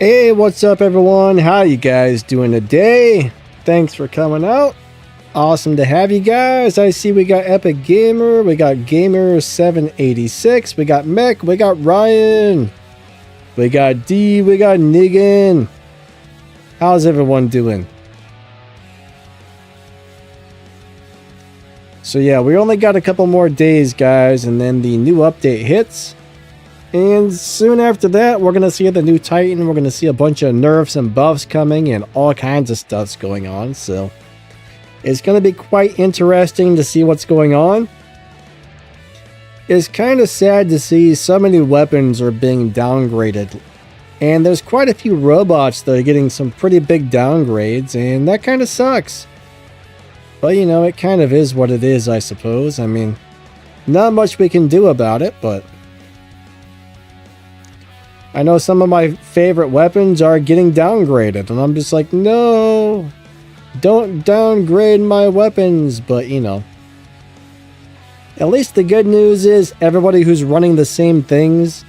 Hey, what's up everyone? How you guys doing today? Thanks for coming out. Awesome to have you guys. I see we got Epic Gamer, we got Gamer 786, we got Mech, we got Ryan, we got D, we got Nigan. How's everyone doing? So yeah, we only got a couple more days, guys, and then the new update hits. And soon after that, we're going to see the new Titan. We're going to see a bunch of nerfs and buffs coming and all kinds of stuff's going on. So it's going to be quite interesting to see what's going on. It's kind of sad to see so many weapons are being downgraded. And there's quite a few robots that are getting some pretty big downgrades, and that kind of sucks. But you know, it kind of is what it is, I suppose. I mean, not much we can do about it, but I know some of my favorite weapons are getting downgraded, and I'm just like, no, don't downgrade my weapons. But you know, at least the good news is everybody who's running the same things,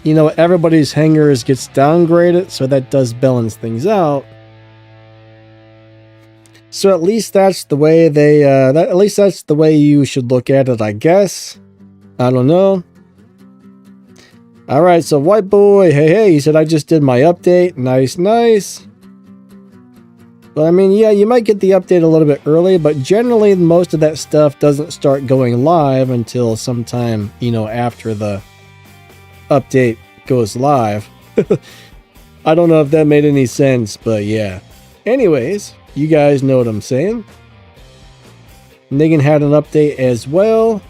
you know, everybody's hangars gets downgraded, so that does balance things out. So at least that's the way they, at least that's the way you should look at it, I guess. I don't know. Alright, so White Boy, hey, he said I just did my update. Nice, nice. But I mean, yeah, you might get the update a little bit early, but generally most of that stuff doesn't start going live until sometime, you know, after the update goes live. I don't know if that made any sense, but yeah. Anyways, you guys know what I'm saying. Nigan had an update as well.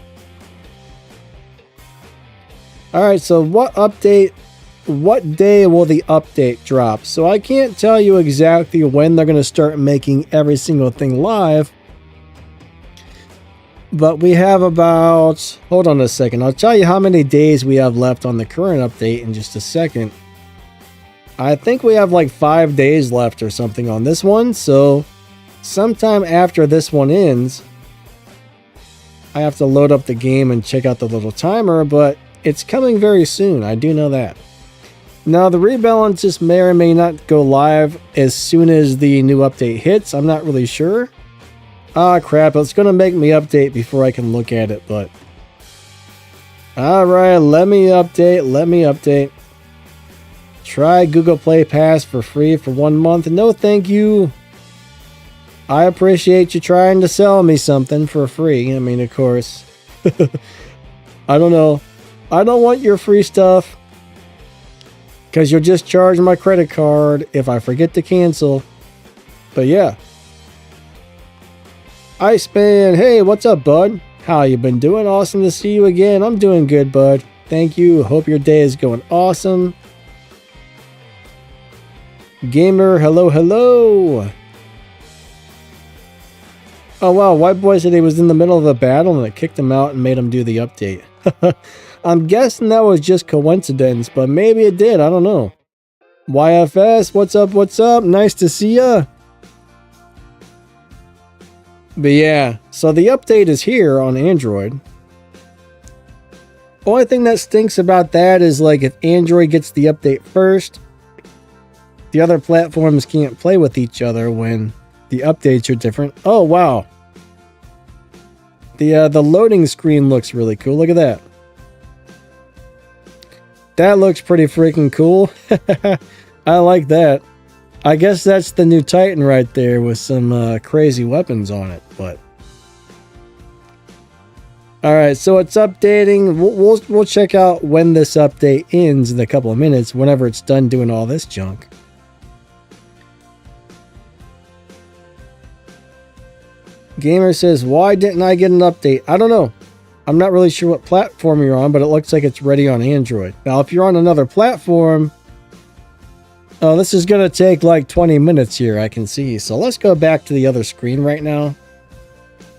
Alright, so what day will the update drop? So I can't tell you exactly when they're going to start making every single thing live. But we have about, hold on a second, I'll tell you how many days we have left on the current update in just a second. I think we have like 5 days left or something on this one, so sometime after this one ends, I have to load up the game and check out the little timer, but it's coming very soon, I do know that. Now, the rebalances may or may not go live as soon as the new update hits. I'm not really sure. Ah, crap. It's going to make me update before I can look at it, but alright, let me update. Try Google Play Pass for free for 1 month. No, thank you. I appreciate you trying to sell me something for free. I mean, of course. I don't know. I don't want your free stuff, because you'll just charge my credit card if I forget to cancel. But yeah. Iceman, hey, what's up, bud? How you been doing? Awesome to see you again. I'm doing good, bud. Thank you. Hope your day is going awesome. Gamer, hello, hello. Oh wow, White Boy said he was in the middle of a battle and it kicked him out and made him do the update. I'm guessing that was just coincidence, but maybe it did, I don't know. YFS, what's up, what's up? Nice to see ya. But yeah, so the update is here on Android. Only thing that stinks about that is, like, if Android gets the update first, the other platforms can't play with each other when the updates are different. Oh wow. The loading screen looks really cool. Look at that. That looks pretty freaking cool. I like that. I guess that's the new Titan right there with some crazy weapons on it. But all right, so it's updating. We'll check out when this update ends in a couple of minutes. Whenever it's done doing all this junk. Gamer says, why didn't I get an update? I don't know. I'm not really sure what platform you're on, but it looks like it's ready on Android. Now, if you're on another platform, oh, this is going to take like 20 minutes here, I can see. So let's go back to the other screen right now.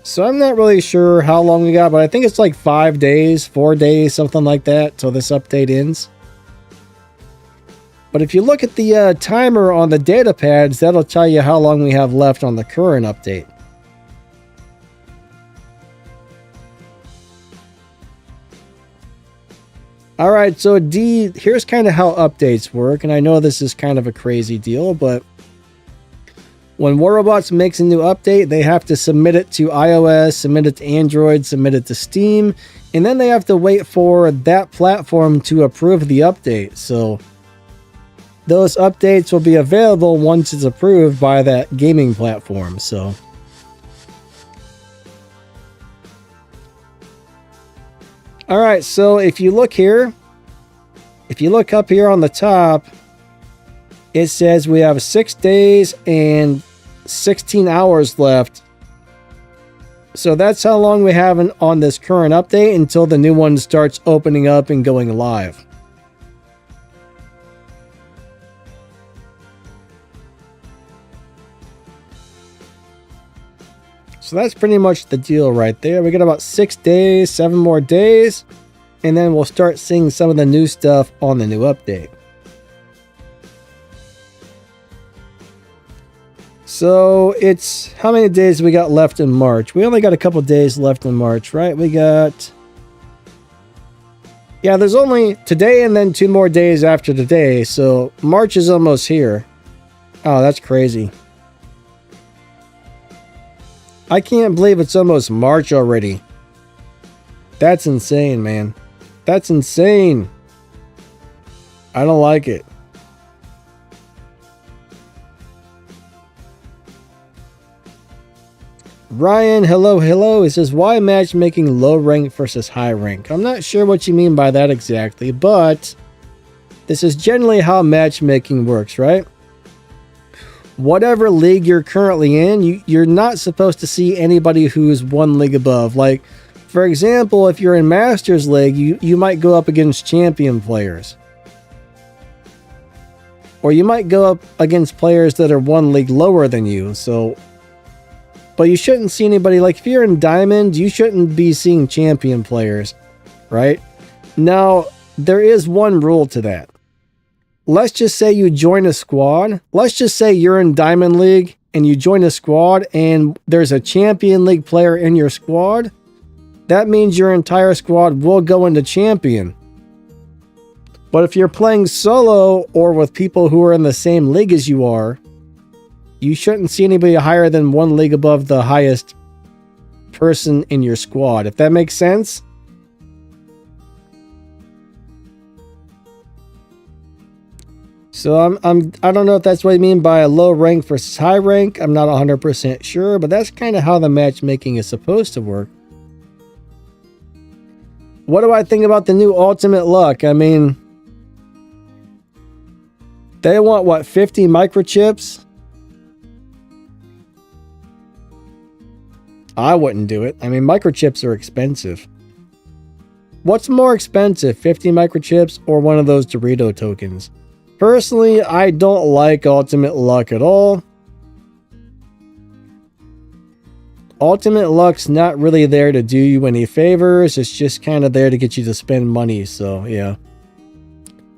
So I'm not really sure how long we got, but I think it's like 5 days, 4 days, something like that, till this update ends. But if you look at the timer on the data pads, that'll tell you how long we have left on the current update. All right, so D, here's kind of how updates work. And I know this is kind of a crazy deal, but when War Robots makes a new update, they have to submit it to iOS, submit it to Android, submit it to Steam, and then they have to wait for that platform to approve the update. So those updates will be available once it's approved by that gaming platform. So all right, so if you look here, if you look up here on the top, it says we have 6 days and 16 hours left. So that's how long we have on this current update until the new one starts opening up and going live. So that's pretty much the deal right there. We got about 6 days, 7 more days, and then we'll start seeing some of the new stuff on the new update. So it's, how many days we got left in March? We only got a couple days left in March, right? We got, yeah, there's only today and then 2 more days after today. So March is almost here. Oh, that's crazy. I can't believe it's almost March already. That's insane, man. That's insane. I don't like it. Ryan, hello. He says, why matchmaking low rank versus high rank? I'm not sure what you mean by that exactly, but this is generally how matchmaking works, right? Whatever league you're currently in, you're not supposed to see anybody who's 1 league above. Like, for example, if you're in Masters League, you might go up against champion players. Or you might go up against players that are 1 league lower than you, so... But you shouldn't see anybody, like if you're in Diamond, you shouldn't be seeing champion players, right? Now, there is one rule to that. Let's just say you join a squad. Let's just say you're in Diamond League and you join a squad and there's a Champion League player in your squad. That means your entire squad will go into Champion. But if you're playing solo or with people who are in the same league as you are, you shouldn't see anybody higher than 1 league above the highest person in your squad, if that makes sense. So I don't know if that's what you mean by a low rank versus high rank. I'm not 100% sure, but that's kind of how the matchmaking is supposed to work. What do I think about the new Ultimate Luck? I mean, they want what, 50 microchips? I wouldn't do it. I mean, microchips are expensive. What's more expensive, 50 microchips or one of those Dorito tokens? Personally, I don't like Ultimate Luck at all. Ultimate Luck's not really there to do you any favors. It's just kind of there to get you to spend money, so yeah.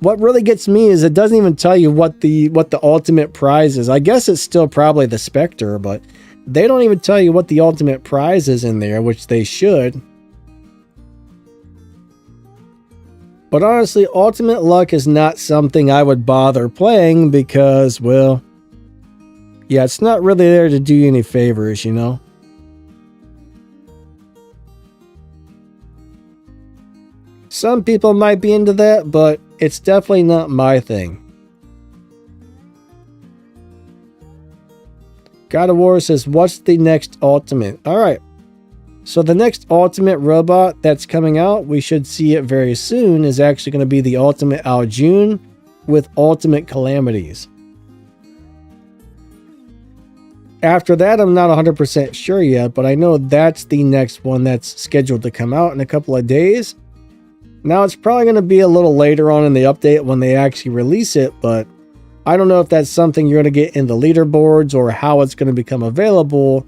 What really gets me is it doesn't even tell you what the ultimate prize is. I guess it's still probably the Spectre, but they don't even tell you what the ultimate prize is in there, which they should. But honestly, Ultimate Luck is not something I would bother playing because, well, yeah, it's not really there to do you any favors, you know? Some people might be into that, but it's definitely not my thing. God of War says, what's the next ultimate? All right. So the next ultimate robot that's coming out, we should see it very soon, is actually going to be the Ultimate Aljun with Ultimate Calamities. After that, I'm not 100% sure yet, but I know that's the next one that's scheduled to come out in a couple of days. Now, it's probably going to be a little later on in the update when they actually release it, but I don't know if that's something you're going to get in the leaderboards or how it's going to become available,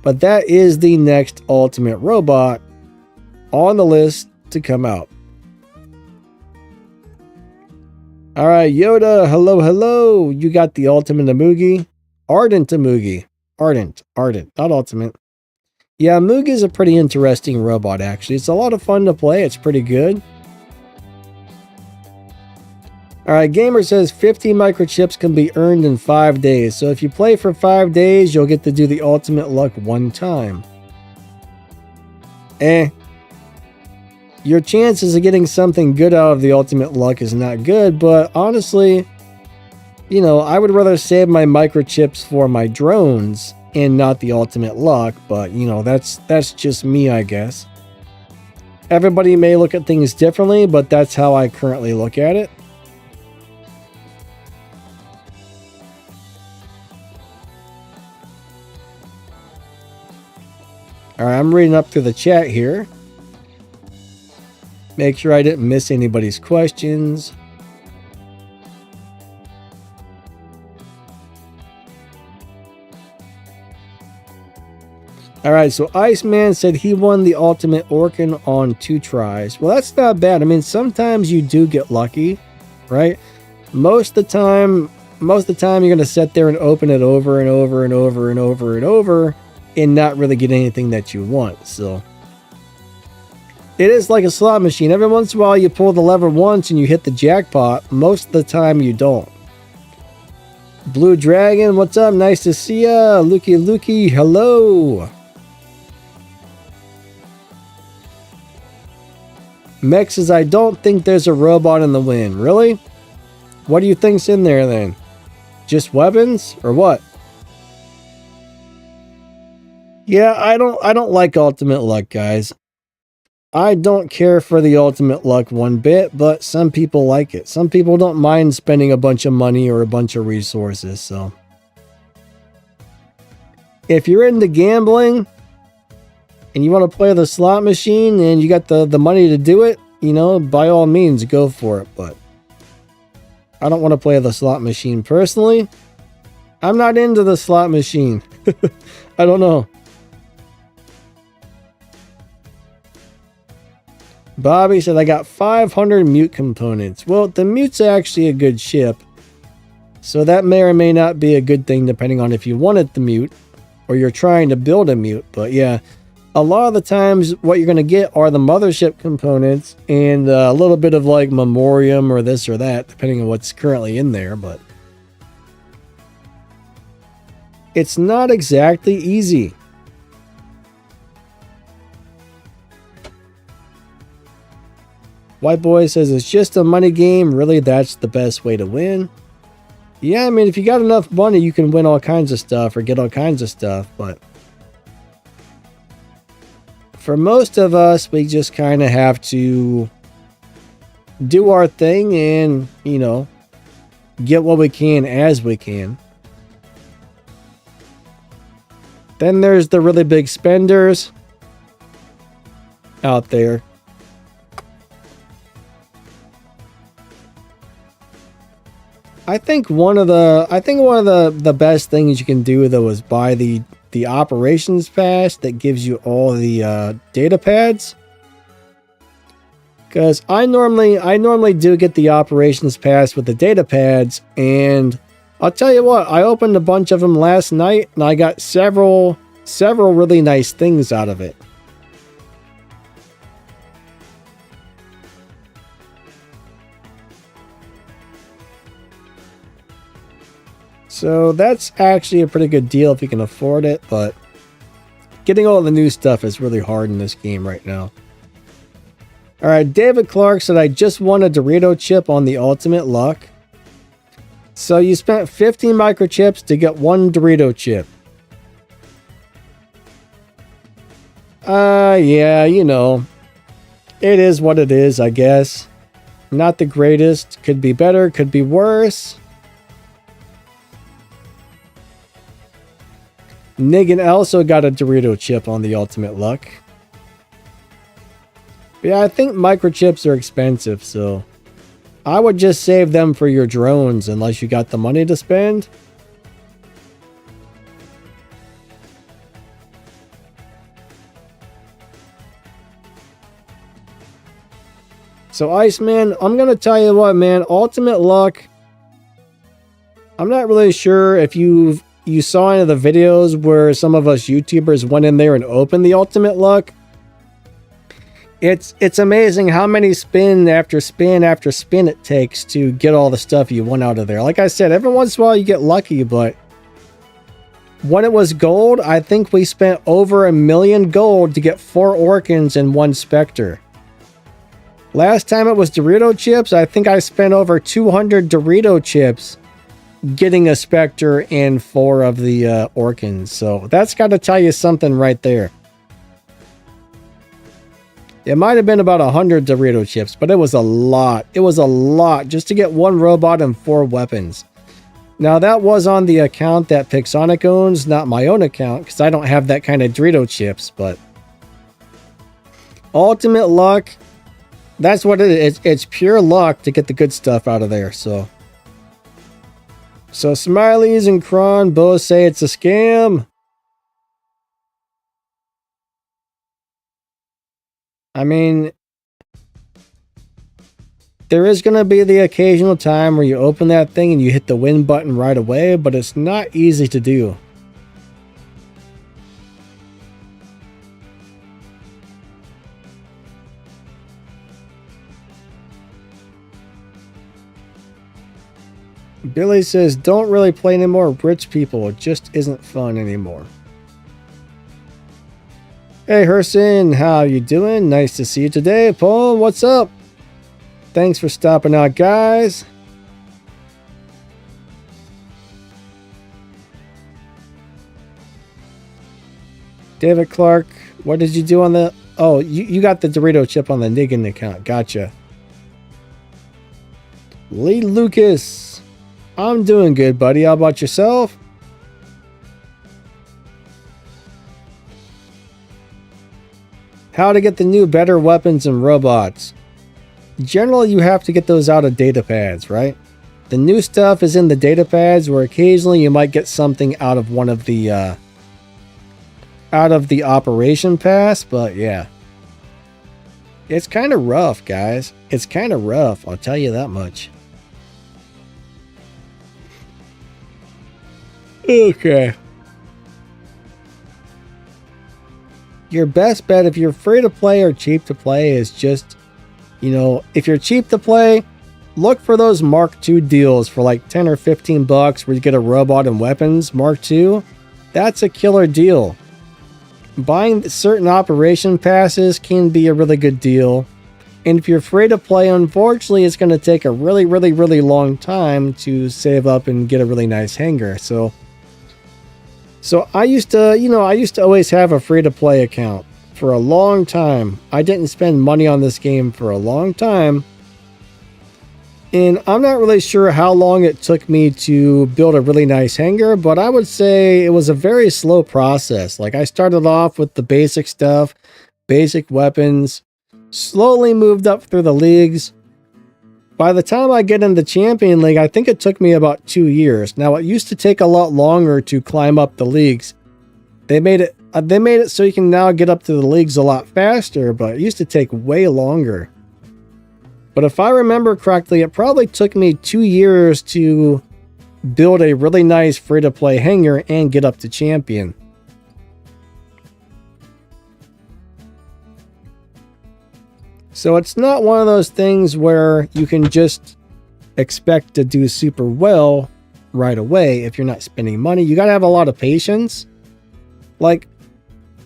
but that is the next ultimate robot on the list to come out. All right, Yoda, hello. You got the ultimate Amugi. Ardent Amugi. Ardent, not ultimate. Yeah, Amugi is a pretty interesting robot, actually. It's a lot of fun to play. It's pretty good. All right, Gamer says 50 microchips can be earned in 5 days. So if you play for 5 days, you'll get to do the ultimate luck 1 time. Your chances of getting something good out of the ultimate luck is not good, but honestly, you know, I would rather save my microchips for my drones and not the ultimate luck, but you know, that's just me, I guess. Everybody may look at things differently, but that's how I currently look at it. All right, I'm reading up through the chat here. Make sure I didn't miss anybody's questions. All right, so Iceman said he won the ultimate Orkin on 2 tries. Well, that's not bad. I mean, sometimes you do get lucky, right? Most of the time you're going to sit there and open it over and over and over and over and over and not really get anything that you want. So it is like a slot machine. Every once in a while you pull the lever once and you hit the jackpot. Most of the time you don't. Blue Dragon, what's up? Nice to see ya. Lukey, hello. Mex says, I don't think there's a robot in the wind. Really? What do you think's in there then? Just weapons or what? Yeah, I don't like ultimate luck, guys. I don't care for the ultimate luck one bit, but some people like it. Some people don't mind spending a bunch of money or a bunch of resources, so. If you're into gambling and you want to play the slot machine and you got the money to do it, you know, by all means, go for it, but I don't want to play the slot machine personally. I'm not into the slot machine. I don't know. Bobby said, I got 500 mute components. Well, the mute's actually a good ship. So that may or may not be a good thing depending on if you wanted the mute or you're trying to build a mute. But yeah, a lot of the times what you're going to get are the mothership components and a little bit of like memoriam or this or that, depending on what's currently in there. But it's not exactly easy. White Boy says it's just a money game. Really, that's the best way to win. Yeah, I mean, if you got enough money, you can win all kinds of stuff or get all kinds of stuff. But for most of us, we just kind of have to do our thing and, you know, get what we can as we can. Then there's the really big spenders out there. I think one of the best things you can do though is buy the operations pass that gives you all the data pads. Because I normally do get the operations pass with the data pads, and I'll tell you what, I opened a bunch of them last night and I got several really nice things out of it. So that's actually a pretty good deal if you can afford it, but getting all the new stuff is really hard in this game right now. Alright, David Clark said, I just won a Dorito chip on the ultimate luck. So you spent 15 microchips to get 1 Dorito chip. Yeah, you know, it is what it is, I guess. Not the greatest. Could be better, could be worse. Nigan also got a Dorito chip on the ultimate luck. But yeah, I think microchips are expensive, so I would just save them for your drones unless you got the money to spend. So Iceman, I'm going to tell you what, man, ultimate luck, I'm not really sure if you saw any of the videos where some of us YouTubers went in there and opened the ultimate luck. It's amazing how many spin after spin after spin it takes to get all the stuff you want out of there. Like I said, every once in a while you get lucky, but when it was gold, I think we spent over 1 million gold to get 4 Orkans and 1 Spectre. Last time it was Dorito chips, I think I spent over 200 Dorito chips getting a Spectre and 4 of the Orkans. So that's got to tell you something right there. It might have been about 100 Dorito chips, but it was a lot. It was a lot just to get 1 robot and 4 weapons. Now that was on the account that Pixonic owns, not my own account, because I don't have that kind of Dorito chips, but ultimate luck, that's what it is. It's pure luck to get the good stuff out of there. So Smileys and Kron both say it's a scam. I mean, there is going to be the occasional time where you open that thing and you hit the win button right away, but it's not easy to do. Billy says, don't really play anymore, rich people. It just isn't fun anymore. Hey Herson, how you doing? Nice to see you today. Paul, what's up? Thanks for stopping out, guys. David Clark, what did you do on the... Oh, you got the Dorito chip on the Niggin account. Gotcha. Lee Lucas, I'm doing good, buddy. How about yourself? How to get the new better weapons and robots. Generally, you have to get those out of data pads, right? The new stuff is in the data pads, where occasionally you might get something out of one of the operation pass, but yeah. It's kind of rough, guys. It's kind of rough, I'll tell you that much. Okay. Your best bet if you're free to play or cheap to play is just, you know, if you're cheap to play, look for those Mark II deals for like 10 or 15 bucks where you get a robot and weapons, Mark II. That's a killer deal. Buying certain operation passes can be a really good deal. And if you're free to play, unfortunately, it's going to take a really, really, really long time to save up and get a really nice hangar. So I used to always have a free-to-play account for a long time. I didn't spend money on this game for a long time. And I'm not really sure how long it took me to build a really nice hangar, but I would say it was a very slow process. Like, I started off with the basic stuff, basic weapons, slowly moved up through the leagues. By the time I get in the Champion League, I think it took me about 2 years. Now, it used to take a lot longer to climb up the leagues. They made it so you can now get up to the leagues a lot faster, but it used to take way longer. But if I remember correctly, it probably took me 2 years to build a really nice free-to-play hangar and get up to Champion. So it's not one of those things where you can just expect to do super well right away if you're not spending money. You got to have a lot of patience. Like,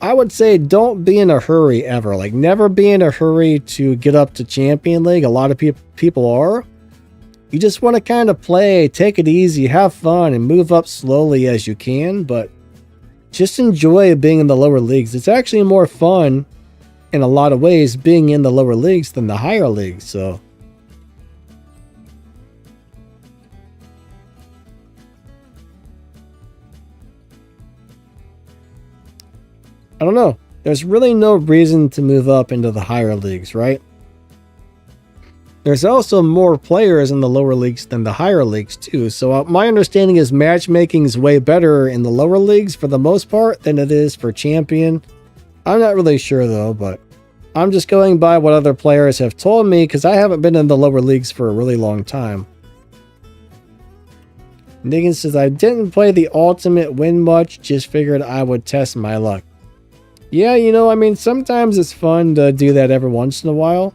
I would say don't be in a hurry ever. Like, never be in a hurry to get up to Champion League. A lot of people are. You just want to kind of play, take it easy, have fun, and move up slowly as you can. But just enjoy being in the lower leagues. It's actually more fun in a lot of ways being in the lower leagues than the higher leagues. So I don't know. There's really no reason to move up into the higher leagues, right? There's also more players in the lower leagues than the higher leagues too. So my understanding is matchmaking is way better in the lower leagues for the most part than it is for Champion. I'm not really sure though, but I'm just going by what other players have told me because I haven't been in the lower leagues for a really long time. Negan says, I didn't play the ultimate win much, just figured I would test my luck. Yeah, you know, I mean, sometimes it's fun to do that every once in a while.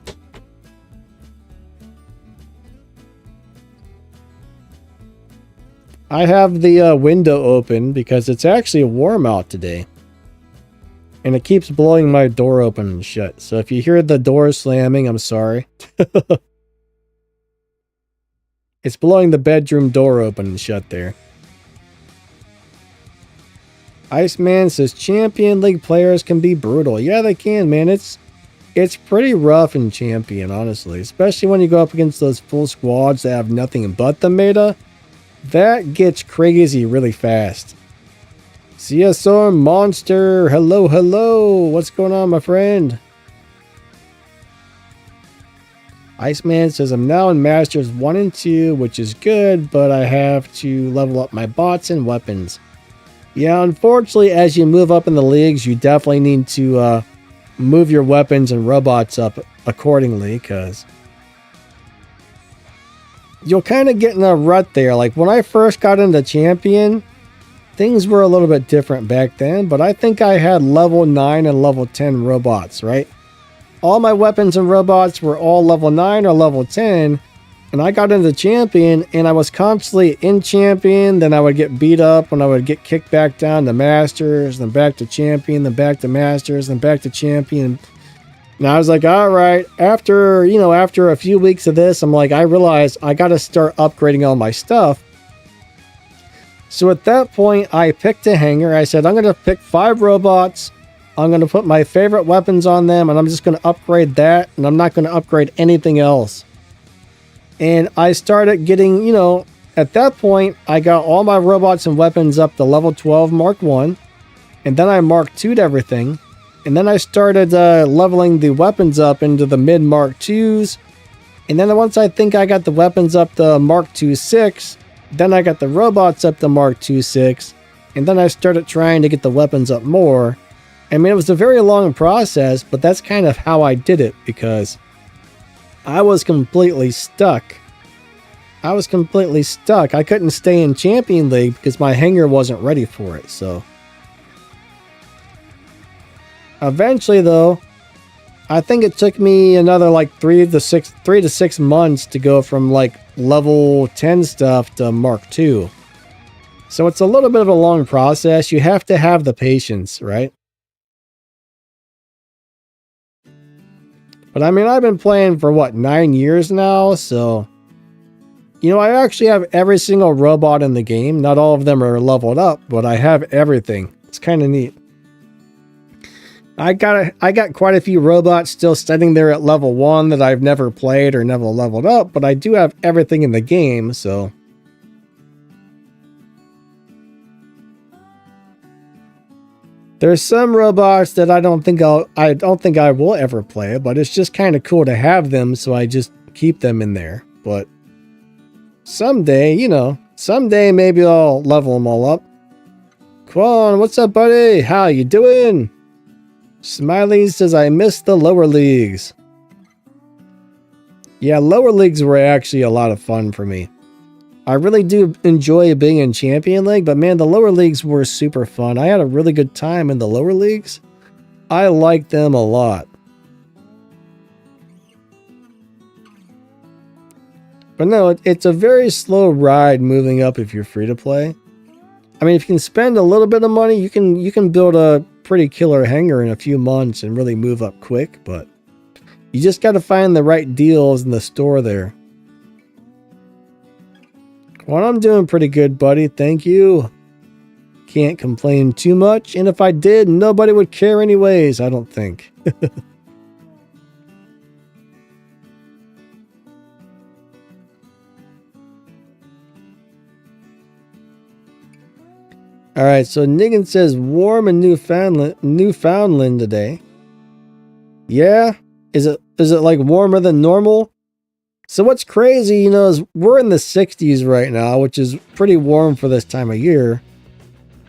I have the window open because it's actually warm out today. And it keeps blowing my door open and shut. So if you hear the door slamming, I'm sorry. It's blowing the bedroom door open and shut there. Iceman says Champion League players can be brutal. Yeah, they can, man. It's pretty rough in Champion, honestly. Especially when you go up against those full squads that have nothing but the meta. That gets crazy really fast. CSR Monster, hello, hello. What's going on, my friend? Iceman says, I'm now in Masters 1 and 2, which is good, but I have to level up my bots and weapons. Yeah, unfortunately, as you move up in the leagues, you definitely need to move your weapons and robots up accordingly, because you'll kind of get in a rut there. Like, when I first got into Champion, things were a little bit different back then, but I think I had level 9 and level 10 robots, right? All my weapons and robots were all level 9 or level 10, and I got into Champion, and I was constantly in Champion, then I would get beat up, and I would get kicked back down to Masters, then back to Champion, then back to Masters, then back to Champion. And I was like, all right, after a few weeks of this, I'm like, I realized I got to start upgrading all my stuff. So at that point, I picked a hangar. I said, I'm going to pick 5 robots. I'm going to put my favorite weapons on them, and I'm just going to upgrade that, and I'm not going to upgrade anything else. And I started getting, at that point, I got all my robots and weapons up to level 12 Mark 1, and then I Mark 2'd everything, and then I started leveling the weapons up into the mid Mark 2s, and then once I think I got the weapons up to Mark 2.6, then I got the robots up to Mark 2.6, and then I started trying to get the weapons up more. I mean, it was a very long process, but that's kind of how I did it, because I was completely stuck. I couldn't stay in Champion League because my hangar wasn't ready for it, so. Eventually, though, I think it took me another like 3 to 6 months to go from like level 10 stuff to Mark 2. So it's a little bit of a long process. You have to have the patience, right? But I mean, I've been playing for what, 9 years now, so I actually have every single robot in the game. Not all of them are leveled up, but I have everything. It's kind of neat. I got quite a few robots still standing there at level 1 that I've never played or never leveled up, but I do have everything in the game, so. There's some robots that I don't think I will ever play, but it's just kind of cool to have them, so I just keep them in there. But someday, someday maybe I'll level them all up. Quan, what's up, buddy? How you doing? Smiley says, I miss the lower leagues. Yeah, lower leagues were actually a lot of fun for me. I really do enjoy being in Champion League, but man, the lower leagues were super fun. I had a really good time in the lower leagues. I liked them a lot. But no, it's a very slow ride moving up if you're free to play. I mean, if you can spend a little bit of money, you can build a pretty killer hangar in a few months and really move up quick, but you just got to find the right deals in the store there. Well, I'm doing pretty good, buddy. Thank you. Can't complain too much, and if I did, nobody would care anyways, I don't think. All right, so Niggin says warm in Newfoundland today. Yeah, is it like warmer than normal? So what's crazy, is we're in the 60s right now, which is pretty warm for this time of year.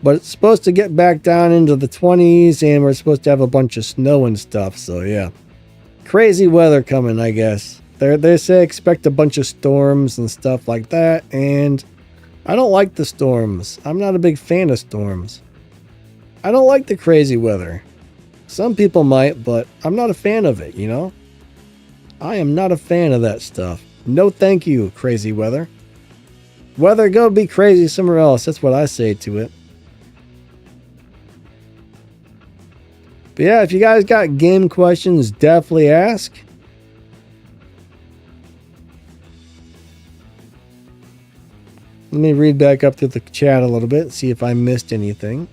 But it's supposed to get back down into the 20s, and we're supposed to have a bunch of snow and stuff. So yeah, crazy weather coming, I guess. They say expect a bunch of storms and stuff like that, and I don't like the storms. I'm not a big fan of storms. I don't like the crazy weather. Some people might, but I'm not a fan of it, you know? I am not a fan of that stuff. No thank you, crazy weather. Weather, go be crazy somewhere else. That's what I say to it. But yeah, if you guys got game questions, definitely ask. Let me read back up to the chat a little bit, see if I missed anything.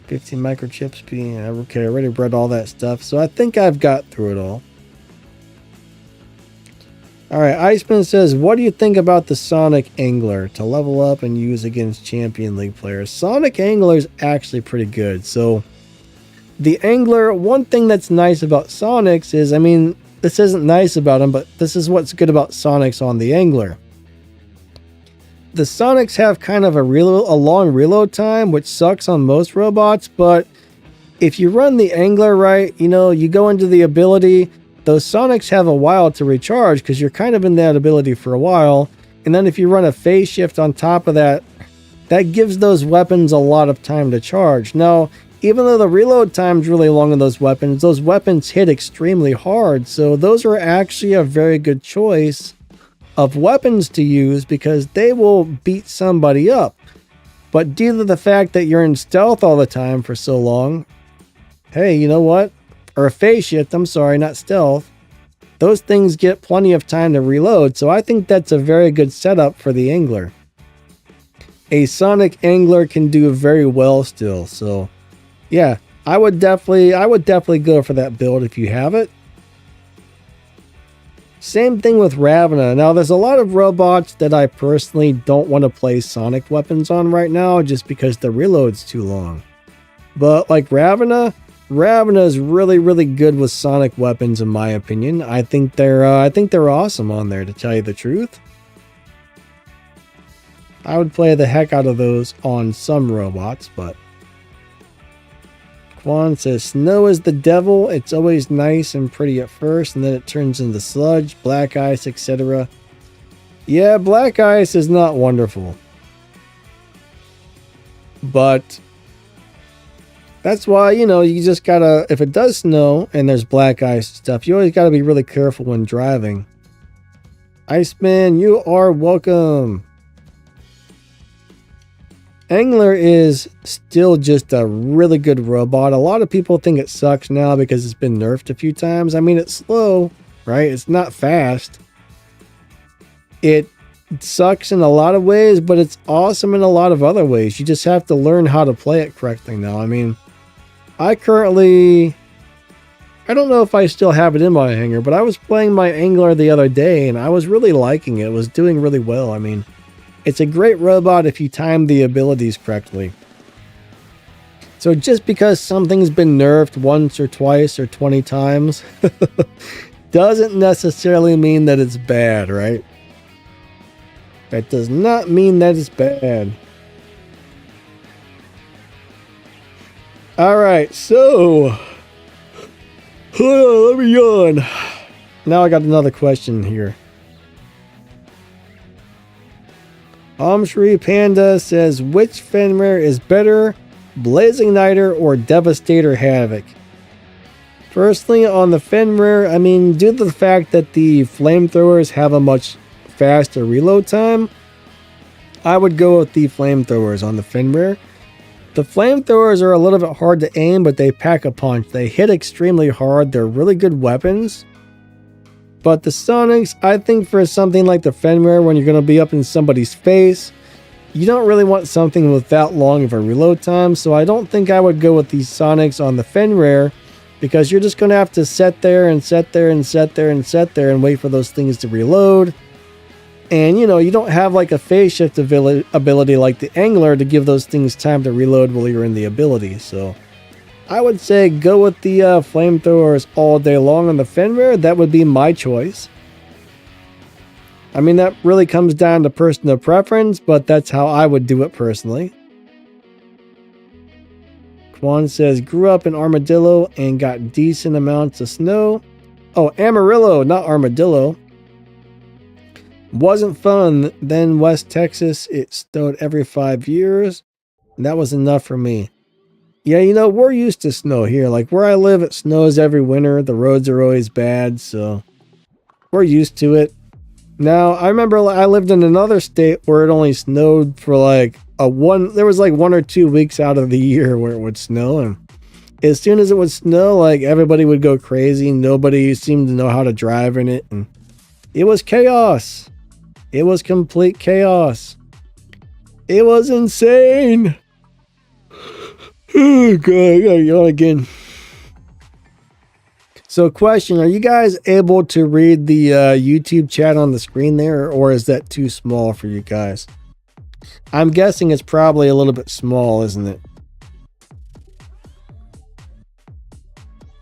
15 microchips being... Okay, I already read all that stuff, so I think I've got through it all. Alright, Iceman says, what do you think about the Sonic Angler to level up and use against Champion League players? Sonic Angler is actually pretty good. So, the Angler, one thing that's nice about Sonics is, I mean, this isn't nice about them, but this is what's good about Sonics on the Angler. The Sonics have kind of a long reload time, which sucks on most robots, but if you run the Angler right, you know, you go into the ability... Those Sonics have a while to recharge because you're kind of in that ability for a while. And then if you run a phase shift on top of that, that gives those weapons a lot of time to charge. Now, even though the reload time's really long on those weapons hit extremely hard. So those are actually a very good choice of weapons to use because they will beat somebody up. But due to the fact that you're in stealth all the time for so long, hey, you know what? Or a phase shift, I'm sorry, not stealth. Those things get plenty of time to reload, so I think that's a very good setup for the Angler. A Sonic Angler can do very well still, so yeah, I would definitely go for that build if you have it. Same thing with Ravana. Now, there's a lot of robots that I personally don't want to play Sonic weapons on right now just because the reload's too long. But like Ravana is really, really good with Sonic weapons, in my opinion. I think they're awesome on there, to tell you the truth. I would play the heck out of those on some robots, but... Quan says, snow is the devil. It's always nice and pretty at first, and then it turns into sludge, black ice, etc. Yeah, black ice is not wonderful. But... that's why, you know, you just gotta, if it does snow and there's black ice and stuff, you always gotta be really careful when driving. Iceman, you are welcome. Angler is still just a really good robot. A lot of people think it sucks now because it's been nerfed a few times. I mean, it's slow, right? It's not fast. It sucks in a lot of ways, but it's awesome in a lot of other ways. You just have to learn how to play it correctly now. I mean, I don't know if I still have it in my hangar, but I was playing my Angler the other day and I was really liking it. It was doing really well. I mean, it's a great robot if you time the abilities correctly. So just because something's been nerfed once or twice or 20 times doesn't necessarily mean that it's bad, right? That does not mean that it's bad. Alright, so... hold on, let me yawn. Now I got another question here. Shri Panda says, which Fenrir is better, Blazing Niter or Devastator Havoc? Personally, on the Fenrir, I mean, due to the fact that the flamethrowers have a much faster reload time, I would go with the flamethrowers on the Fenrir. The flamethrowers are a little bit hard to aim, but they pack a punch. They hit extremely hard. They're really good weapons. But the Sonics, I think for something like the Fenrir, when you're going to be up in somebody's face, you don't really want something with that long of a reload time. So I don't think I would go with these Sonics on the Fenrir, because you're just going to have to sit there and sit there and sit there and sit there and wait for those things to reload. And, you know, you don't have like a phase shift ability like the Angler to give those things time to reload while you're in the ability. So I would say go with the flamethrowers all day long on the Fenrir. That would be my choice. I mean, that really comes down to personal preference, but that's how I would do it personally. Quan says, grew up in Armadillo and got decent amounts of snow. Oh, Amarillo, not Armadillo. Wasn't fun. Then West Texas, it snowed every 5 years. That was enough for me. Yeah, you know, we're used to snow here. Like where I live, it snows every winter. The roads are always bad, so we're used to it. Now, I remember I lived in another state where it only snowed for like there was like 1 or 2 weeks out of the year where it would snow, and as soon as it would snow, like everybody would go crazy. Nobody seemed to know how to drive in it, and it was chaos. It was complete chaos. It was insane. Oh god, I gotta yawn again. So question, are you guys able to read the YouTube chat on the screen there, or is that too small for you guys? I'm guessing it's probably a little bit small, isn't it?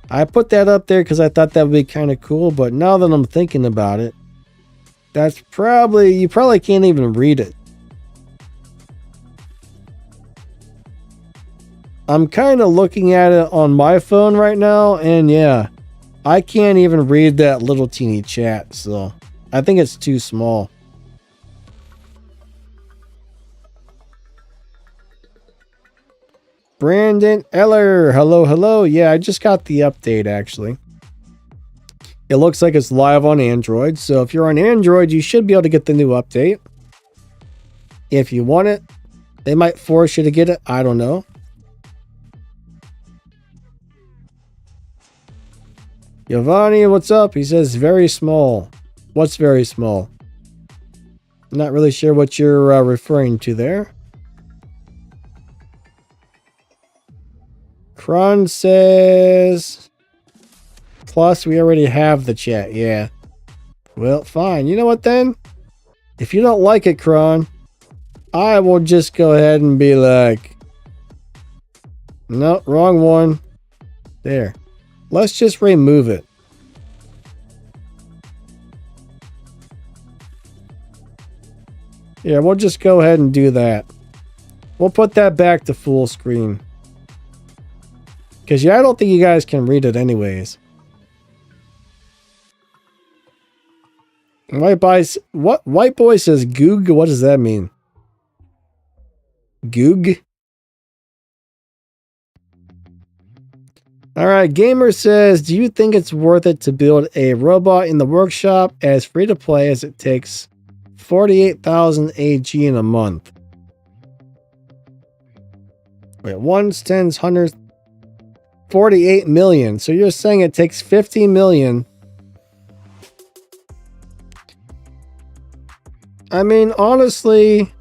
I put that up there because I thought that would be kind of cool, but now that I'm thinking about it, that's probably, you probably can't even read it. I'm kind of looking at it on my phone right now, and yeah, I can't even read that little teeny chat, so I think it's too small. Brandon Eller, hello, hello. Yeah, I just got the update, actually. It looks like it's live on Android, so if you're on Android, you should be able to get the new update. If you want it, they might force you to get it, I don't know. Giovanni, what's up? He says very small. What's very small? Not really sure what you're referring to there. Kron says, plus we already have the chat. Yeah. Well, fine. You know what then? If you don't like it, Kron, I will just go ahead and be like, no, wrong one. There. Let's just remove it. Yeah, we'll just go ahead and do that. We'll put that back to full screen. Because, yeah, I don't think you guys can read it anyways. White boy says goog? What does that mean? Goog? Alright, Gamer says, do you think it's worth it to build a robot in the workshop as free to play as it takes 48,000 AG in a month? Wait, 1s, 10s, 100s, 48 million. So you're saying it takes 50 million. I mean, honestly,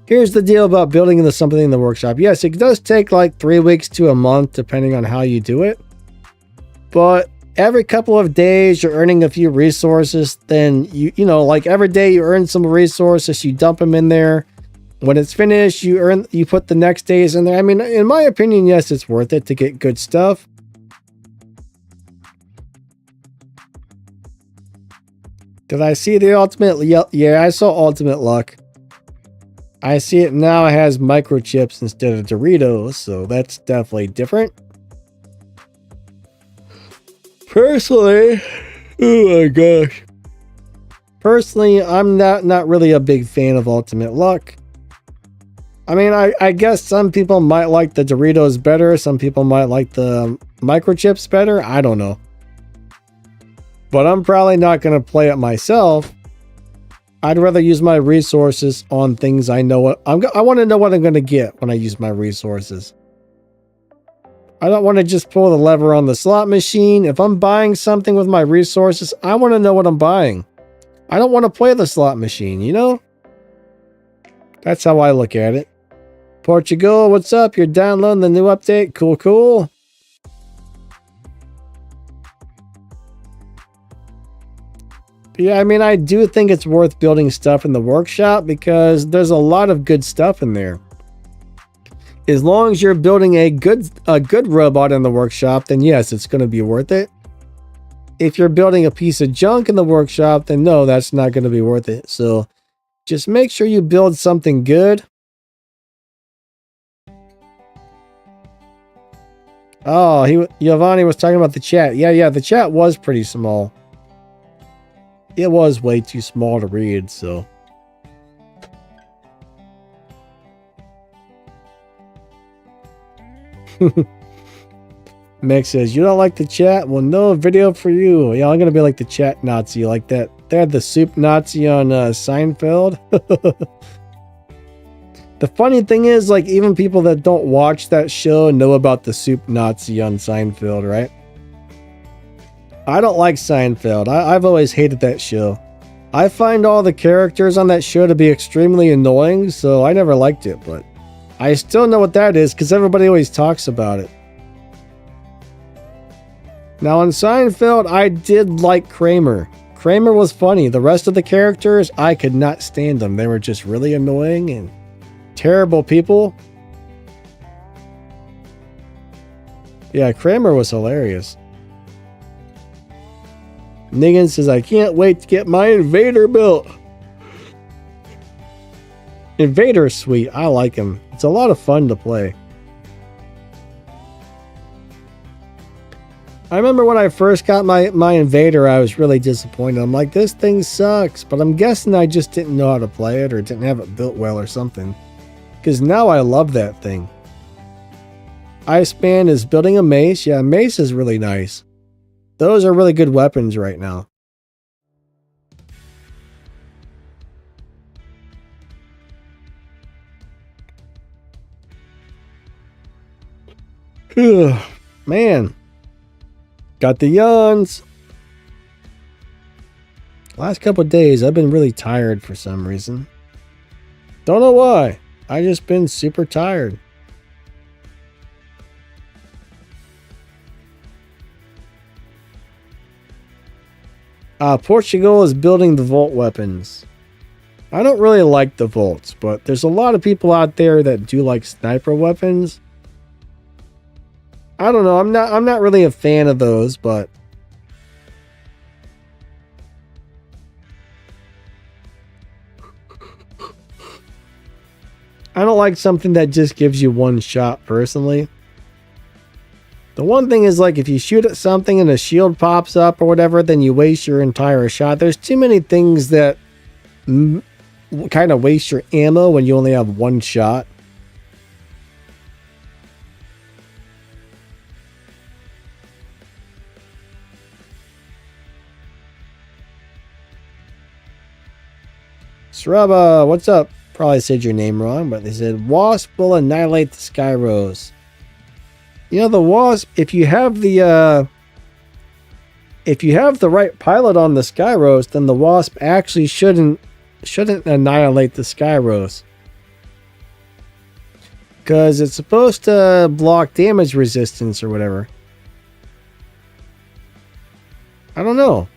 here's the deal about building into something in the workshop. Yes, it does take like 3 weeks to a month, depending on how you do it. But every couple of days, you're earning a few resources. Then, you know, like every day you earn some resources, you dump them in there. When it's finished, you put the next days in there. I mean, in my opinion, yes, it's worth it to get good stuff. Did I see the ultimate? Yeah, I saw ultimate luck. I see it now. It has microchips instead of Doritos, so that's definitely different. Personally, oh my gosh. Personally, I'm not really a big fan of ultimate luck. I mean, I guess some people might like the Doritos better. Some people might like the microchips better. I don't know. But I'm probably not going to play it myself. I'd rather use my resources on things I know. I want to know what I'm going to get when I use my resources. I don't want to just pull the lever on the slot machine. If I'm buying something with my resources, I want to know what I'm buying. I don't want to play the slot machine, you know? That's how I look at it. Portugal, what's up? You're downloading the new update? Cool, cool. Yeah, I mean, I do think it's worth building stuff in the workshop because there's a lot of good stuff in there. As long as you're building a good robot in the workshop, then yes, it's going to be worth it. If you're building a piece of junk in the workshop, then no, that's not going to be worth it. So just make sure you build something good. Oh, Giovanni was talking about the chat. Yeah, the chat was pretty small. It was way too small to read, so. Mick says, you don't like the chat? Well, no video for you. Yeah, I'm going to be like the chat Nazi, like that. They had the soup Nazi on Seinfeld. The funny thing is, like, even people that don't watch that show know about the soup Nazi on Seinfeld, right? I don't like Seinfeld. I've always hated that show. I find all the characters on that show to be extremely annoying, so I never liked it, but I still know what that is because everybody always talks about it. Now on Seinfeld, I did like Kramer. Kramer was funny. The rest of the characters, I could not stand them. They were just really annoying and terrible people. Yeah, Kramer was hilarious. Negan says, I can't wait to get my Invader built. Invader's sweet. I like him. It's a lot of fun to play. I remember when I first got my Invader, I was really disappointed. I'm like, this thing sucks. But I'm guessing I just didn't know how to play it or didn't have it built well or something. Because now I love that thing. Iceman is building a mace. Yeah, mace is really nice. Those are really good weapons right now. Man. Got the yawns. Last couple of days, I've been really tired for some reason. Don't know why. I just been super tired. Portugal is building the Volt weapons. I don't really like the Volts, but there's a lot of people out there that do like sniper weapons. I don't know. I'm not really a fan of those, but I don't like something that just gives you one shot personally. The one thing is, like, if you shoot at something and a shield pops up or whatever, then you waste your entire shot. There's too many things that kind of waste your ammo when you only have one shot. Sraba, what's up? Probably said your name wrong, but they said Wasp will annihilate the Skyrose. You know, the Wasp, if you have the right pilot on the Skyrose, then the Wasp actually shouldn't annihilate the Skyrose. Because it's supposed to block damage resistance or whatever. I don't know.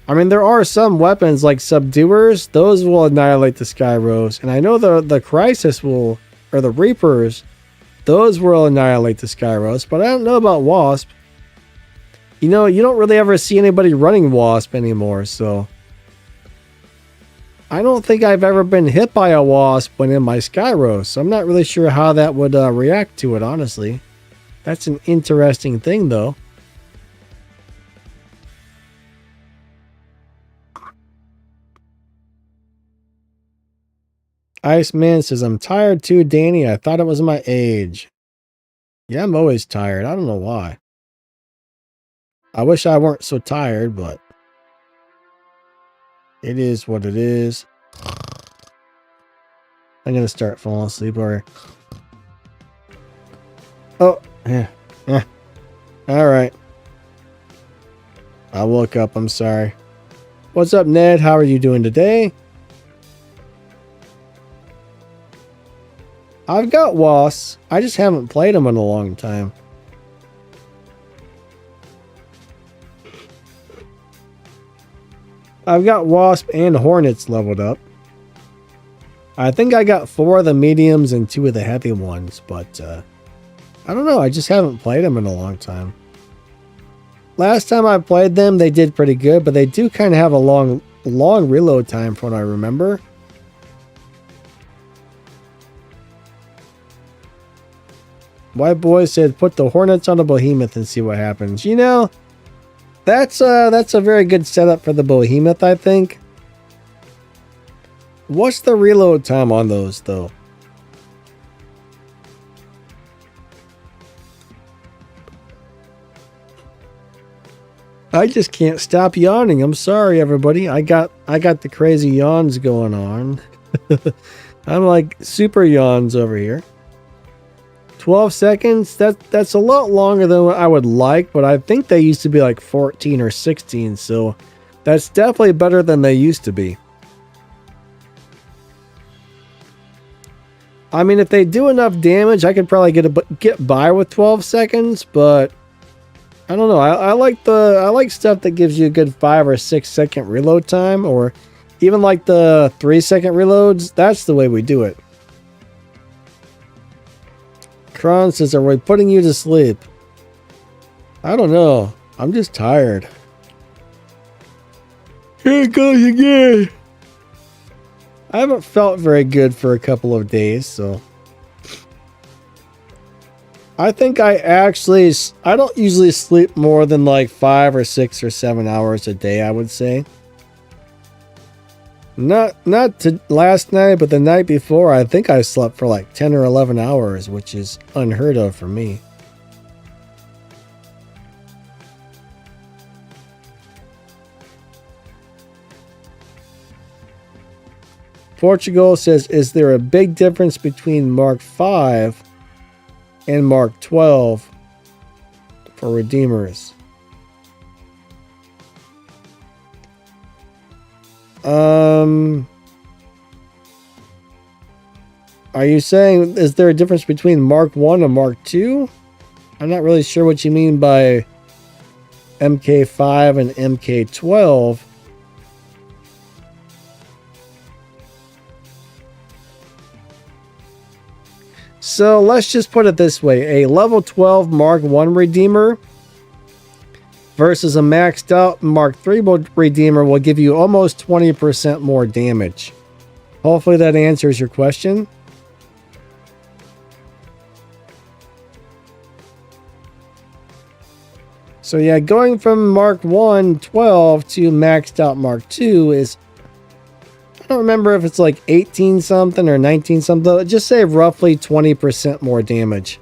I mean, there are some weapons like Subduers. Those will annihilate the Skyrose. And I know the Crisis will, or the Reapers, those will annihilate the Skyrose. But I don't know about Wasp. You know, you don't really ever see anybody running Wasp anymore, so I don't think I've ever been hit by a Wasp when in my Skyrose. So I'm not really sure how that would react to it, honestly. That's an interesting thing, though. Iceman says, I'm tired too, Danny. I thought it was my age. Yeah, I'm always tired. I don't know why. I wish I weren't so tired, but it is what it is. I'm going to start falling asleep or... Oh, yeah. All right. I woke up. I'm sorry. What's up, Ned? How are you doing today? I've got Wasps. I just haven't played them in a long time. I've got Wasp and Hornets leveled up. I think I got 4 of the mediums and 2 of the heavy ones, but I don't know. I just haven't played them in a long time. Last time I played them, they did pretty good, but they do kind of have a long reload time from what I remember. White Boy said, put the Hornets on a Behemoth and see what happens. You know, that's a very good setup for the Behemoth, I think. What's the reload time on those, though? I just can't stop yawning. I'm sorry, everybody. I got the crazy yawns going on. I'm like super yawns over here. 12 seconds. That's a lot longer than what I would like, but I think they used to be like 14 or 16, so that's definitely better than they used to be. I mean, if they do enough damage, I could probably get by with 12 seconds, but I don't know. I like stuff that gives you a good 5 or 6 second reload time, or even like the 3-second reloads. That's the way we do it. Kron says, "Are we putting you to sleep?" I don't know. I'm just tired. Here it goes again. I haven't felt very good for a couple of days, so I think I don't usually sleep more than like 5 or 6 or 7 hours a day, I would say. Not last night, but the night before, I think I slept for like 10 or 11 hours, which is unheard of for me. Portugal says, "Is there a big difference between Mark 5 and Mark 12 for Redeemers?" Are you saying, is there a difference between Mark 1 and Mark 2? I'm not really sure what you mean by MK5 and MK12. So let's just put it this way. A level 12 Mark 1 Redeemer versus a maxed out Mark 3 Redeemer will give you almost 20% more damage. Hopefully that answers your question. So yeah, going from Mark 1 12 to maxed out Mark 2 is, I don't remember if it's like 18 something or 19 something. Just say roughly 20% more damage.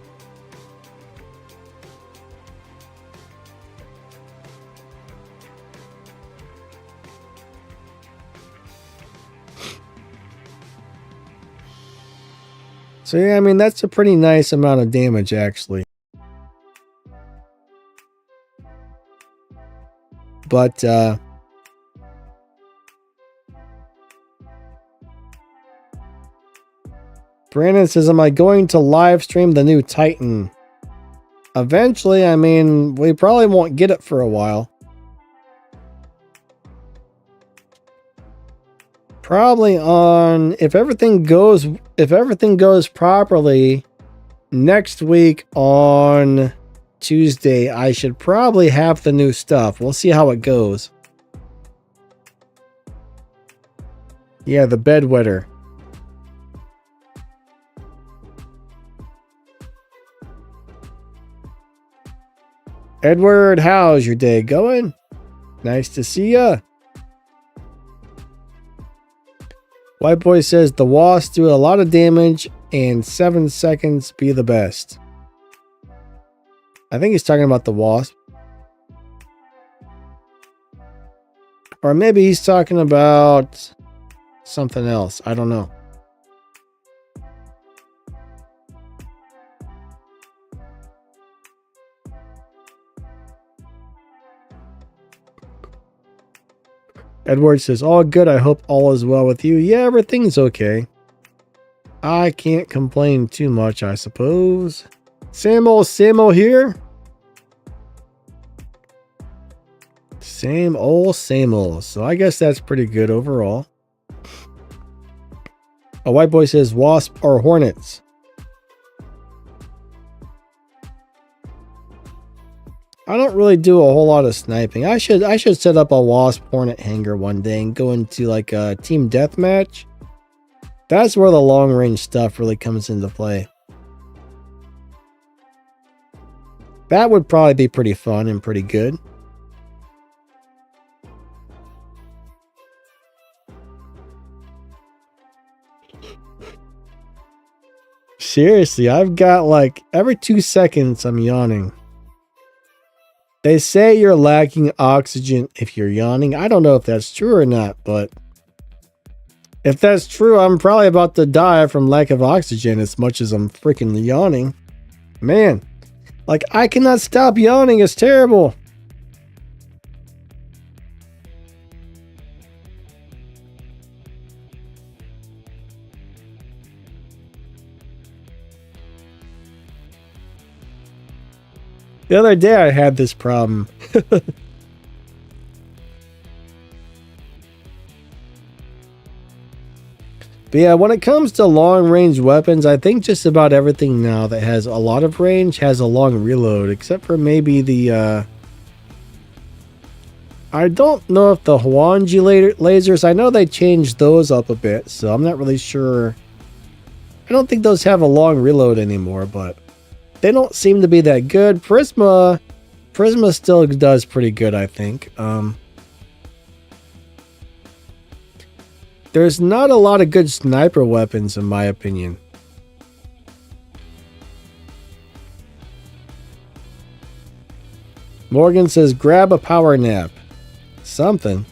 So yeah, I mean, that's a pretty nice amount of damage actually. But Brandon says, "Am I going to live stream the new Titan?" Eventually. I mean, we probably won't get it for a while. Probably on, if everything goes properly, next week on Tuesday, I should probably have the new stuff. We'll see how it goes. Yeah, the bedwetter. Edward, how's your day going? Nice to see ya. White Boy says, "The wasps do a lot of damage and 7 seconds be the best." I think he's talking about the wasp. Or maybe he's talking about something else. I don't know. Edward says, "All good. I hope all is well with you." Yeah, everything's okay. I can't complain too much, I suppose. Same old here. Same old. So I guess that's pretty good overall. A White Boy says, "Wasp or hornets?" I don't really do a whole lot of sniping. I should set up a wasp hornet hangar one day and go into like a team deathmatch. That's where the long range stuff really comes into play. That would probably be pretty fun and pretty good. Seriously, I've got like every 2 seconds I'm yawning. They say you're lacking oxygen if you're yawning. I don't know if that's true or not, but if that's true, I'm probably about to die from lack of oxygen as much as I'm freaking yawning. Man, like I cannot stop yawning. It's terrible. The other day I had this problem. But yeah, when it comes to long-range weapons, I think just about everything now that has a lot of range has a long reload, except for maybe the, I don't know if the Huanji lasers, I know they changed those up a bit, so I'm not really sure. I don't think those have a long reload anymore, but they don't seem to be that good. Prisma still does pretty good, I think. There's not a lot of good sniper weapons, in my opinion. Morgan says, grab a power nap. Something.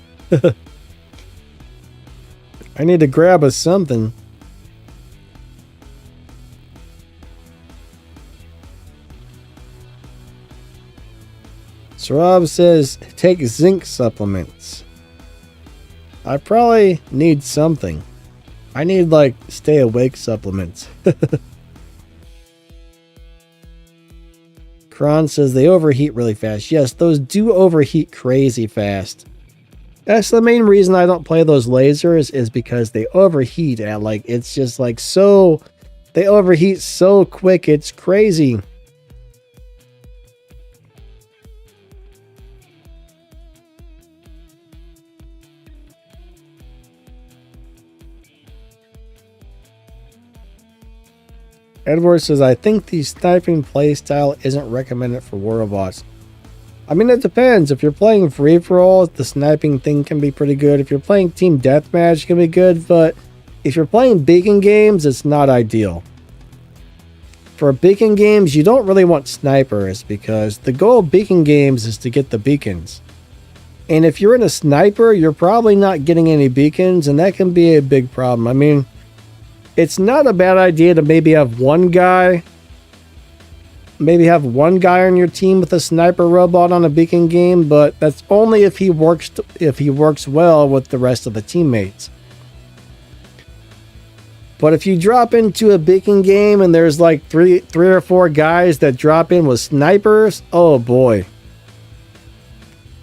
I need to grab a something. Rob says, take zinc supplements. I probably need something. I need, like, stay awake supplements. Kron says they overheat really fast. Yes, those do overheat crazy fast. That's the main reason I don't play those lasers, is because they overheat at, like, it's just, like, so... They overheat so quick, it's crazy. Edward says, I think the sniping playstyle isn't recommended for war robots. I mean, it depends. If you're playing free-for-all, the sniping thing can be pretty good. If you're playing team deathmatch, it can be good. But if you're playing beacon games, it's not ideal. For beacon games, you don't really want snipers, because the goal of beacon games is to get the beacons. And if you're in a sniper, you're probably not getting any beacons, and that can be a big problem. I mean, it's not a bad idea to maybe have one guy on your team with a sniper robot on a beacon game, but that's only if he works well with the rest of the teammates. But if you drop into a beacon game and there's like three or four guys that drop in with snipers, oh boy.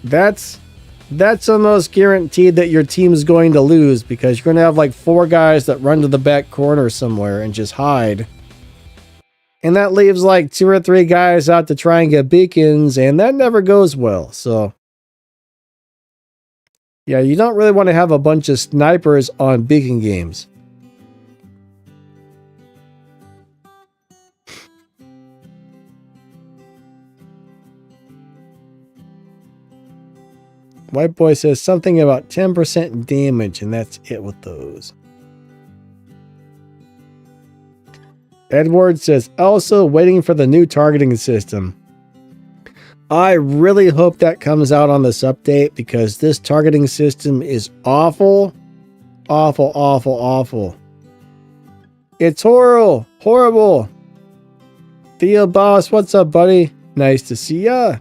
That's almost guaranteed that your team is going to lose, because you're going to have like four guys that run to the back corner somewhere and just hide. And that leaves like 2 or 3 guys out to try and get beacons, and that never goes well. So yeah, you don't really want to have a bunch of snipers on beacon games. White Boy says something about 10% damage, and that's it with those. Edward says, also waiting for the new targeting system. I really hope that comes out on this update, because this targeting system is awful. Awful, awful, awful. It's horrible. Horrible. Theo Boss, what's up, buddy? Nice to see ya.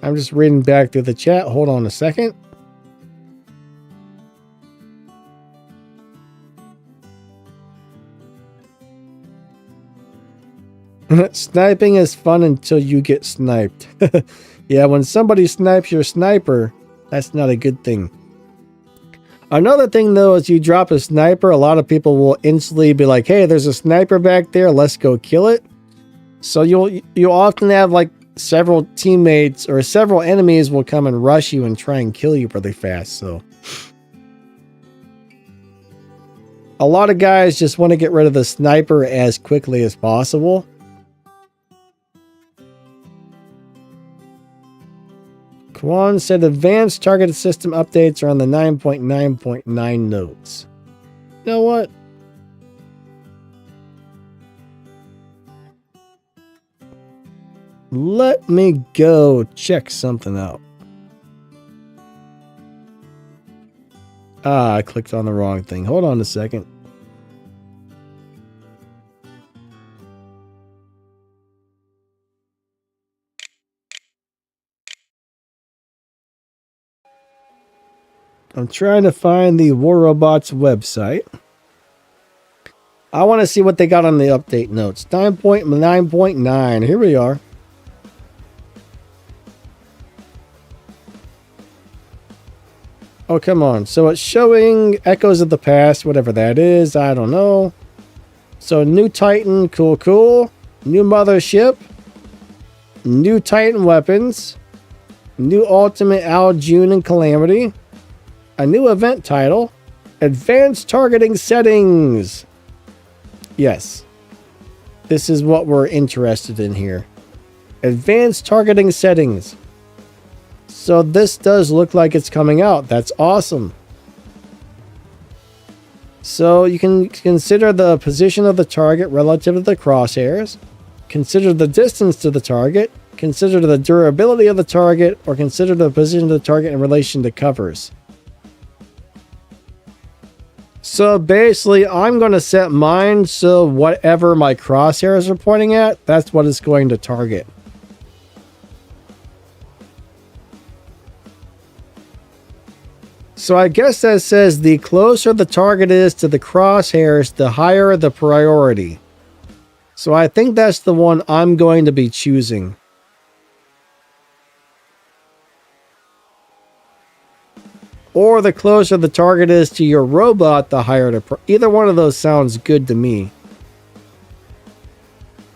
I'm just reading back through the chat. Hold on a second. Sniping is fun until you get sniped. Yeah, when somebody snipes your sniper, that's not a good thing. Another thing, though, is you drop a sniper, a lot of people will instantly be like, hey, there's a sniper back there, let's go kill it. So you'll often have like several teammates or several enemies will come and rush you and try and kill you really fast. So a lot of guys just want to get rid of the sniper as quickly as possible. Kwan said advanced targeted system updates are on the 9.9.9 notes. You know what? Let me go check something out. Ah, I clicked on the wrong thing. Hold on a second. I'm trying to find the War Robots website. I want to see what they got on the update notes. 9.9.9. Here we are. Oh, come on. So it's showing echoes of the past, whatever that is. I don't know. So new Titan, cool, cool. New mothership. New Titan weapons. New Ultimate Al, June, and Calamity. A new event title. Advanced targeting settings. Yes. This is what we're interested in here. Advanced targeting settings. So this does look like it's coming out. That's awesome. So you can consider the position of the target relative to the crosshairs. Consider the distance to the target. Consider the durability of the target. Or consider the position of the target in relation to covers. So basically, I'm going to set mine so whatever my crosshairs are pointing at, that's what it's going to target. So I guess that says the closer the target is to the crosshairs, the higher the priority. So I think that's the one I'm going to be choosing. Or the closer the target is to your robot, the higher the either one of those sounds good to me.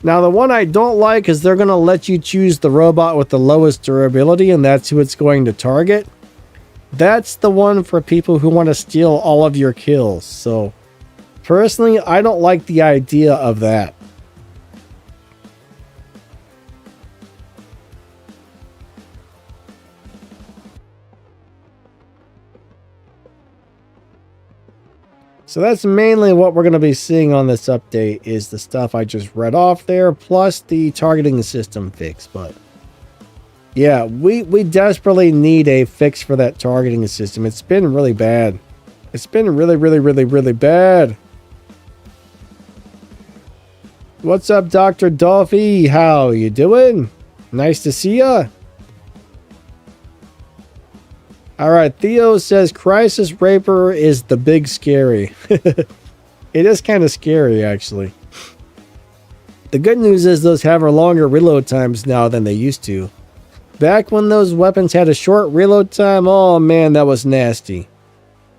Now the one I don't like is they're going to let you choose the robot with the lowest durability, and that's who it's going to target. That's the one for people who want to steal all of your kills. So personally, I don't like the idea of that. So that's mainly what we're going to be seeing on this update is the stuff I just read off there, plus the targeting system fix. But yeah, we desperately need a fix for that targeting system. It's been really bad. It's been really bad. What's up, Dr. Dolphy? How you doing? Nice to see ya. All right, Theo says Crisis Raper is the big scary. It is kind of scary, actually. The good news is those have longer reload times now than they used to. Back when those weapons had a short reload time, oh man, that was nasty.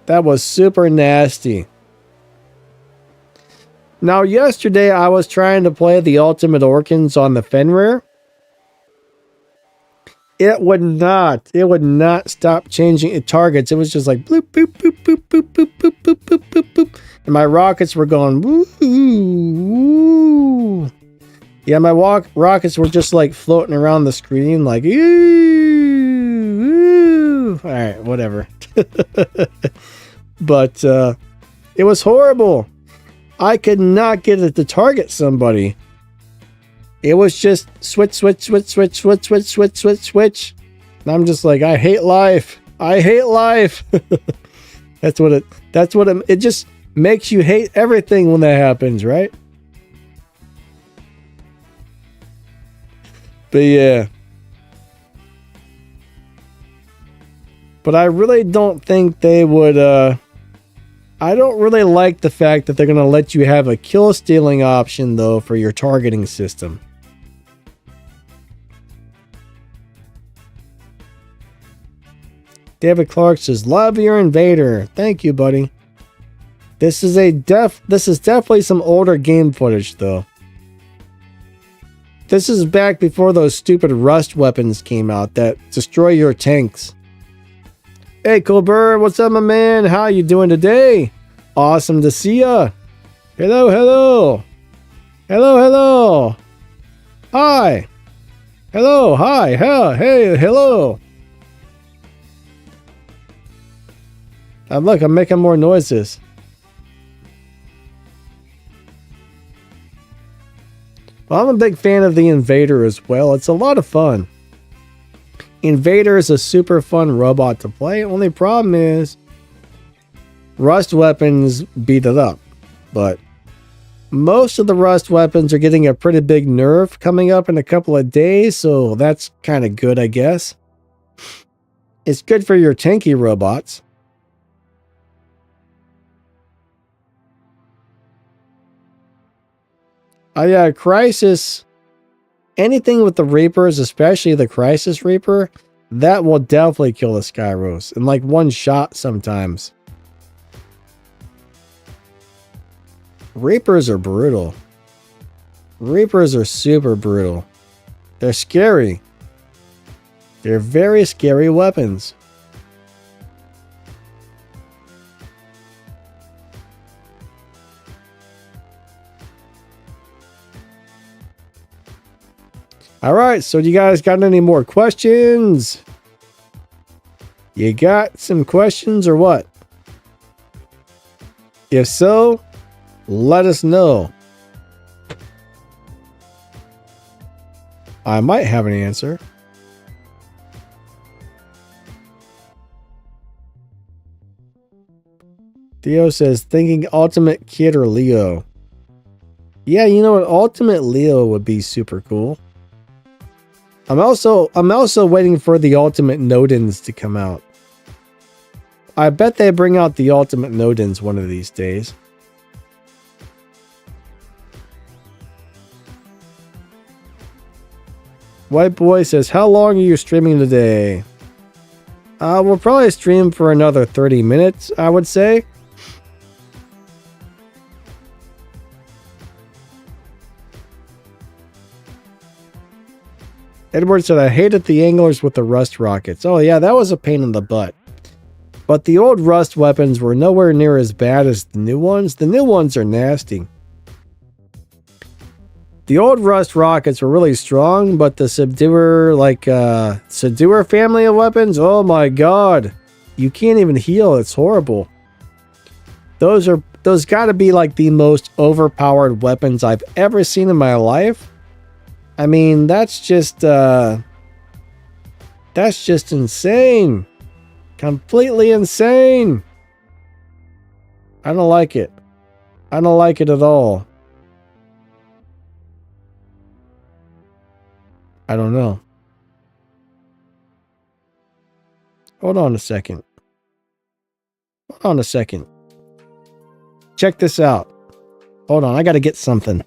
That was super nasty. Now, yesterday I was trying to play the Ultimate Orkans on the Fenrir. It would not stop changing targets. It was just like bloop, boop, boop, boop, boop, boop, boop, boop, boop, boop, boop. And my rockets were going woo, woo. Yeah, my rockets were just like floating around the screen like ooh, ooh. All right, whatever. But it was horrible. I could not get it to target somebody. It was just switch. And I'm just like, I hate life. I hate life. That's what it just makes you hate everything when that happens, right? But yeah. But I really don't think they would, I don't really like the fact that they're going to let you have a kill stealing option though for your targeting system. David Clark says, "Love your invader." Thank you, buddy. This is definitely some older game footage, though. This is back before those stupid rust weapons came out that destroy your tanks. Hey, Colbert, what's up, my man? How you doing today? Awesome to see ya. Hello, hello. Hello, hello. Hi. Hello, hi, hey, hello. Look, I'm making more noises. Well, I'm a big fan of the Invader as well. It's a lot of fun. Invader is a super fun robot to play. Only problem is rust weapons beat it up. But most of the rust weapons are getting a pretty big nerf coming up in a couple of days, so that's kind of good, I guess. It's good for your tanky robots. Oh yeah, Crisis. Anything with the Reapers, especially the Crisis Reaper, that will definitely kill the Skyros in like one shot sometimes. Reapers are brutal. Reapers are super brutal. They're scary. They're very scary weapons. Alright, so you guys got any more questions? You got some questions or what? If so, let us know. I might have an answer. Theo says, thinking Ultimate Kid or Leo. Yeah, you know what? Ultimate Leo would be super cool. I'm also waiting for the Ultimate Nodens to come out. I bet they bring out the Ultimate Nodens one of these days. White Boy says, how long are you streaming today? We'll probably stream for another 30 minutes, I would say. Edward said, I hated the anglers with the rust rockets. Oh yeah, that was a pain in the butt. But the old rust weapons were nowhere near as bad as the new ones. The new ones are nasty. The old rust rockets were really strong, but the subduer, subduer family of weapons, oh my god. You can't even heal, it's horrible. Those gotta be like the most overpowered weapons I've ever seen in my life. I mean, that's just insane. Completely insane. I don't like it. I don't like it at all. I don't know. Hold on a second. Hold on a second. Check this out. Hold on, I gotta get something.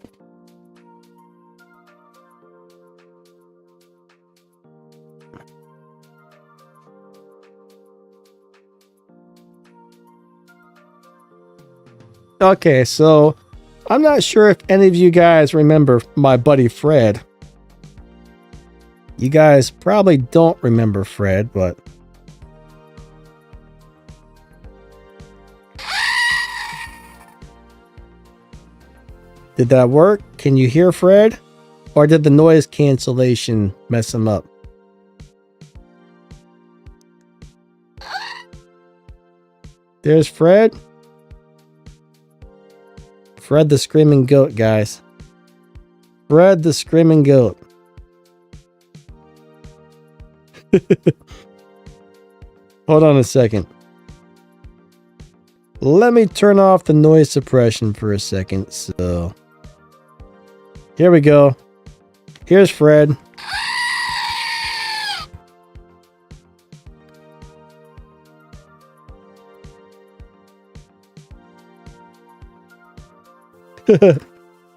Okay, so I'm not sure if any of you guys remember my buddy Fred. You guys probably don't remember Fred, but did that work? Can you hear Fred? Or did the noise cancellation mess him up? There's Fred. Fred the Screaming Goat, guys. Fred the Screaming Goat. Hold on a second. Let me turn off the noise suppression for a second. So, here we go. Here's Fred.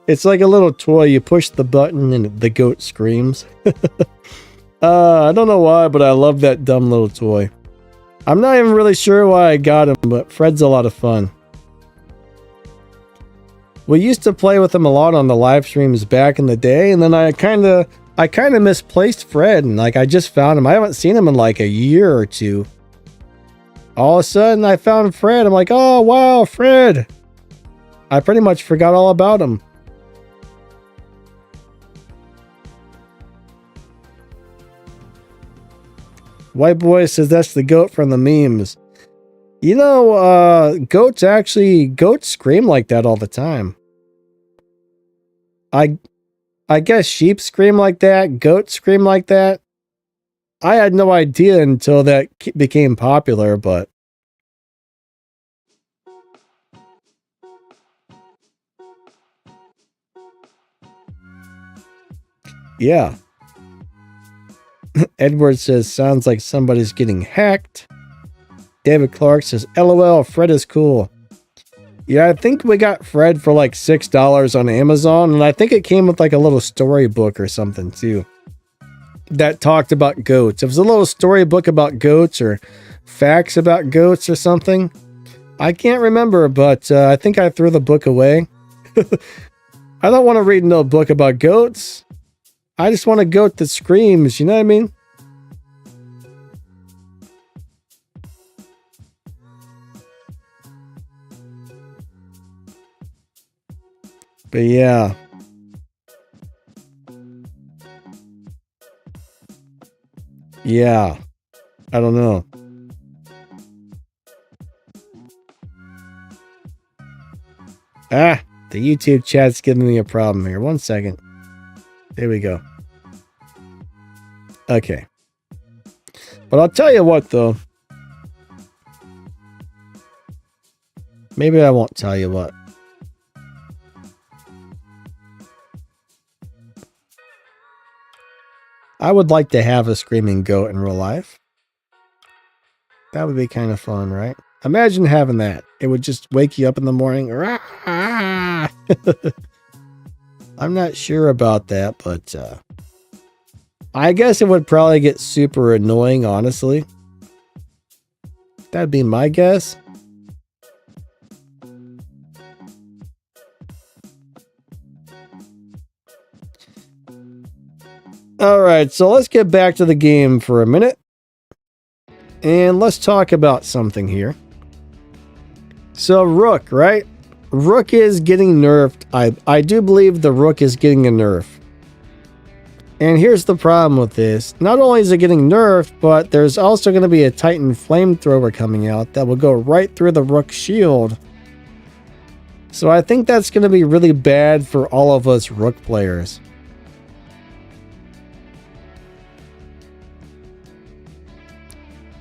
It's like a little toy. You push the button and the goat screams. I don't know why, but I love that dumb little toy. I'm not even really sure why I got him, but Fred's a lot of fun. We used to play with him a lot on the live streams back in the day, and then I kind of misplaced Fred, and like I just found him. I haven't seen him in like a year or two. All of a sudden, I found Fred. I'm like, oh wow, Fred. I pretty much forgot all about him. White Boy says that's the goat from the memes. You know, goats scream like that all the time. I I guess sheep scream like that, goats scream like that. I had no idea until that became popular, but yeah. Edward says, sounds like somebody's getting hacked. David Clark says, LOL, Fred is cool. Yeah, I think we got Fred for like $6 on Amazon, and I think it came with like a little storybook or something too that talked about goats. It was a little storybook about goats or facts about goats or something. I can't remember, but I think I threw the book away. I don't want to read no book about goats. I just want a goat that screams, you know what I mean? But yeah. Yeah. I don't know. Ah, the YouTube chat's giving me a problem here. 1 second. There we go. Okay. But I'll tell you what, though. Maybe I won't tell you what. I would like to have a screaming goat in real life. That would be kind of fun, right? Imagine having that. It would just wake you up in the morning. I'm not sure about that, but I guess it would probably get super annoying, honestly. That'd be my guess. Alright, so let's get back to the game for a minute. And let's talk about something here. So Rook, right? Rook is getting nerfed. I do believe the Rook is getting a nerf. And here's the problem with this. Not only is it getting nerfed, but there's also going to be a Titan flamethrower coming out that will go right through the Rook shield. So I think that's going to be really bad for all of us Rook players.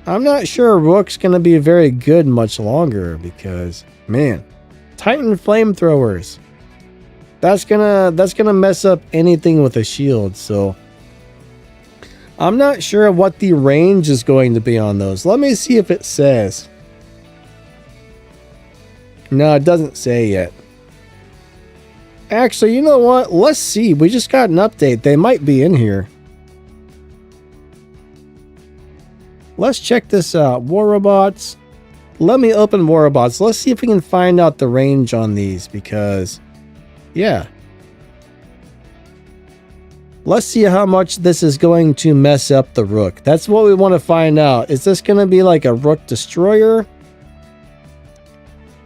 I'm not sure Rook's going to be very good much longer because, man, Titan flamethrowers. That's gonna mess up anything with a shield, so I'm not sure what the range is going to be on those. Let me see if it says. No, it doesn't say yet. Actually, you know what? Let's see. We just got an update. They might be in here. Let's check this out. War Robots. Let me open War Robots. Let's see if we can find out the range on these because, yeah. Let's see how much this is going to mess up the Rook. That's what we want to find out. Is this going to be like a Rook Destroyer?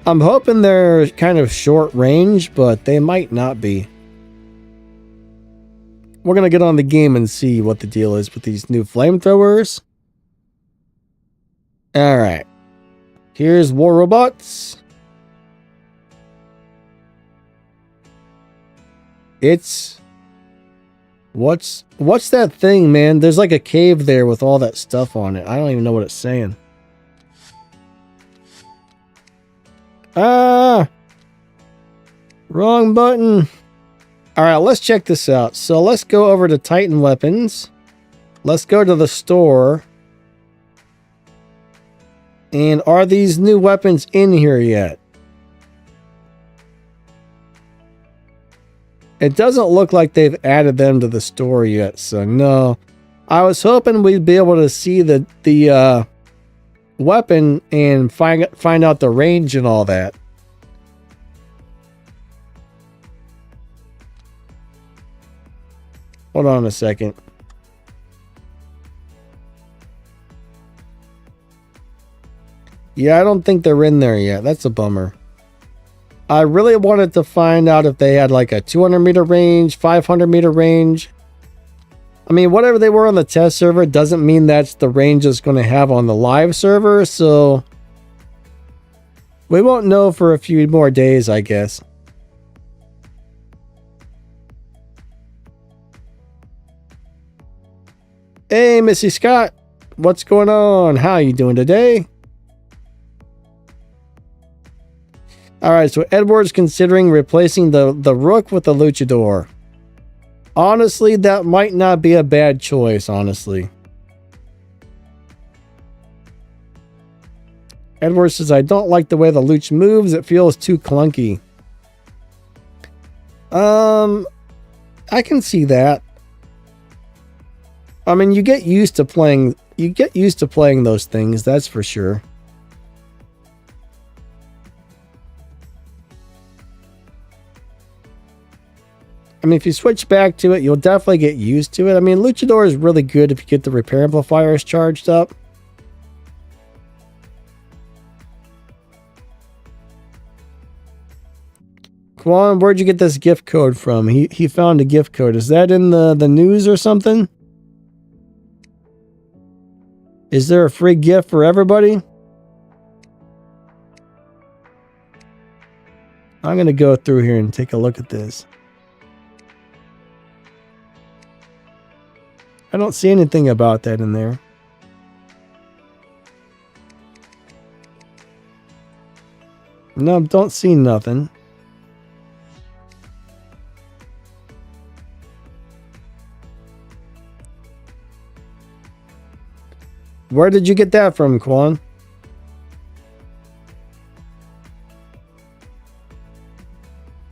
I'm hoping they're kind of short range, but they might not be. We're going to get on the game and see what the deal is with these new flamethrowers. Alright. Here's War Robots. It's... What's that thing, man? There's like a cave there with all that stuff on it. I don't even know what it's saying. Ah! Wrong button. Alright, let's check this out. So let's go over to Titan Weapons. Let's go to the store. And are these new weapons in here yet? It doesn't look like they've added them to the store yet, so no. I was hoping we'd be able to see the weapon and find out the range and all that. Hold on a second. Yeah, I don't think they're in there yet. That's a bummer. I really wanted to find out if they had like a 200 meter range, 500 meter range. I mean, whatever they were on the test server doesn't mean that's the range it's going to have on the live server, so we won't know for a few more days, I guess. Hey, Missy Scott. What's going on? How are you doing today? Alright, so Edward's considering replacing the Rook with the Luchador. Honestly, that might not be a bad choice, honestly. Edward says, I don't like the way the Luch moves. It feels too clunky. I can see that. I mean, you get used to playing those things, that's for sure. I mean, if you switch back to it, you'll definitely get used to it. I mean, Luchador is really good if you get the repair amplifiers charged up. Quan, where'd you get this gift code from? He found a gift code. Is that in the news or something? Is there a free gift for everybody? I'm going to go through here and take a look at this. I don't see anything about that in there. No, don't see nothing. Where did you get that from, Quan?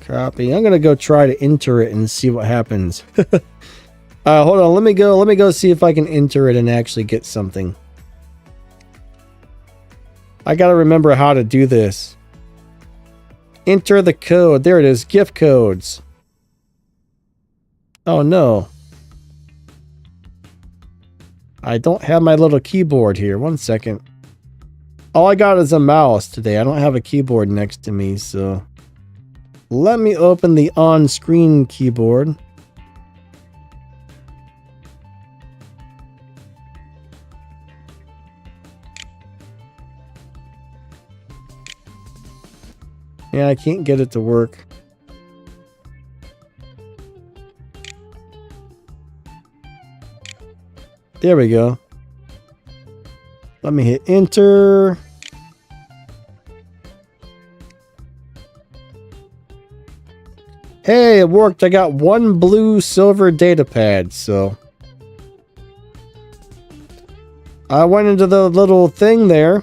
Copy. I'm gonna go try to enter it and see what happens. Hold on. Let me go see if I can enter it and actually get something. I gotta remember how to do this. Enter the code. There it is. Gift codes. Oh no. I don't have my little keyboard here. One second. All I got is a mouse today. I don't have a keyboard next to me, so let me open the on-screen keyboard. Yeah, I can't get it to work. There we go. Let me hit enter. Hey, it worked. I got one blue silver data pad, so I went into the little thing there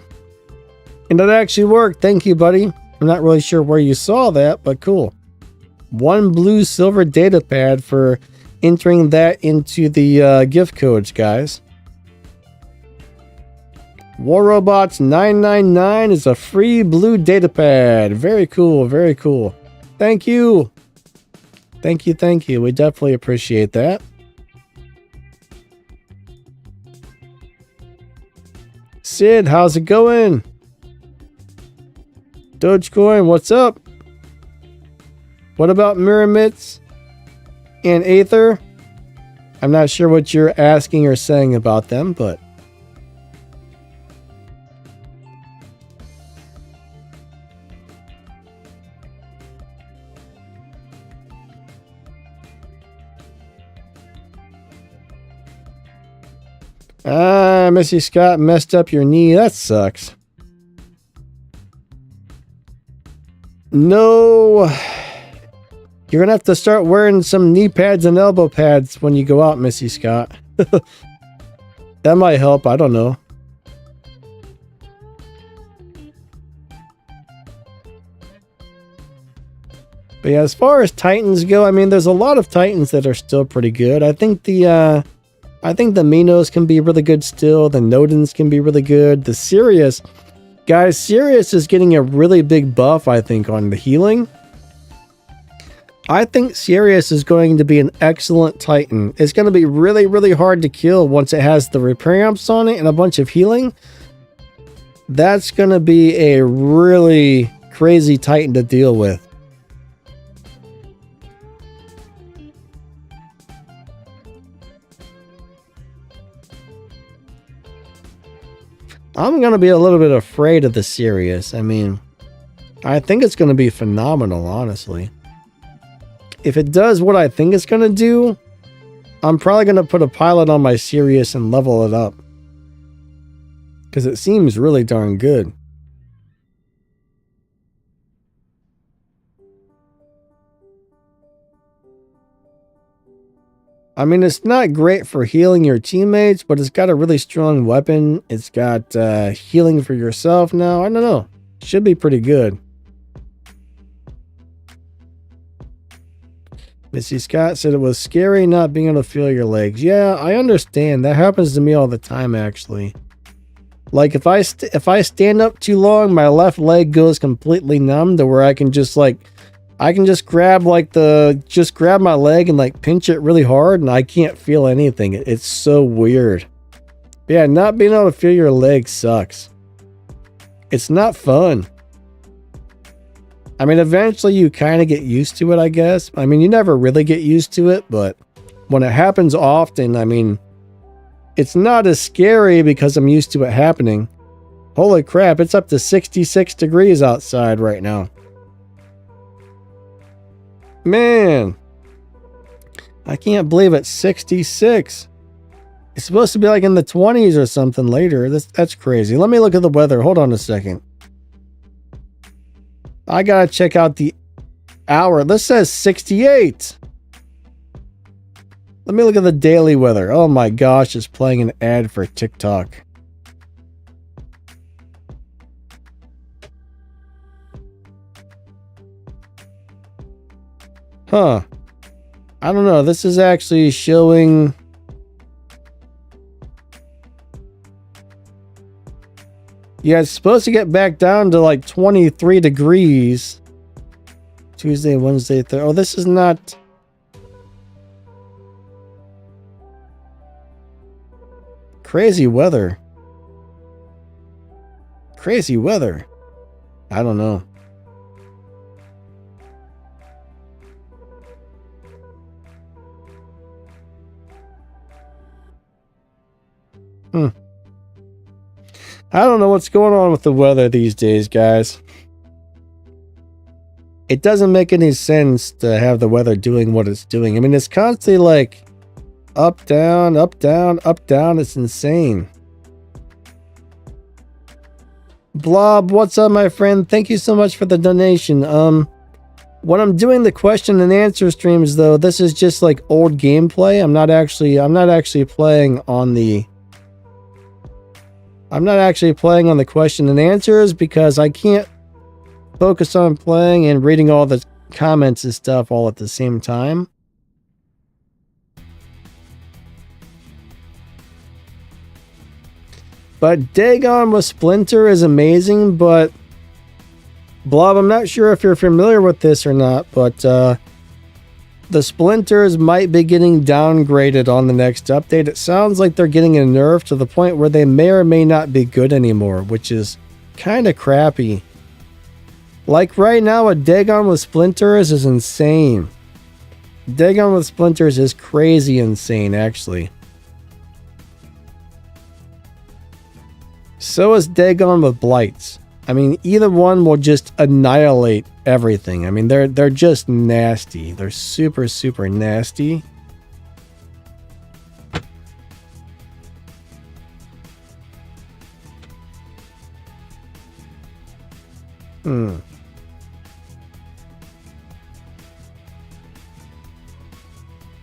and it actually worked. Thank you, buddy. I'm not really sure where you saw that, but cool. One blue silver data pad for entering that into the gift codes, guys. War Robots 999 is a free blue data pad. Very cool, very cool. Thank you. Thank you, thank you. We definitely appreciate that. Sid, how's it going? Dogecoin, what's up? What about Miramitz and Aether? I'm not sure what you're asking or saying about them, but Missy Scott messed up your knee. That sucks. No. You're going to have to start wearing some knee pads and elbow pads when you go out, Missy Scott. That might help. I don't know. But yeah, as far as Titans go, I mean, there's a lot of Titans that are still pretty good. I think the Minos can be really good still. The Nodens can be really good. The Sirius, guys, Sirius is getting a really big buff, I think, on the healing. I think Sirius is going to be an excellent Titan. It's going to be really, really hard to kill once it has the repair amps on it and a bunch of healing. That's going to be a really crazy Titan to deal with. I'm going to be a little bit afraid of the Sirius. I mean, I think it's going to be phenomenal, honestly. If it does what I think it's going to do, I'm probably going to put a pilot on my Sirius and level it up. Because it seems really darn good. I mean, it's not great for healing your teammates, but it's got a really strong weapon. It's got healing for yourself now. I don't know. Should be pretty good. Missy Scott said it was scary not being able to feel your legs. Yeah, I understand. That happens to me all the time, actually. Like, if I stand up too long, my left leg goes completely numb to where I can just, like... I can just grab grab my leg and like pinch it really hard and I can't feel anything. It's so weird. But yeah, not being able to feel your leg sucks. It's not fun. I mean, eventually you kind of get used to it, I guess. I mean, you never really get used to it, but when it happens often, I mean, it's not as scary because I'm used to it happening. Holy crap, it's up to 66 degrees outside right now. Man, I can't believe it's 66. It's supposed to be like in the 20s or something later. That's crazy. Let me look at the weather. Hold on a second. I gotta check out the hour. This says 68. Let me look at the daily weather. Oh my gosh, it's playing an ad for TikTok. Huh. I don't know. This is actually showing... Yeah, it's supposed to get back down to like 23 degrees. Tuesday, Wednesday, Thursday. Oh, this is not... Crazy weather. Crazy weather. I don't know. I don't know what's going on with the weather these days, guys. It doesn't make any sense to have the weather doing what it's doing. I mean, it's constantly like up, down, up, down, up, down. It's insane. Blob, what's up, my friend? Thank you so much for the donation. When I'm doing the question and answer streams, though, this is just like old gameplay. I'm not actually playing on the question and answers because I can't focus on playing and reading all the comments and stuff all at the same time. But Dagon with Splinter is amazing, but Blob, I'm not sure if you're familiar with this or not, but the Splinters might be getting downgraded on the next update. It sounds like they're getting a nerf to the point where they may or may not be good anymore, which is kind of crappy. Like right now, a Dagon with Splinters is insane. Dagon with Splinters is crazy insane, actually. So is Dagon with Blights. I mean, either one will just annihilate everything. I mean, they're just nasty. They're super, super nasty.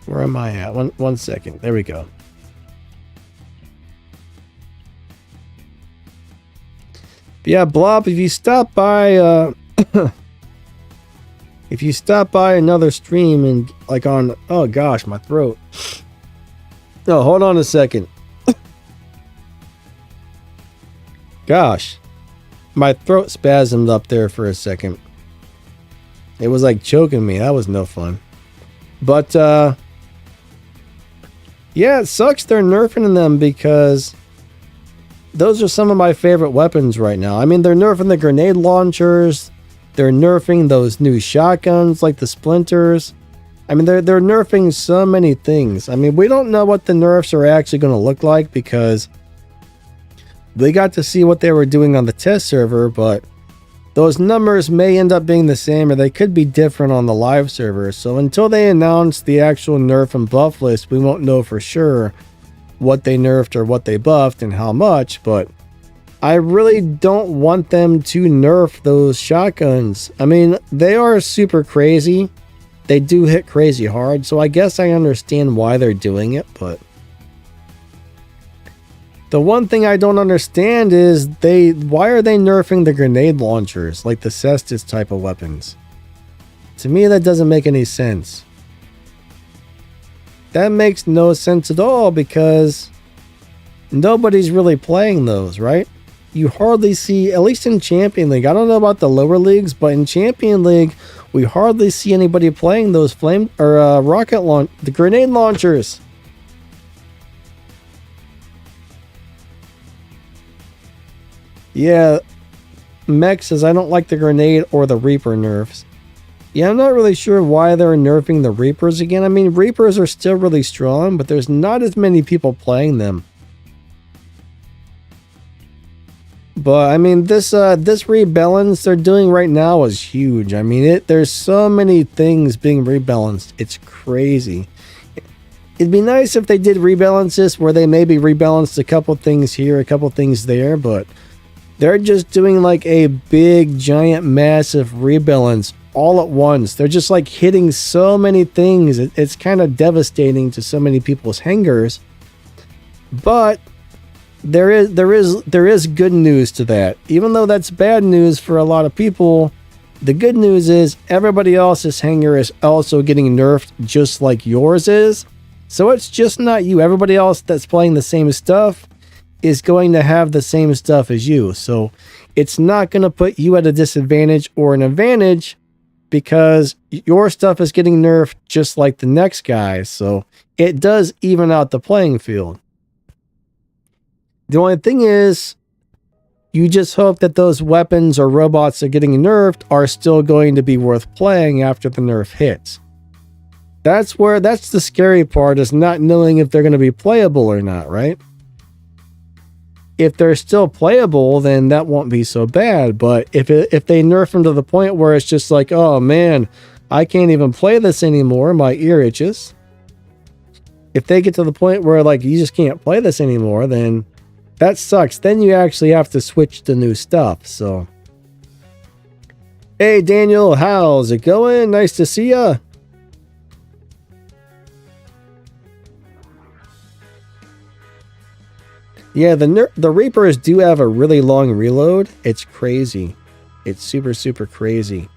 Where am I at? One second. There we go. Yeah, Blob, if you stop by if you stop by another stream and like on, oh gosh, my throat. No, hold on a second. Gosh, my throat spasmed up there for a second. It was like choking me. That was no fun. But yeah, it sucks they're nerfing them because those are some of my favorite weapons right now. I mean, they're nerfing the grenade launchers. They're nerfing those new shotguns like the Splinters. I mean, they're nerfing so many things. I mean, we don't know what the nerfs are actually going to look like because we got to see what they were doing on the test server, but those numbers may end up being the same or they could be different on the live server. So until they announce the actual nerf and buff list, we won't know for sure what they nerfed or what they buffed and how much, but I really don't want them to nerf those shotguns. I mean, they are super crazy. They do hit crazy hard, so I guess I understand why they're doing it, but the one thing I don't understand is why are they nerfing the grenade launchers, like the Cestus type of weapons? To me, that doesn't make any sense. That makes no sense at all because nobody's really playing those, right? You hardly see, at least in Champion League, I don't know about the lower leagues, but in Champion League, we hardly see anybody playing those the grenade launchers. Yeah, Mech says, I don't like the grenade or the Reaper nerfs. Yeah, I'm not really sure why they're nerfing the Reapers again. I mean, Reapers are still really strong, but there's not as many people playing them. But I mean, this rebalance they're doing right now is huge. I mean, there's so many things being rebalanced. It's crazy. It'd be nice if they did rebalances where they maybe rebalanced a couple things here, a couple things there, but they're just doing like a big, giant, massive rebalance all at once. They're just like hitting so many things. It's kind of devastating to so many people's hangars. But there is good news to that. Even though that's bad news for a lot of people, the good news is everybody else's hangar is also getting nerfed just like yours is. So it's just not you. Everybody else that's playing the same stuff is going to have the same stuff as you. So it's not going to put you at a disadvantage or an advantage because your stuff is getting nerfed just like the next guy. So it does even out the playing field. The only thing is, you just hope that those weapons or robots that are getting nerfed are still going to be worth playing after the nerf hits. That's the scary part, is not knowing if they're going to be playable or not, right? If they're still playable, then that won't be so bad. But if they nerf them to the point where it's just like, oh man, I can't even play this anymore, my ear itches. If they get to the point where like you just can't play this anymore, then that sucks. Then you actually have to switch to new stuff. So, hey Daniel, how's it going? Nice to see ya. Yeah, the Reapers do have a really long reload. It's crazy. It's super, super crazy.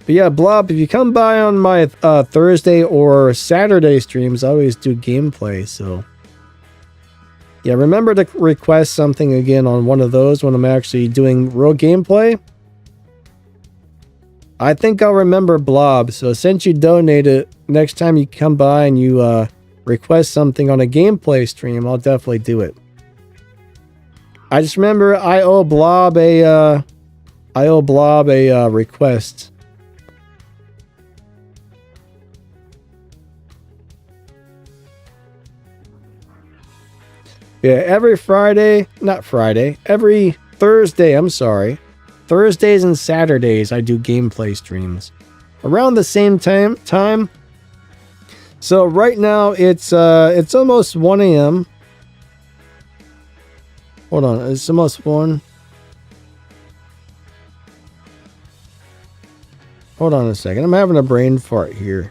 But yeah, Blob, if you come by on my Thursday or Saturday streams, I always do gameplay. So yeah, remember to request something again on one of those when I'm actually doing real gameplay. I think I'll remember, Blob. So since you donated, next time you come by and you request something on a gameplay stream, I'll definitely do it. I just remember I owe Blob a request. Yeah, every Thursday, I'm sorry. Thursdays and Saturdays, I do gameplay streams around the same time. So right now it's almost 1 a.m. Hold on, it's almost 1. Hold on a second. I'm having a brain fart here.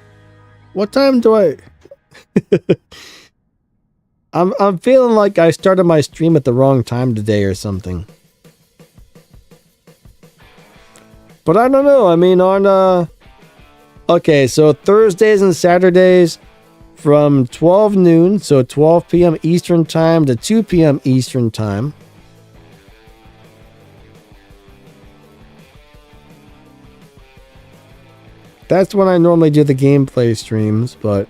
What time do I I'm feeling like I started my stream at the wrong time today or something. But I don't know. I mean, okay, so Thursdays and Saturdays from 12 noon, so 12 p.m. Eastern time to 2 p.m. Eastern time. That's when I normally do the gameplay streams, but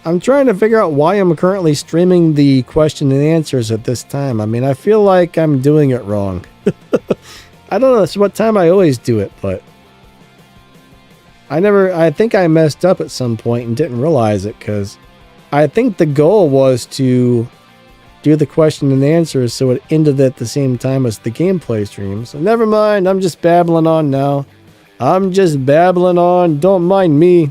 I'm trying to figure out why I'm currently streaming the question and answers at this time. I mean, I feel like I'm doing it wrong. I don't know. It's what time I always do it, but I think I messed up at some point and didn't realize it, because I think the goal was to do the question and answers, so it ended at the same time as the gameplay stream. So never mind, I'm just babbling on now. I'm just babbling on, don't mind me.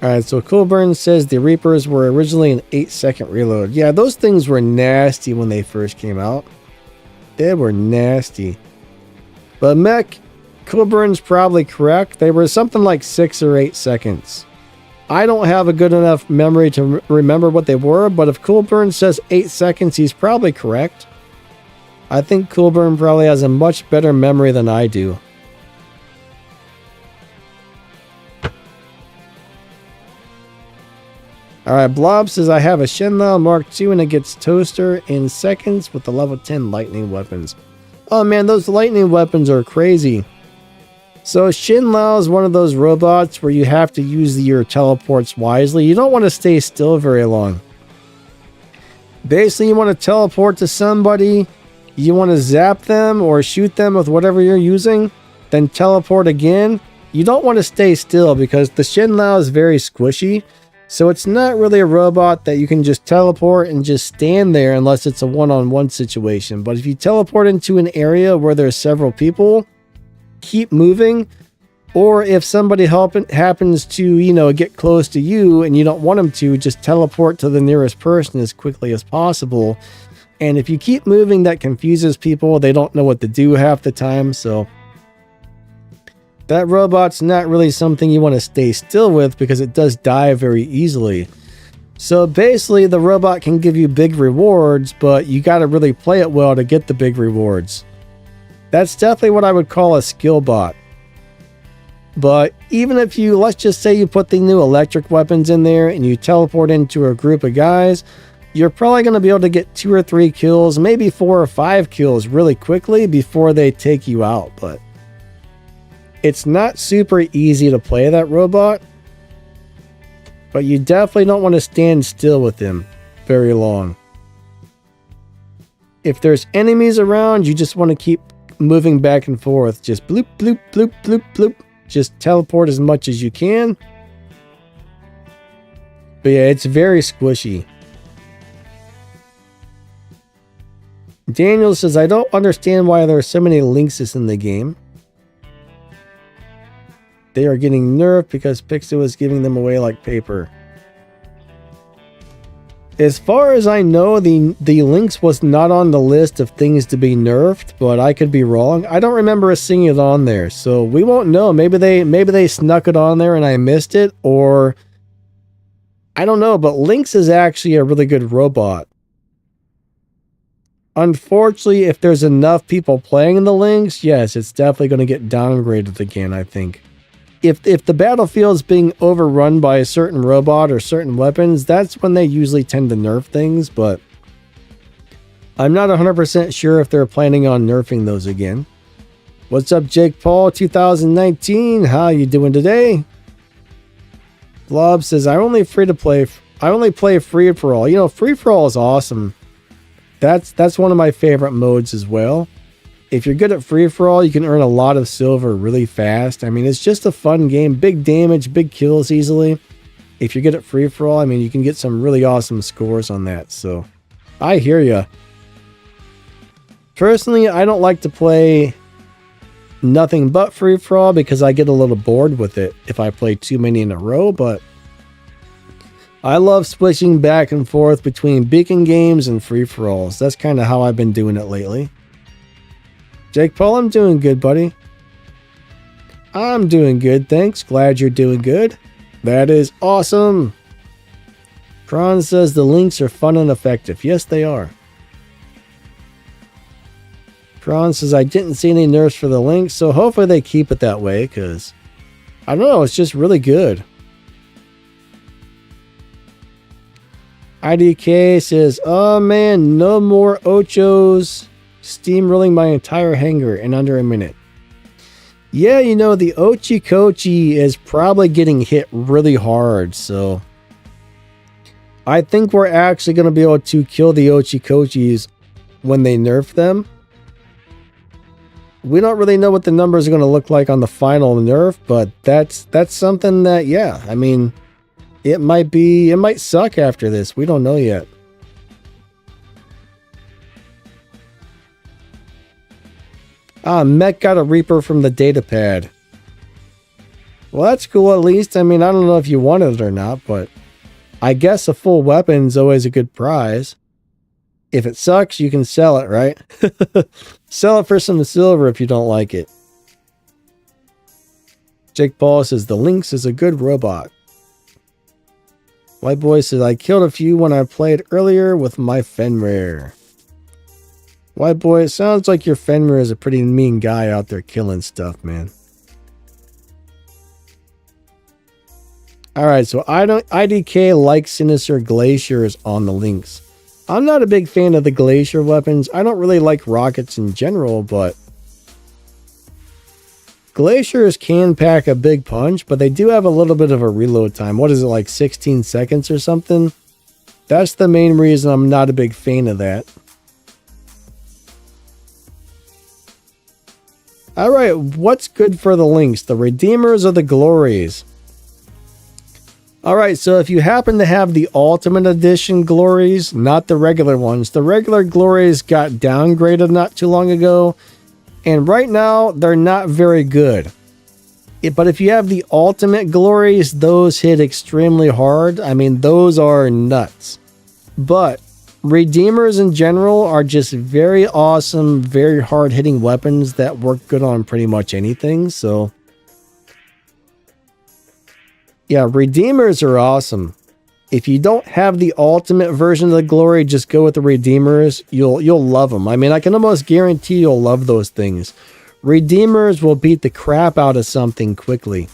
Alright, so Coolburn says the Reapers were originally an 8-second reload. Yeah, those things were nasty when they first came out. They were nasty. But Mech, Coolburn's probably correct. They were something like 6 or 8 seconds. I don't have a good enough memory to remember what they were, but if Coolburn says 8 seconds, he's probably correct. I think Coolburn probably has a much better memory than I do. Alright, Blob says I have a Shenlao Mark II and it gets toaster in seconds with the level 10 lightning weapons. Oh man, those lightning weapons are crazy. So Shenlao is one of those robots where you have to use your teleports wisely. You don't want to stay still very long. Basically, you want to teleport to somebody, you want to zap them or shoot them with whatever you're using, then teleport again. You don't want to stay still because the Shenlao is very squishy. So it's not really a robot that you can just teleport and just stand there unless it's a one-on-one situation. But if you teleport into an area where there's several people, keep moving. Or if somebody happens to, get close to you and you don't want them to, just teleport to the nearest person as quickly as possible. And if you keep moving, that confuses people. They don't know what to do half the time. So that robot's not really something you want to stay still with because it does die very easily. So basically, the robot can give you big rewards, but you got to really play it well to get the big rewards. That's definitely what I would call a skill bot. But even if you, let's just say you put the new electric weapons in there and you teleport into a group of guys, you're probably going to be able to get 2 or 3 kills, maybe 4 or 5 kills really quickly before they take you out. But it's not super easy to play that robot. But you definitely don't want to stand still with him very long. If there's enemies around, you just want to keep moving back and forth. Just bloop, bloop, bloop, bloop, bloop. Just teleport as much as you can. But yeah, it's very squishy. Daniel says, I don't understand why there are so many Lynxes in the game. They are getting nerfed because Pixel is giving them away like paper. As far as I know, the Lynx was not on the list of things to be nerfed, but I could be wrong. I don't remember seeing it on there, so we won't know. Maybe they snuck it on there and I missed it, or I don't know, but Lynx is actually a really good robot. Unfortunately, if there's enough people playing the Lynx, yes, it's definitely going to get downgraded again, I think. If the battlefield's being overrun by a certain robot or certain weapons, that's when they usually tend to nerf things, but I'm not 100% sure if they're planning on nerfing those again. What's up, Jake Paul 2019? How you doing today? Blob says, I only play free for all. Free for all is awesome. That's one of my favorite modes as well. If you're good at free-for-all, you can earn a lot of silver really fast. I mean, it's just a fun game. Big damage, big kills easily. If you're good at free-for-all, I mean, you can get some really awesome scores on that. So, I hear ya. Personally, I don't like to play nothing but free-for-all because I get a little bored with it if I play too many in a row, but I love switching back and forth between beacon games and free-for-alls. That's kind of how I've been doing it lately. Jake Paul, I'm doing good, buddy. I'm doing good, thanks. Glad you're doing good. That is awesome. Kron says the Lynx are fun and effective. Yes, they are. Kron says, I didn't see any nerfs for the Lynx, so hopefully they keep it that way, because I don't know, it's just really good. IDK says, oh man, no more Ochos. Steamrolling my entire hangar in under a minute. Yeah, the Ochi Kochi is probably getting hit really hard, so I think we're actually going to be able to kill the Ochi Kochis when they nerf them. We don't really know what the numbers are going to look like on the final nerf, but that's something that, yeah, I mean, It might suck after this. We don't know yet. Ah, Mech got a Reaper from the data pad. Well, that's cool at least. I mean, I don't know if you wanted it or not, but I guess a full weapon's always a good prize. If it sucks, you can sell it, right? Sell it for some silver if you don't like it. Jake Paul says, the Lynx is a good robot. White Boy says, I killed a few when I played earlier with my Fenrir. White Boy, it sounds like your Fenrir is a pretty mean guy out there killing stuff, man. Alright, so IDK likes Sinister Glaciers on the Lynx. I'm not a big fan of the Glacier weapons. I don't really like rockets in general, but Glaciers can pack a big punch, but they do have a little bit of a reload time. What is it, like 16 seconds or something? That's the main reason I'm not a big fan of that. Alright, what's good for the Lynx? The Redeemers or the Glories? Alright, so if you happen to have the Ultimate Edition Glories, not the regular ones, the regular Glories got downgraded not too long ago, and right now they're not very good. But if you have the Ultimate Glories, those hit extremely hard. I mean, those are nuts. But Redeemers in general are just very awesome, very hard-hitting weapons that work good on pretty much anything, so yeah, Redeemers are awesome. If you don't have the ultimate version of the Glory, just go with the Redeemers. You'll love them. I mean, I can almost guarantee you'll love those things. Redeemers will beat the crap out of something quickly.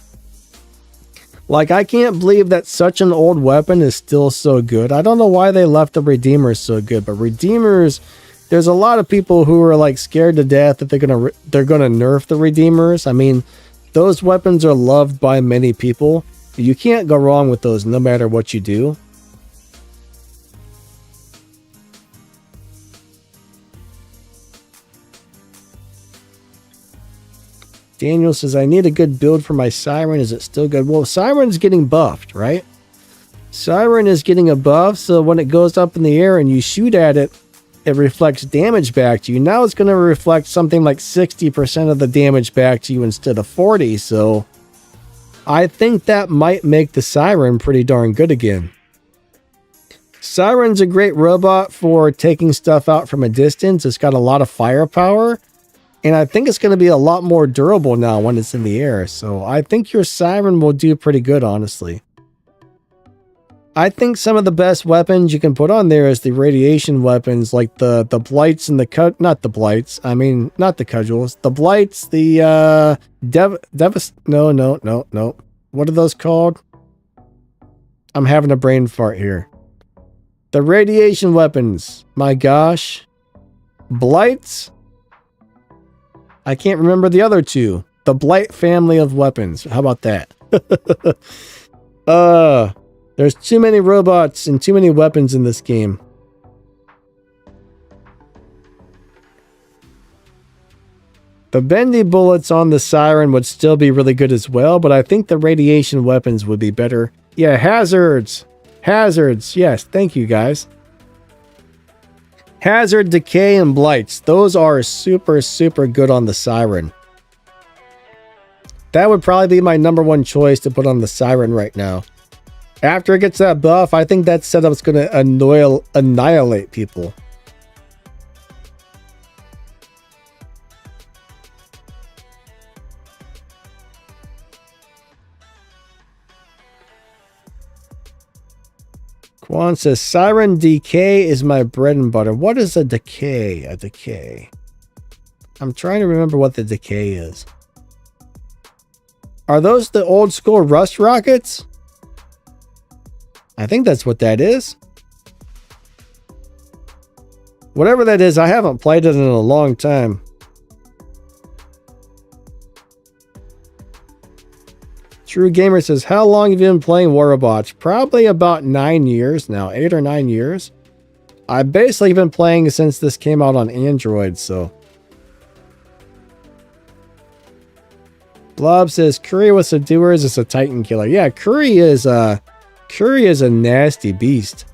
Like, I can't believe that such an old weapon is still so good. I don't know why they left the Redeemers so good, but Redeemers, there's a lot of people who are like scared to death that they're gonna nerf the Redeemers. I mean, those weapons are loved by many people. You can't go wrong with those no matter what you do. Daniel says, I need a good build for my Siren. Is it still good? Well, Siren's getting buffed, right? Siren is getting a buff, so when it goes up in the air and you shoot at it, it reflects damage back to you. Now it's going to reflect something like 60% of the damage back to you instead of 40, so I think that might make the Siren pretty darn good again. Siren's a great robot for taking stuff out from a distance. It's got a lot of firepower, and I think it's going to be a lot more durable now when it's in the air. So I think your Siren will do pretty good, honestly. I think some of the best weapons you can put on there is the radiation weapons, like the blights and the not the blights. I mean, not the cudgels. The blights, the no. What are those called? I'm having a brain fart here. The radiation weapons. My gosh. Blights. I can't remember the other two. The blight family of weapons. How about that? There's too many robots and too many weapons in this game. The bendy bullets on the Siren would still be really good as well, but I think the radiation weapons would be better. Yeah, hazards. Hazards. Yes, thank you guys. Hazard, decay, and blights. Those are super, super good on the Siren. That would probably be my #1 choice to put on the Siren right now. After it gets that buff, I think that setup's going to annihilate people. Quan says, Siren decay is my bread and butter. What is a decay? A decay. I'm trying to remember what the decay is. Are those the old school rust rockets? I think that's what that is. Whatever that is, I haven't played it in a long time. True Gamer says, how long have you been playing War Robots? Probably about 9 years now, 8 or 9 years. I've basically been playing since this came out on Android, so. Blob says, Curry with Subduers is a Titan killer. Yeah, Curry is Curry is a nasty beast.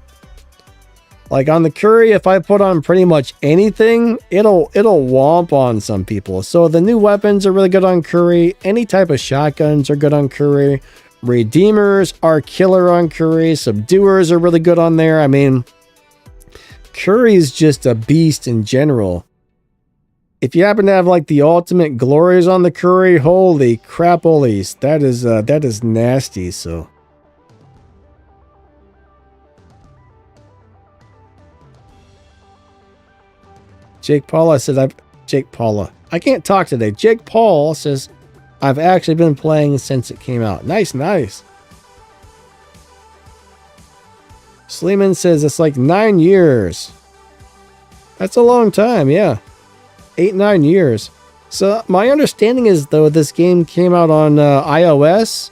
Like on the Curry, if I put on pretty much anything, it'll womp on some people. So the new weapons are really good on Curry. Any type of shotguns are good on Curry. Redeemers are killer on Curry. Subduers are really good on there. I mean, Curry's just a beast in general. If you happen to have like the ultimate glories on the Curry, holy crap-olies, that is nasty. So Jake Paula says I can't talk today. Jake Paul says I've actually been playing since it came out. Nice. Sleeman says it's like 9 years. That's a long time, yeah. 8-9 years. So my understanding is, though, this game came out on iOS,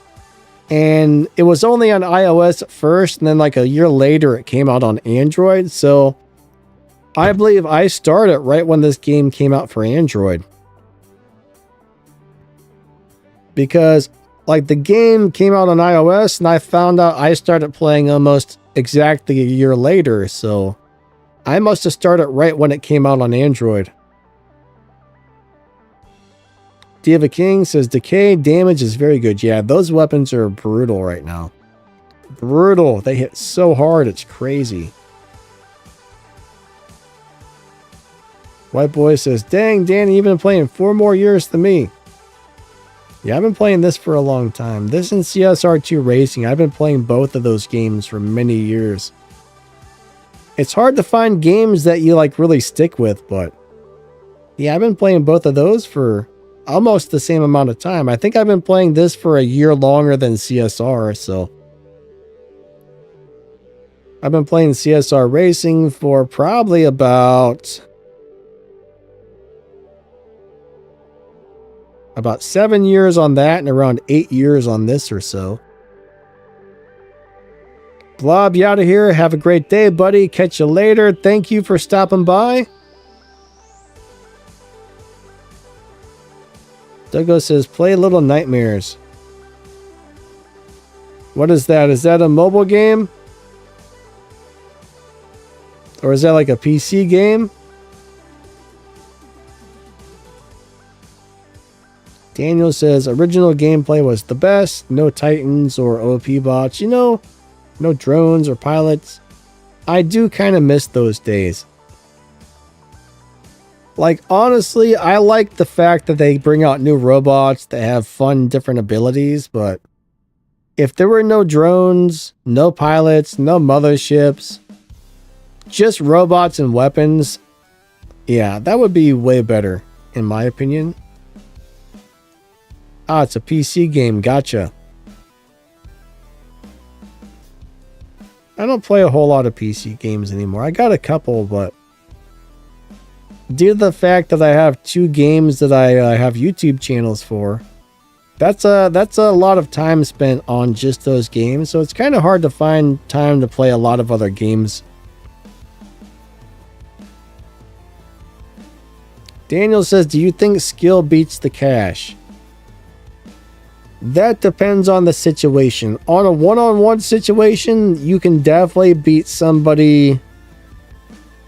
and it was only on iOS at first, and then like a year later it came out on Android. So I believe I started right when this game came out for Android, because like the game came out on iOS and I found out I started playing almost exactly a year later. So I must have started right when it came out on Android. Diva King says decay damage is very good. Yeah, those weapons are brutal right now. Brutal. They hit so hard, it's crazy. White Boy says, dang, Danny, you've been playing 4 more years than me. Yeah, I've been playing this for a long time. This and CSR2 Racing, I've been playing both of those games for many years. It's hard to find games that you like really stick with, but yeah, I've been playing both of those for almost the same amount of time. I think I've been playing this for a year longer than CSR, so I've been playing CSR Racing for probably about 7 years on that and around 8 years on this or so. Blob, you out of here. Have a great day, buddy. Catch you later. Thank you for stopping by. Douglas says, play Little Nightmares. What is that? Is that a mobile game? Or is that like a PC game? Daniel says, original gameplay was the best. No Titans or OP bots. You know, no drones or pilots. I do kind of miss those days. Like, honestly, I like the fact that they bring out new robots that have fun, different abilities, but if there were no drones, no pilots, no motherships, just robots and weapons, yeah, that would be way better, in my opinion. Ah, it's a PC game. Gotcha. I don't play a whole lot of PC games anymore. I got a couple, but due to the fact that I have 2 games that I have YouTube channels for, that's a lot of time spent on just those games. So it's kind of hard to find time to play a lot of other games. Daniel says, do you think skill beats the cash? That depends on the situation. On a one-on-one situation, you can definitely beat somebody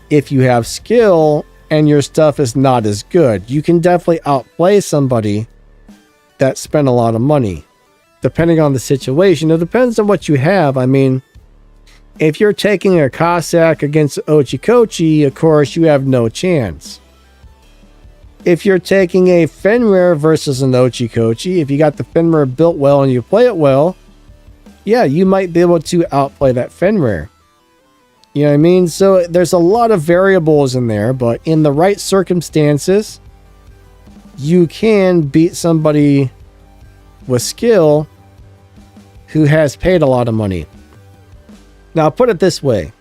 if you have skill and your stuff is not as good. You can definitely outplay somebody that spent a lot of money. Depending on the situation, it depends on what you have. I mean, if you're taking a Cossack against Ochikochi, of course, you have no chance. If you're taking a Fenrir versus an Ochikochi, if you got the Fenrir built well and you play it well, yeah, you might be able to outplay that Fenrir. You know what I mean? So there's a lot of variables in there, but in the right circumstances, you can beat somebody with skill who has paid a lot of money. Now, put it this way.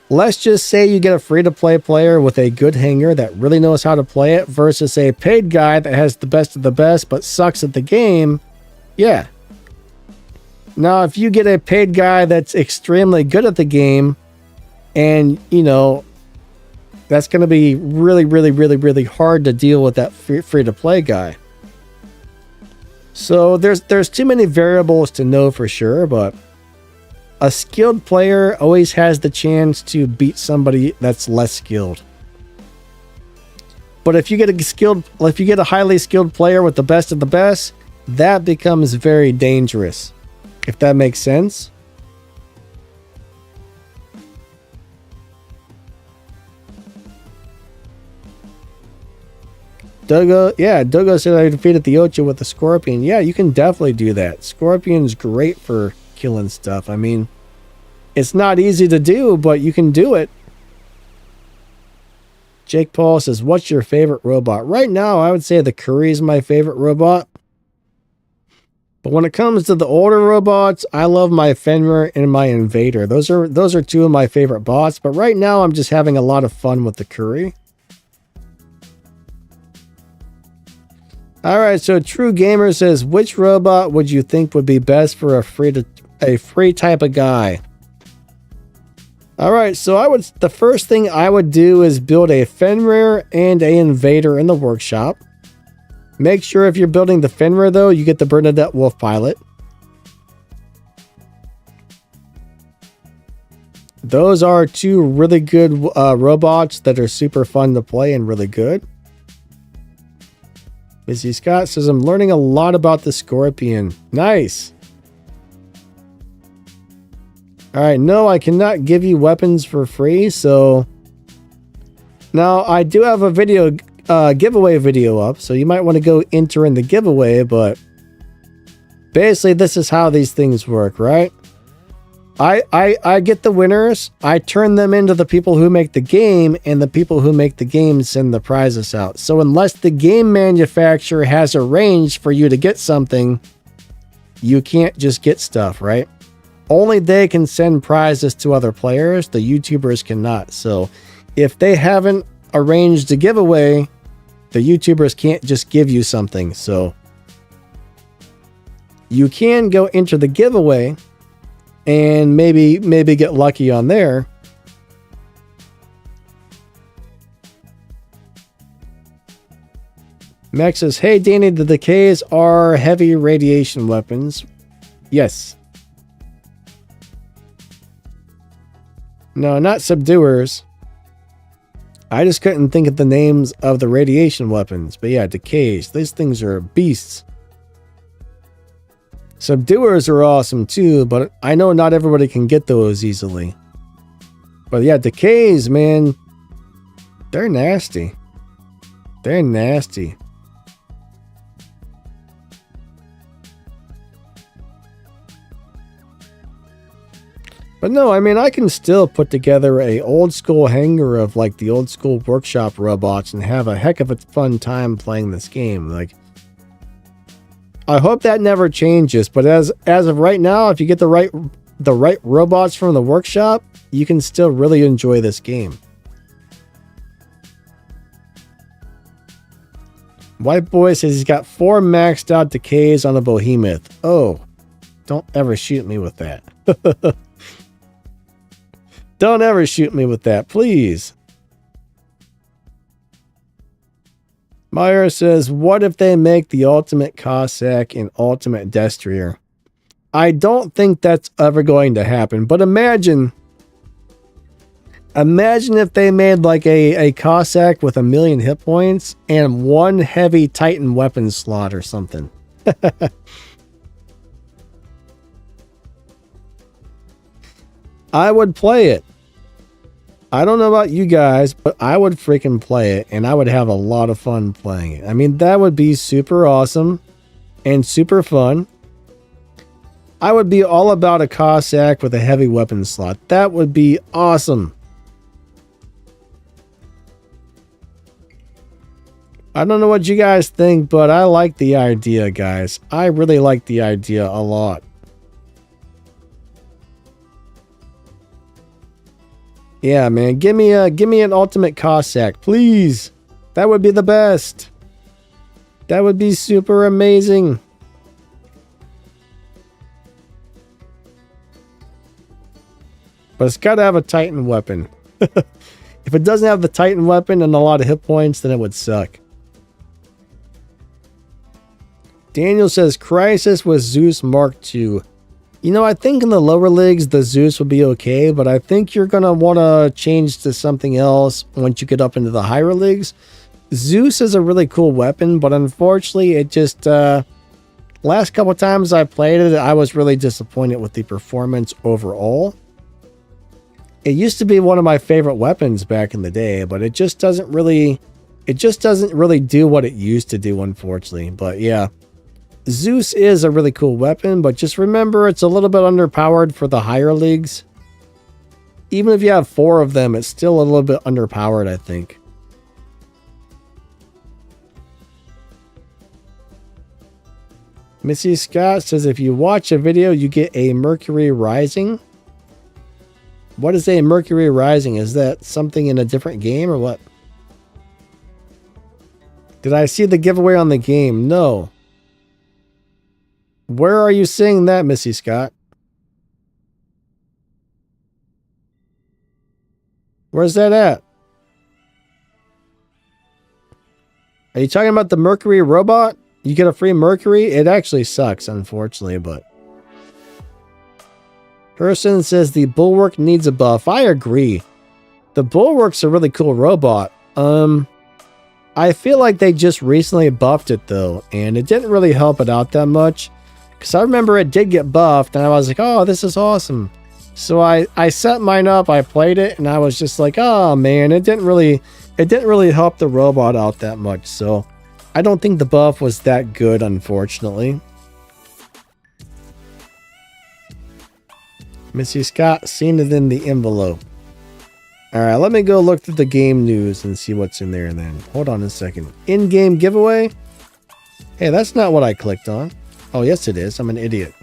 Let's just say you get a free-to-play player with a good hanger that really knows how to play it versus a paid guy that has the best of the best but sucks at the game. Yeah. Now, if you get a paid guy that's extremely good at the game, and, you know, that's going to be really, really, really, really hard to deal with that free-to-play guy. So there's too many variables to know for sure, but a skilled player always has the chance to beat somebody that's less skilled. But if you get a highly skilled player with the best of the best, that becomes very dangerous. If that makes sense. Dogo said I defeated the Ocho with the Scorpion. Yeah, you can definitely do that. Scorpion's great for killing stuff. I mean, it's not easy to do, but you can do it. Jake Paul says, what's your favorite robot? Right now, I would say the Curry is my favorite robot. But when it comes to the older robots, I love my Fenrir and my Invader. Those are two of my favorite bots. But right now, I'm just having a lot of fun with the Curry. All right, so True Gamer says, which robot would you think would be best for a free type of guy? All right, so the first thing I would do is build a Fenrir and a Invader in the workshop. Make sure if you're building the Fenrir, though, you get the Bernadette Wolf Pilot. Those are two really good robots that are super fun to play and really good. Busy Scott says, I'm learning a lot about the Scorpion. Nice. All right, no, I cannot give you weapons for free, so... Now, I do have a video, giveaway video up, so you might want to go enter in the giveaway, but... Basically, this is how these things work, right? I get the winners, I turn them into the people who make the game, and the people who make the game send the prizes out. So unless the game manufacturer has arranged for you to get something, you can't just get stuff, right? Only they can send prizes to other players, the YouTubers cannot. So if they haven't arranged a giveaway, the YouTubers can't just give you something. So you can go enter the giveaway and maybe get lucky on there. Max says, hey Danny, the decays are heavy radiation weapons. Yes. No, not subduers. I just couldn't think of the names of the radiation weapons. But yeah, decays. These things are beasts. Subduers are awesome too, but I know not everybody can get those easily. But yeah, decays, man, they're nasty. They're nasty. But no, I mean, I can still put together a old school hangar of like the old school workshop robots and have a heck of a fun time playing this game. Like, I hope that never changes, but as of right now, if you get the right robots from the workshop, you can still really enjoy this game. White Boy says he's got 4 maxed out decays on a behemoth. Oh, don't ever shoot me with that. Don't ever shoot me with that, please. Meyer says, what if they make the ultimate Cossack and ultimate Destrier? I don't think that's ever going to happen, but imagine if they made like a Cossack with 1,000,000 hit points and 1 heavy Titan weapon slot or something. I would play it. I don't know about you guys, but I would freaking play it, and I would have a lot of fun playing it. I mean, that would be super awesome and super fun. I would be all about a Cossack with a heavy weapon slot. That would be awesome. I don't know what you guys think, but I like the idea, guys. I really like the idea a lot. Yeah, man, give me an ultimate Cossack, please. That would be the best. That would be super amazing. But it's got to have a Titan weapon. If it doesn't have the Titan weapon and a lot of hit points, then it would suck. Daniel says, Crisis with Zeus Mark II. You know, I think in the lower leagues, the Zeus would be okay, but I think you're going to want to change to something else once you get up into the higher leagues. Zeus is a really cool weapon, but unfortunately, it just, last couple times I played it, I was really disappointed with the performance overall. It used to be one of my favorite weapons back in the day, but it just doesn't really do what it used to do, unfortunately. But yeah. Zeus is a really cool weapon, but just remember it's a little bit underpowered for the higher leagues. Even if you have 4 of them, it's still a little bit underpowered, I think. Missy Scott says if you watch a video, you get a Mercury Rising. What is a Mercury Rising? Is that something in a different game or what? Did I see the giveaway on the game? No. Where are you seeing that, Missy Scott? Where's that at? Are you talking about the Mercury robot? You get a free Mercury? It actually sucks, unfortunately, but... Person says the Bulwark needs a buff. I agree. The Bulwark's a really cool robot. I feel like they just recently buffed it, though, and it didn't really help it out that much. Because I remember it did get buffed, and I was like, oh, this is awesome. So I set mine up, I played it, and I was just like, oh, man, it didn't really help the robot out that much. So I don't think the buff was that good, unfortunately. Missy Scott, seen it in the envelope. Alright, let me go look through the game news and see what's in there then. Hold on a second. In-game giveaway? Hey, that's not what I clicked on. Oh, yes it is. I'm an idiot.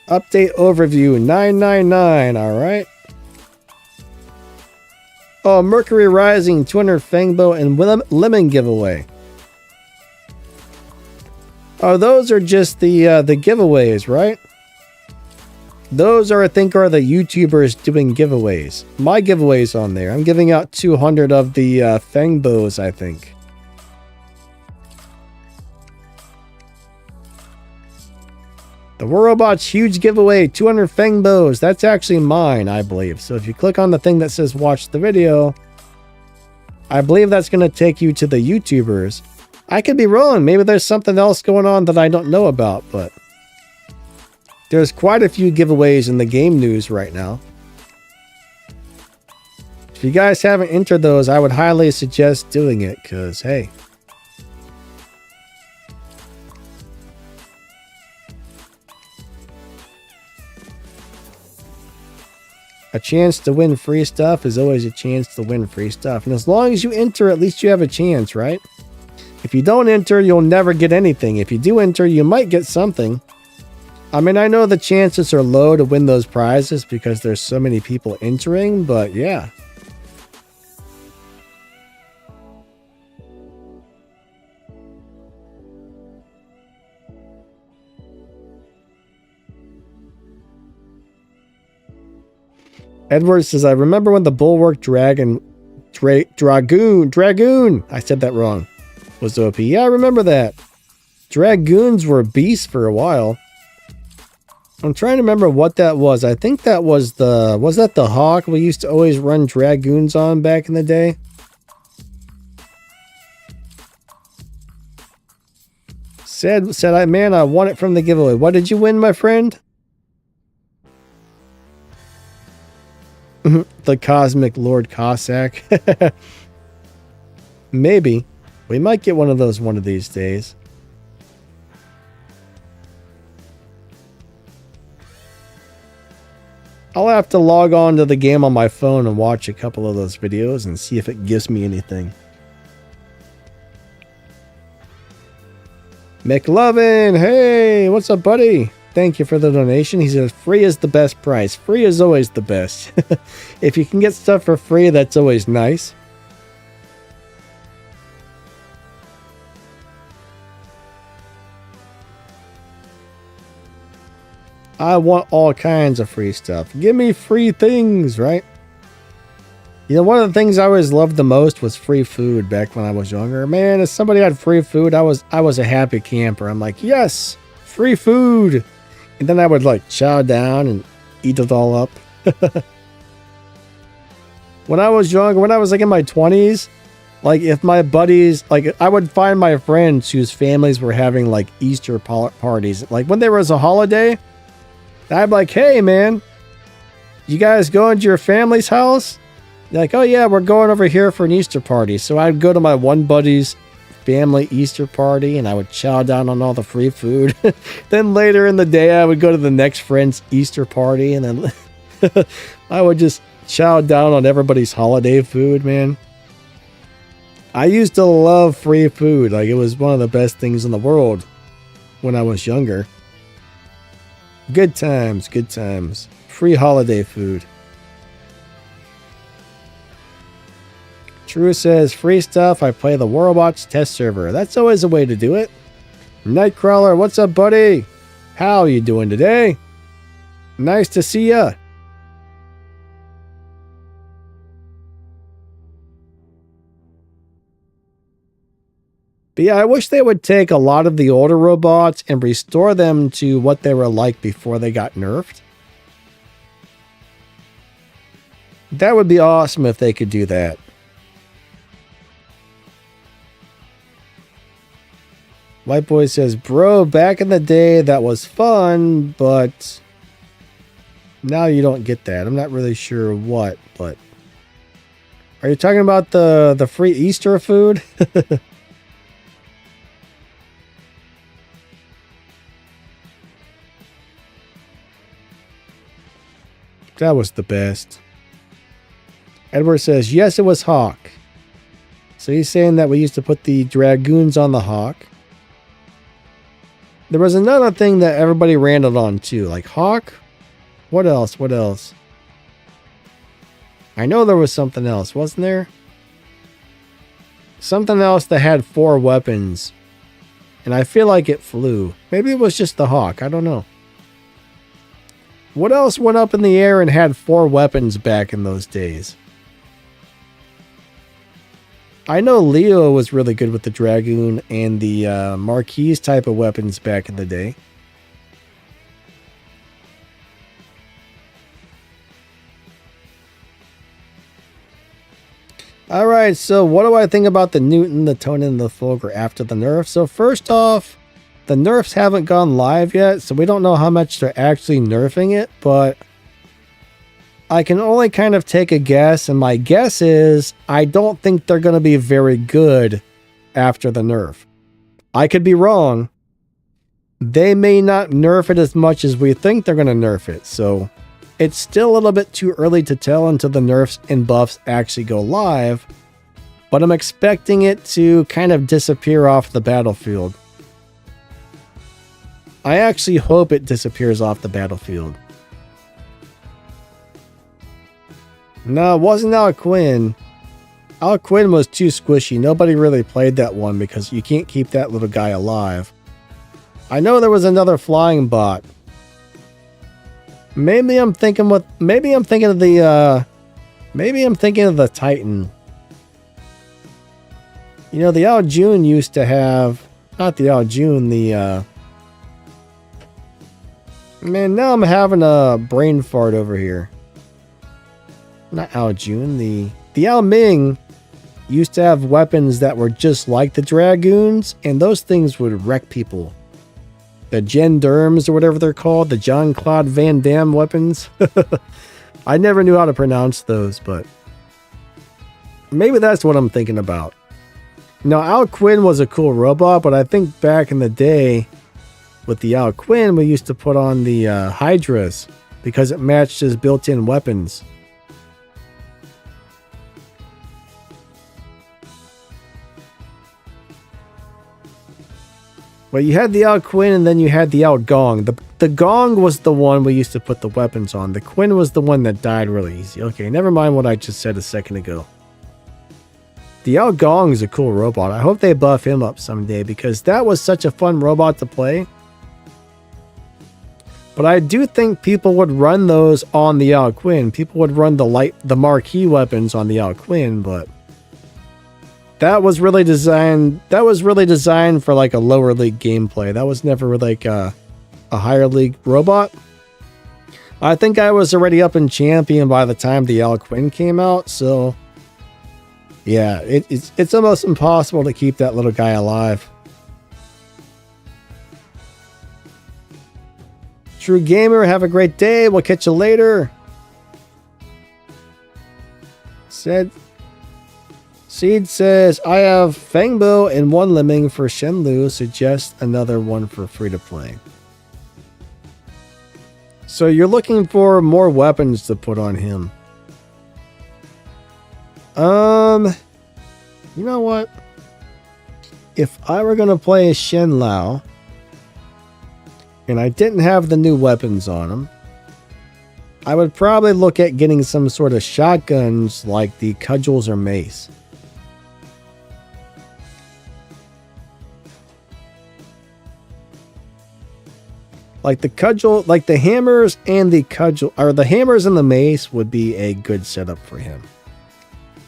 Update overview 999. Alright. Oh, Mercury Rising, 200 Fangbow, and Lemon giveaway. Oh, those are just the giveaways, right? Those are, I think, are the YouTubers doing giveaways. My giveaways on there. I'm giving out 200 of the Fangbows, I think. The War Robot's huge giveaway, 200 Fangbows. That's actually mine, I believe. So if you click on the thing that says watch the video, I believe that's going to take you to the YouTubers. I could be wrong. Maybe there's something else going on that I don't know about, but there's quite a few giveaways in the game news right now. If you guys haven't entered those, I would highly suggest doing it, because, hey. A chance to win free stuff is always a chance to win free stuff. And as long as you enter, at least you have a chance, right? If you don't enter, you'll never get anything. If you do enter, you might get something. I mean, I know the chances are low to win those prizes because there's so many people entering, but yeah. Edward says, I remember when the Bulwark Dragoon, I said that wrong, was OP. Yeah, I remember that. Dragoons were beasts for a while. I'm trying to remember what that was. I think that was was that the Hawk we used to always run Dragoons on back in the day? Said man, I won it from the giveaway. What did you win, my friend? The Cosmic Lord Cossack. Maybe. We might get one of those one of these days. I'll have to log on to the game on my phone and watch a couple of those videos and see if it gives me anything. McLovin, hey, what's up, buddy? Thank you for the donation. He says, free is the best price. Free is always the best. If you can get stuff for free, that's always nice. I want all kinds of free stuff. Give me free things, right? You know, one of the things I always loved the most was free food back when I was younger. Man, if somebody had free food, I was a happy camper. I'm like, yes, free food. And then I would like chow down and eat it all up. When I was younger, when I was like in my 20s, like if my buddies, like I would find my friends whose families were having like Easter parties. Like when there was a holiday, I'd be like, hey man, you guys going to your family's house? They're like, oh yeah, we're going over here for an Easter party. So I'd go to my one buddy's family Easter party and I would chow down on all the free food. Then later in the day, I would go to the next friend's Easter party and then I would just chow down on everybody's holiday food, man. I used to love free food. Like it was one of the best things in the world when I was younger. Good times, good times. Free holiday food. True says, free stuff, I play the Warwatch test server. That's always a way to do it. Nightcrawler, what's up, buddy? How you doing today? Nice to see ya. But yeah, I wish they would take a lot of the older robots and restore them to what they were like before they got nerfed. That would be awesome if they could do that. White Boy says, bro, back in the day that was fun, but now you don't get that. I'm not really sure what, but are you talking about the free Easter food? That was the best. Edward says, yes, it was Hawk. So he's saying that we used to put the Dragoons on the Hawk. There was another thing that everybody ran it on too, like Hawk. What else? What else? I know there was something else, wasn't there? Something else that had 4 weapons. And I feel like it flew. Maybe it was just the Hawk. I don't know. What else went up in the air and had 4 weapons back in those days? I know Leo was really good with the Dragoon and the Marquise type of weapons back in the day. Alright, so what do I think about the Newton, the Tonin, and the Fulgur after the nerf? So first off, the nerfs haven't gone live yet, so we don't know how much they're actually nerfing it, but I can only kind of take a guess, and my guess is I don't think they're going to be very good after the nerf. I could be wrong. They may not nerf it as much as we think they're going to nerf it, so it's still a little bit too early to tell until the nerfs and buffs actually go live, but I'm expecting it to kind of disappear off the battlefield. I actually hope it disappears off the battlefield. No, it wasn't Al Quinn. Al Quinn was too squishy. Nobody really played that one because you can't keep that little guy alive. I know there was another flying bot. Maybe I'm thinking of the Titan. You know, the Al June used to have, not the Al June, the man, now I'm having a brain fart over here. Not Al June, the Al Ming used to have weapons that were just like the Dragoons, and those things would wreck people. The Gendarmes or whatever they're called, the Jean-Claude Van Damme weapons. I never knew how to pronounce those, but maybe that's what I'm thinking about. Now, Al Quinn was a cool robot, but I think back in the day with the Al Quinn, we used to put on the Hydras because it matched his built-in weapons. Well, you had the Al Quinn and then you had the Al Gong. The Gong was the one we used to put the weapons on. The Quinn was the one that died really easy. Okay, never mind what I just said a second ago. The Al Gong is a cool robot. I hope they buff him up someday because that was such a fun robot to play. But I do think people would run those on the Al Quinn. People would run the marquee weapons on the Al Quinn, but that was really designed for like a lower league gameplay. That was never like a a higher league robot. I think I was already up in champion by the time the Quinn came out, so yeah, it's almost impossible to keep that little guy alive. True Gamer, have a great day. We'll catch you later. Seed says, I have Fangbo and 1 Lemming for Shenlu. Suggest another one for free to play. So you're looking for more weapons to put on him. You know what? If I were going to play a Shen Lao and I didn't have the new weapons on him, I would probably look at getting some sort of shotguns like the cudgels or mace. Like the cudgel, like the hammers and the cudgel, or the hammers and the mace would be a good setup for him.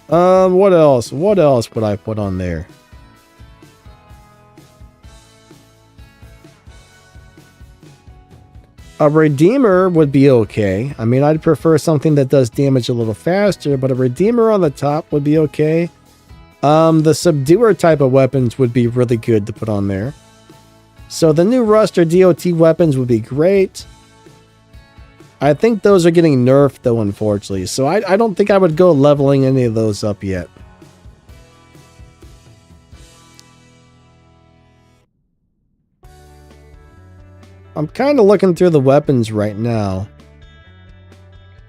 What else? What else would I put on there? A Redeemer would be okay. I mean, I'd prefer something that does damage a little faster, but a Redeemer on the top would be okay. The Subduer type of weapons would be really good to put on there. So the new Rust or DOT weapons would be great. I think those are getting nerfed though, unfortunately. So I don't think I would go leveling any of those up yet. I'm kind of looking through the weapons right now.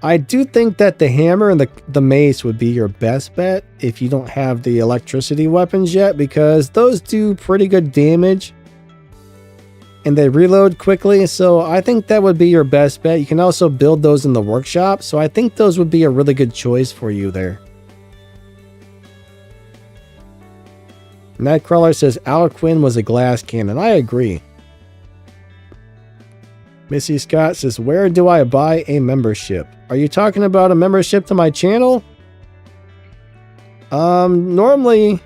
I do think that the hammer and the mace would be your best bet if you don't have the electricity weapons yet, because those do pretty good damage. And they reload quickly, so I think that would be your best bet. You can also build those in the workshop, so I think those would be a really good choice for you there. Nightcrawler says Quinn was a glass cannon. I agree. Missy Scott says, where do I buy a membership? Are you talking about a membership to my channel? Normally...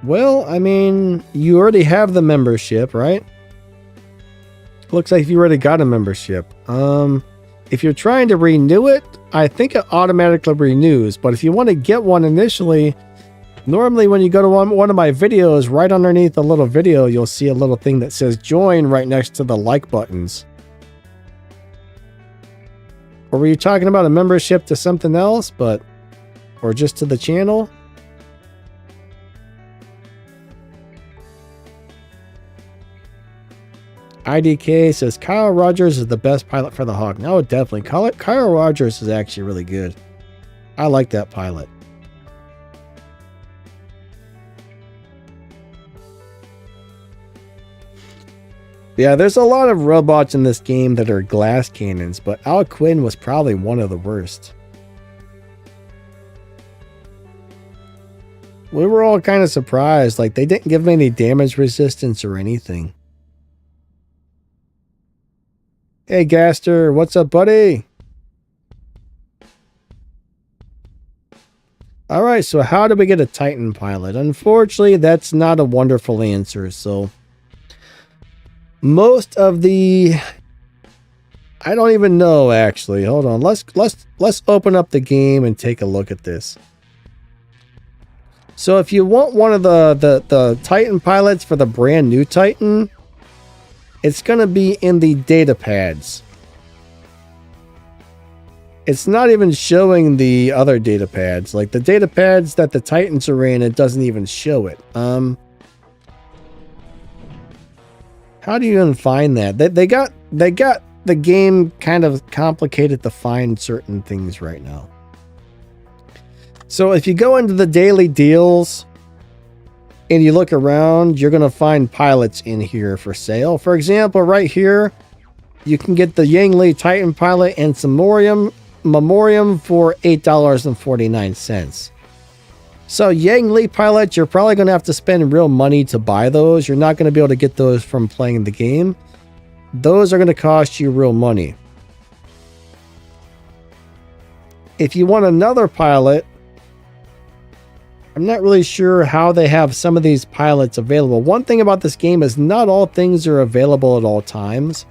Well, I mean, you already have the membership, right? Looks like you already got a membership. If you're trying to renew it, I think it automatically renews. But if you want to get one initially, normally when you go to one of my videos, right underneath the little video, you'll see a little thing that says join right next to the like buttons. Or were you talking about a membership to something else, or just to the channel? IDK says Kyle Rogers is the best pilot for the Hawk. No, definitely. Kyle Rogers is actually really good. I like that pilot. Yeah, there's a lot of robots in this game that are glass cannons, but Quinn was probably one of the worst. We were all kind of surprised. Like, they didn't give him any damage resistance or anything. Hey, Gaster, what's up, buddy? All right, so how do we get a Titan pilot? Unfortunately, that's not a wonderful answer. So most of the, I don't even know actually. Hold on, let's open up the game and take a look at this. So if you want one of the Titan pilots for the brand new Titan, it's going to be in the data pads. It's not even showing the other data pads. Like the data pads that the Titans are in, it doesn't even show it. How do you even find that? They got the game kind of complicated to find certain things right now. So if you go into the daily deals and you look around, you're going to find pilots in here for sale. For example, right here, you can get the Yang Li Titan pilot and some Memoriam for $8.49. So Yang Li pilots, you're probably going to have to spend real money to buy those. You're not going to be able to get those from playing the game. Those are going to cost you real money. If you want another pilot, I'm not really sure how they have some of these pilots available. One thing about this game is not all things are available at all times.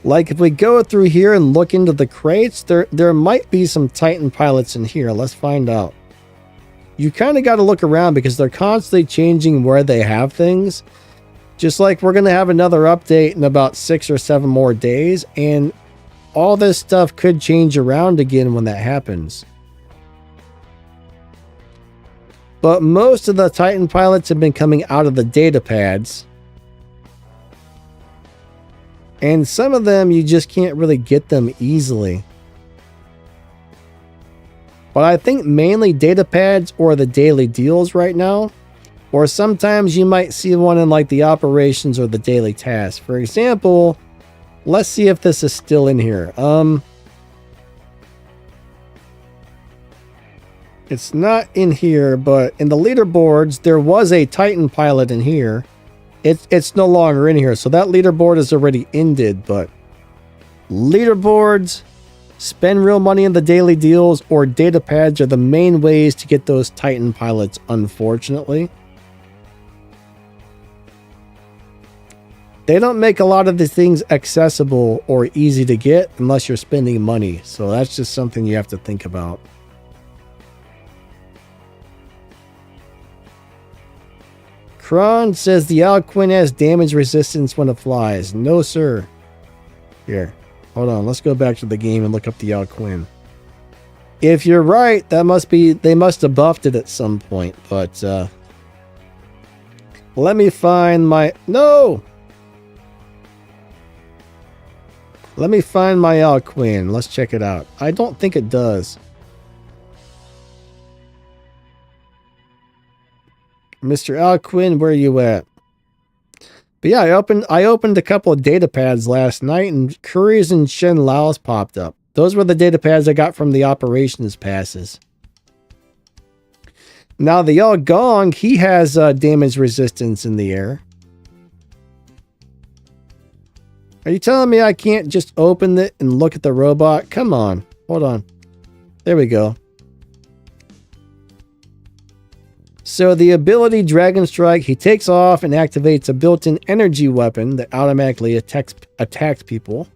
Like if we go through here and look into the crates, there might be some Titan pilots in here. Let's find out. You kind of got to look around because they're constantly changing where they have things. Just like we're going to have another update in about 6 or 7 more days, and all this stuff could change around again when that happens. But most of the Titan pilots have been coming out of the data pads. And some of them, you just can't really get them easily. But I think mainly data pads or the daily deals right now. Or sometimes you might see one in like the operations or the daily tasks. For example, let's see if this is still in here. It's not in here, but in the leaderboards, there was a Titan pilot in here. It's no longer in here, so that leaderboard is already ended, but leaderboards, spend real money in the daily deals, or data pads are the main ways to get those Titan pilots, unfortunately. They don't make a lot of these things accessible or easy to get unless you're spending money, so that's just something you have to think about. Kron says the Alquin has damage resistance when it flies. No, sir. Here, hold on. Let's go back to the game and look up the Alquin. If you're right, that must be, they must have buffed it at some point, but let me find my, no! Let me find my Alquin. Let's check it out. I don't think it does. Mr. Alquin, where are you at? But yeah, I opened a couple of data pads last night, and Curry's and Shen Lao's popped up. Those were the data pads I got from the operations passes. Now the Yao Gong, he has damage resistance in the air. Are you telling me I can't just open it and look at the robot? Come on, hold on. There we go. So the ability Dragon Strike, he takes off and activates a built-in energy weapon that automatically attacks people.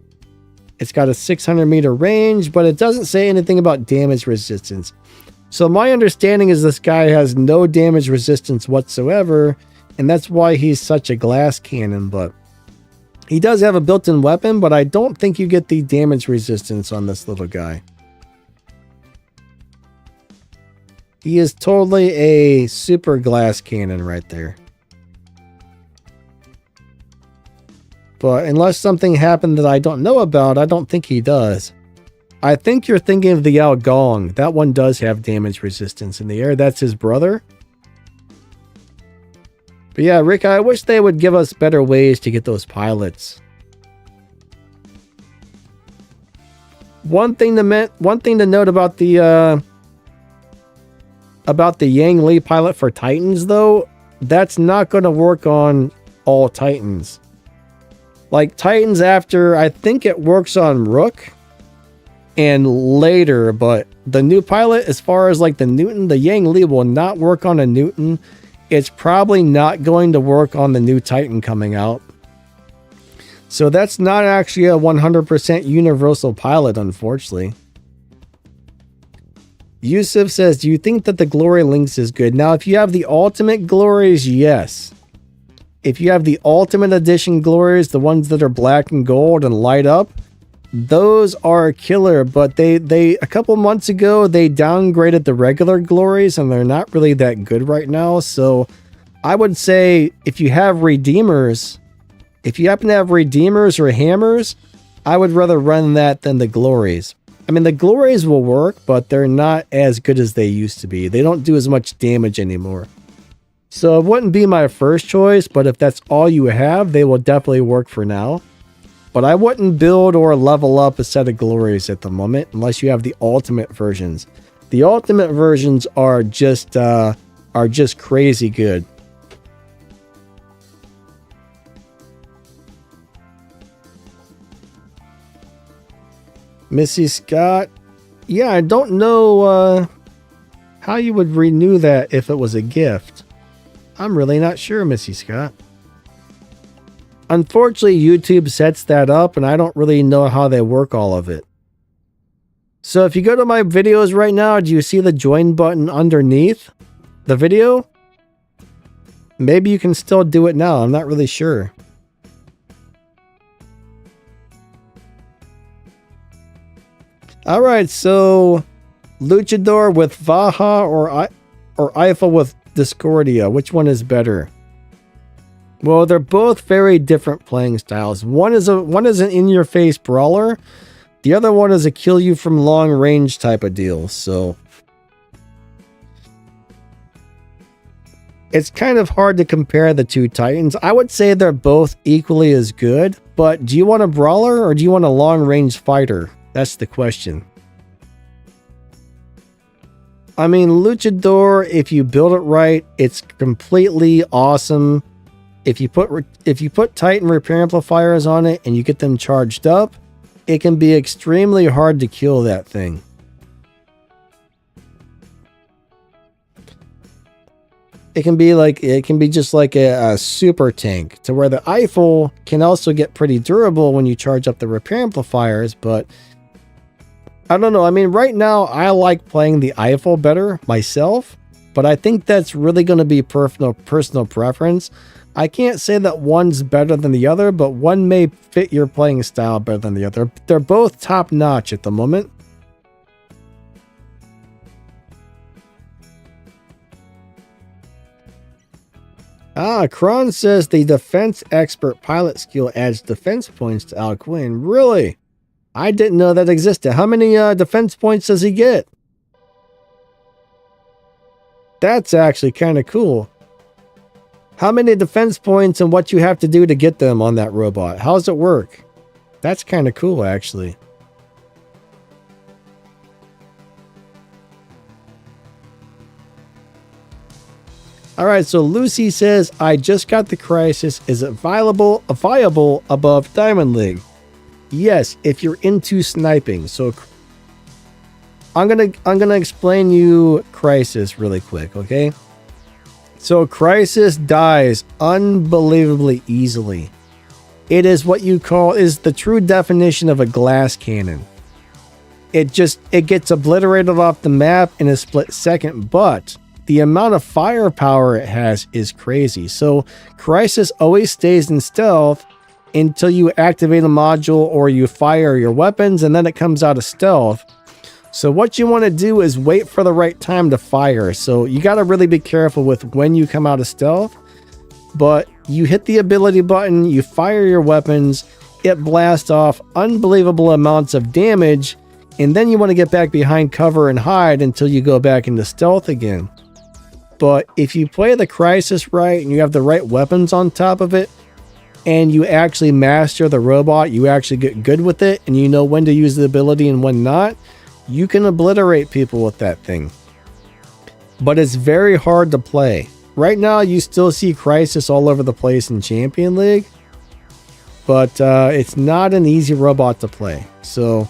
It's got a 600 meter range, but it doesn't say anything about damage resistance. So my understanding is this guy has no damage resistance whatsoever, and that's why he's such a glass cannon. But he does have a built-in weapon, but I don't think you get the damage resistance on this little guy. He is totally a super glass cannon right there. But unless something happened that I don't know about, I don't think he does. I think you're thinking of the Yao Gong. That one does have damage resistance in the air. That's his brother. But yeah, Rick, I wish they would give us better ways to get those pilots. One thing to note about the Yang Li pilot for Titans, though, that's not going to work on all Titans. Like Titans after, I think it works on Rook and later, but the new pilot, as far as like the Newton, the Yang Li will not work on a Newton. It's probably not going to work on the new Titan coming out. So that's not actually a 100% universal pilot, unfortunately. Yusuf says, do you think that the Glory Lynx is good? Now, if you have the Ultimate Glories, yes. If you have the Ultimate Edition Glories, the ones that are black and gold and light up, those are a killer. But they a couple months ago, they downgraded the regular Glories, and they're not really that good right now. So I would say if you have Redeemers, if you happen to have Redeemers or Hammers, I would rather run that than the Glories. I mean, the Glories will work, but they're not as good as they used to be. They don't do as much damage anymore. So it wouldn't be my first choice, but if that's all you have, they will definitely work for now. But I wouldn't build or level up a set of Glories at the moment unless you have the ultimate versions. The ultimate versions are just crazy good. Missy Scott, yeah, I don't know how you would renew that if it was a gift. I'm really not sure, Missy Scott. Unfortunately, YouTube sets that up, and I don't really know how they work all of it. So if you go to my videos right now, do you see the join button underneath the video? Maybe you can still do it now. I'm not really sure. All right, so Luchador with Vaha or Eiffel with Discordia. Which one is better? Well, they're both very different playing styles. One is an in-your-face brawler. The other one is a kill you from long range type of deal. So it's kind of hard to compare the two Titans. I would say they're both equally as good, but do you want a brawler or do you want a long range fighter? That's the question. I mean, Luchador, if you build it right, it's completely awesome. If you put Titan repair amplifiers on it and you get them charged up, it can be extremely hard to kill that thing. It can be just like a super tank, to where the Eiffel can also get pretty durable when you charge up the repair amplifiers, but I don't know. I mean, right now I like playing the Eiffel better myself, but I think that's really going to be personal preference. I can't say that one's better than the other, but one may fit your playing style better than the other. They're both top notch at the moment. Kron says the defense expert pilot skill adds defense points to Alcuin. Really? I didn't know that existed. How many defense points does he get? That's actually kind of cool. How many defense points and what you have to do to get them on that robot? How does it work? That's kind of cool, actually. All right, so Lucy says, I just got the Crisis. Is it viable above Diamond League? Yes, if you're into sniping. So I'm gonna explain you Crisis really quick, okay? So Crisis dies unbelievably easily. It is what you call is the true definition of a glass cannon. It gets obliterated off the map in a split second, but the amount of firepower it has is crazy. So Crisis always stays in stealth until you activate a module or you fire your weapons, and then it comes out of stealth. So what you want to do is wait for the right time to fire. So you got to really be careful with when you come out of stealth. But you hit the ability button, you fire your weapons, it blasts off unbelievable amounts of damage, and then you want to get back behind cover and hide until you go back into stealth again. But if you play the Crisis right and you have the right weapons on top of it, and you actually master the robot, you actually get good with it, and you know when to use the ability and when not, you can obliterate people with that thing. But it's very hard to play. Right now, you still see Crisis all over the place in Champion League, but it's not an easy robot to play. So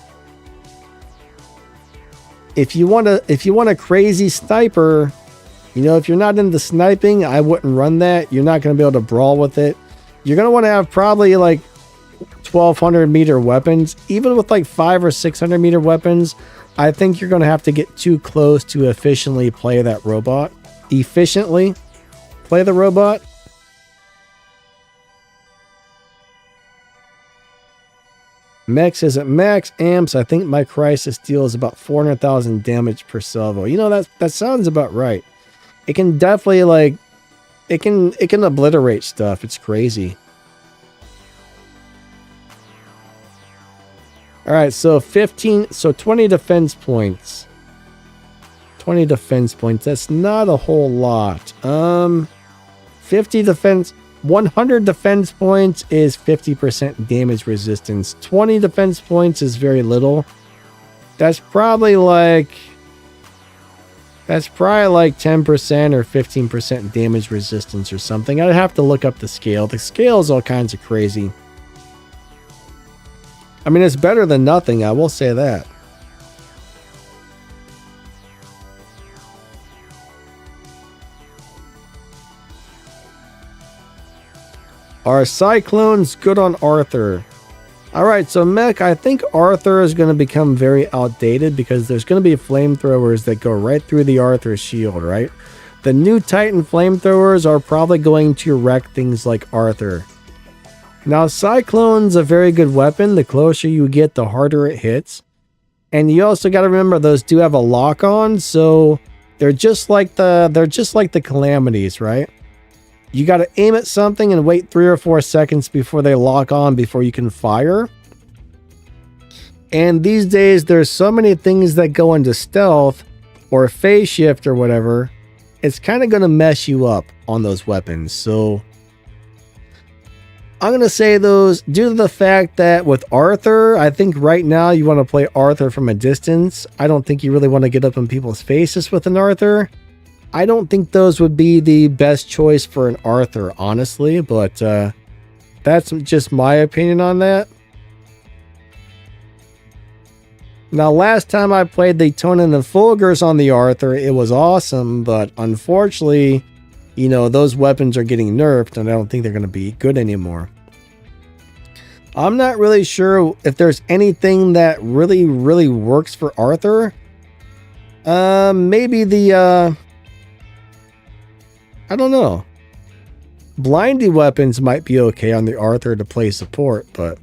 if you want a crazy sniper, you know, if you're not into sniping, I wouldn't run that. You're not going to be able to brawl with it. You're going to want to have probably like 1,200 meter weapons. Even with like 500 or 600 meter weapons, I think you're going to have to get too close to efficiently play that robot. Efficiently play the robot. Max says at max amps, I think my Crisis deals about 400,000 damage per salvo. You know, that sounds about right. It can definitely like, it can obliterate stuff. It's crazy. All right, so 20 defense points. 20 defense points. That's not a whole lot. 50 defense, 100 defense points is 50% damage resistance. 20 defense points is very little. That's probably like 10% or 15% damage resistance or something. I'd have to look up the scale. The scale is all kinds of crazy. I mean, it's better than nothing, I will say that. Are cyclones good on Arthur? Alright, so Mech, I think Arthur is going to become very outdated because there's going to be flamethrowers that go right through the Arthur shield, right? The new Titan flamethrowers are probably going to wreck things like Arthur. Now, Cyclone's a very good weapon. The closer you get, the harder it hits. And you also got to remember those do have a lock-on, so they're just like the Calamities, right? You got to aim at something and wait 3 or 4 seconds before they lock on before you can fire. And these days, there's so many things that go into stealth or phase shift or whatever. It's kind of going to mess you up on those weapons. So I'm going to say those due to the fact that with Arthur, I think right now you want to play Arthur from a distance. I don't think you really want to get up in people's faces with an Arthur. I don't think those would be the best choice for an Arthur, honestly, but that's just my opinion on that. Now, last time I played the Tonin and Fulgurs on the Arthur, it was awesome, but unfortunately, you know, those weapons are getting nerfed, and I don't think they're going to be good anymore. I'm not really sure if there's anything that really works for Arthur. Maybe the... I don't know. Blindy weapons might be okay on the Arthur to play support, but...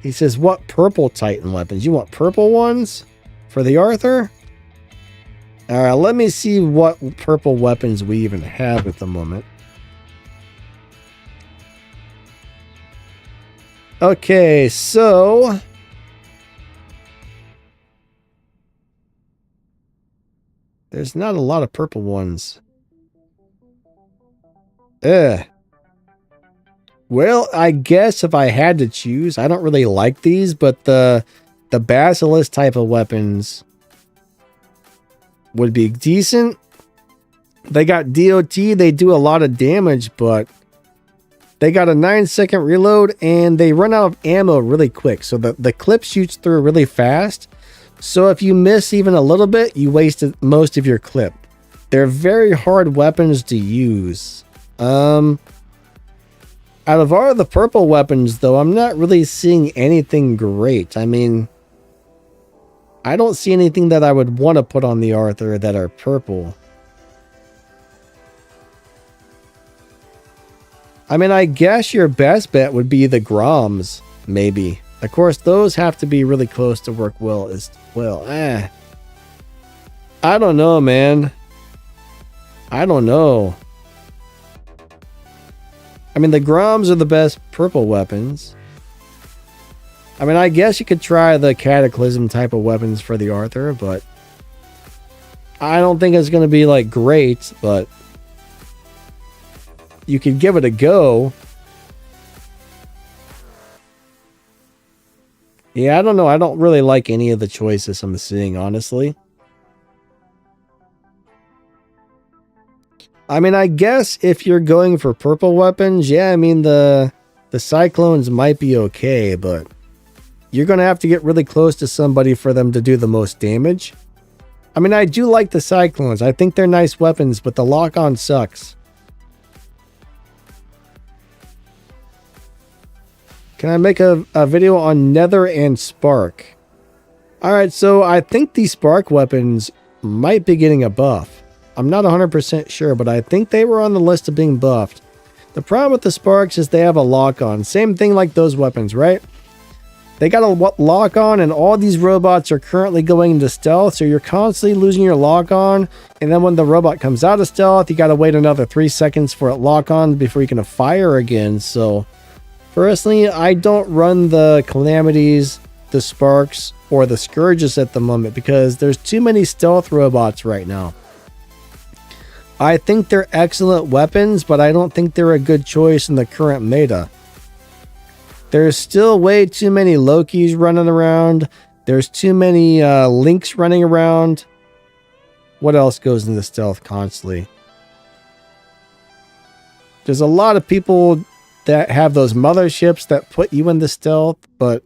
He says, what purple Titan weapons? You want purple ones for the Arthur? Alright, let me see what purple weapons we even have at the moment. Okay, so... there's not a lot of purple ones. Well, I guess if I had to choose, I don't really like these, but the Basilisk type of weapons would be decent. They got DOT, they do a lot of damage, but they got a 9-second reload and they run out of ammo really quick. So the clip shoots through really fast. So if you miss even a little bit, you wasted most of your clip. They're very hard weapons to use. Out of all the purple weapons, though, I'm not really seeing anything great. I mean, I don't see anything that I would want to put on the Arthur that are purple. I mean, I guess your best bet would be the Groms, maybe. Of course, those have to be really close to work well as well. I don't know, man. I don't know. I mean, the Groms are the best purple weapons. I mean, I guess you could try the Cataclysm type of weapons for the Arthur, but I don't think it's going to be, like, great, but you could give it a go. Yeah, I don't know. I don't really like any of the choices I'm seeing, honestly. I mean, I guess if you're going for purple weapons, yeah, I mean, the Cyclones might be okay, but you're going to have to get really close to somebody for them to do the most damage. I mean, I do like the Cyclones. I think they're nice weapons, but the lock-on sucks. Can I make a video on Nether and Spark? Alright, so I think these Spark weapons might be getting a buff. I'm not 100% sure, but I think they were on the list of being buffed. The problem with the Sparks is they have a lock-on. Same thing like those weapons, right? They got a lock-on, and all these robots are currently going into stealth, so you're constantly losing your lock-on, and then when the robot comes out of stealth, you gotta wait another 3 seconds for it lock-on before you can fire again, so... personally, I don't run the Calamities, the Sparks, or the Scourges at the moment because there's too many stealth robots right now. I think they're excellent weapons, but I don't think they're a good choice in the current meta. There's still way too many Lokis running around. There's too many Lynx running around. What else goes into stealth constantly? There's a lot of people that have those motherships that put you into stealth, but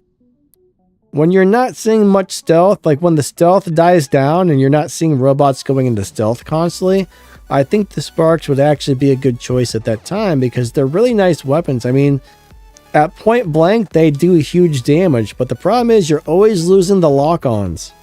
When you're not seeing much stealth, like when the stealth dies down and you're not seeing robots going into stealth constantly, I think the Sparks would actually be a good choice at that time because they're really nice weapons. I mean, at point blank, they do huge damage, but the problem is you're always losing the lock-ons.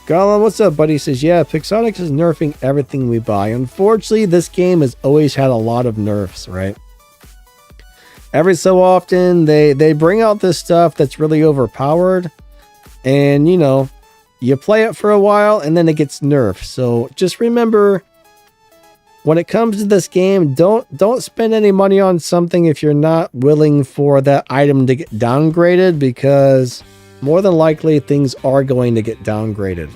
Gollum, what's up, buddy? He says, yeah, Pixonics is nerfing everything we buy. Unfortunately, this game has always had a lot of nerfs, right? Every so often, they bring out this stuff that's really overpowered. And, you know, you play it for a while, and then it gets nerfed. So just remember, when it comes to this game, don't spend any money on something if you're not willing for that item to get downgraded, because more than likely things are going to get downgraded.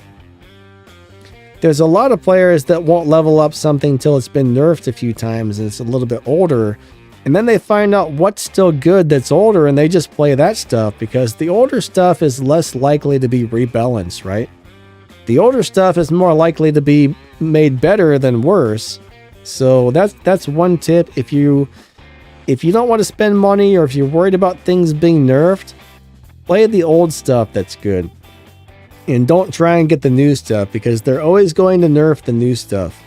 There's a lot of players that won't level up something until it's been nerfed a few times and it's a little bit older, and then they find out what's still good that's older and they just play that stuff because the older stuff is less likely to be rebalanced, right? The older stuff is more likely to be made better than worse. So that's one tip. If you don't want to spend money, or if you're worried about things being nerfed, play the old stuff that's good. And don't try and get the new stuff because they're always going to nerf the new stuff.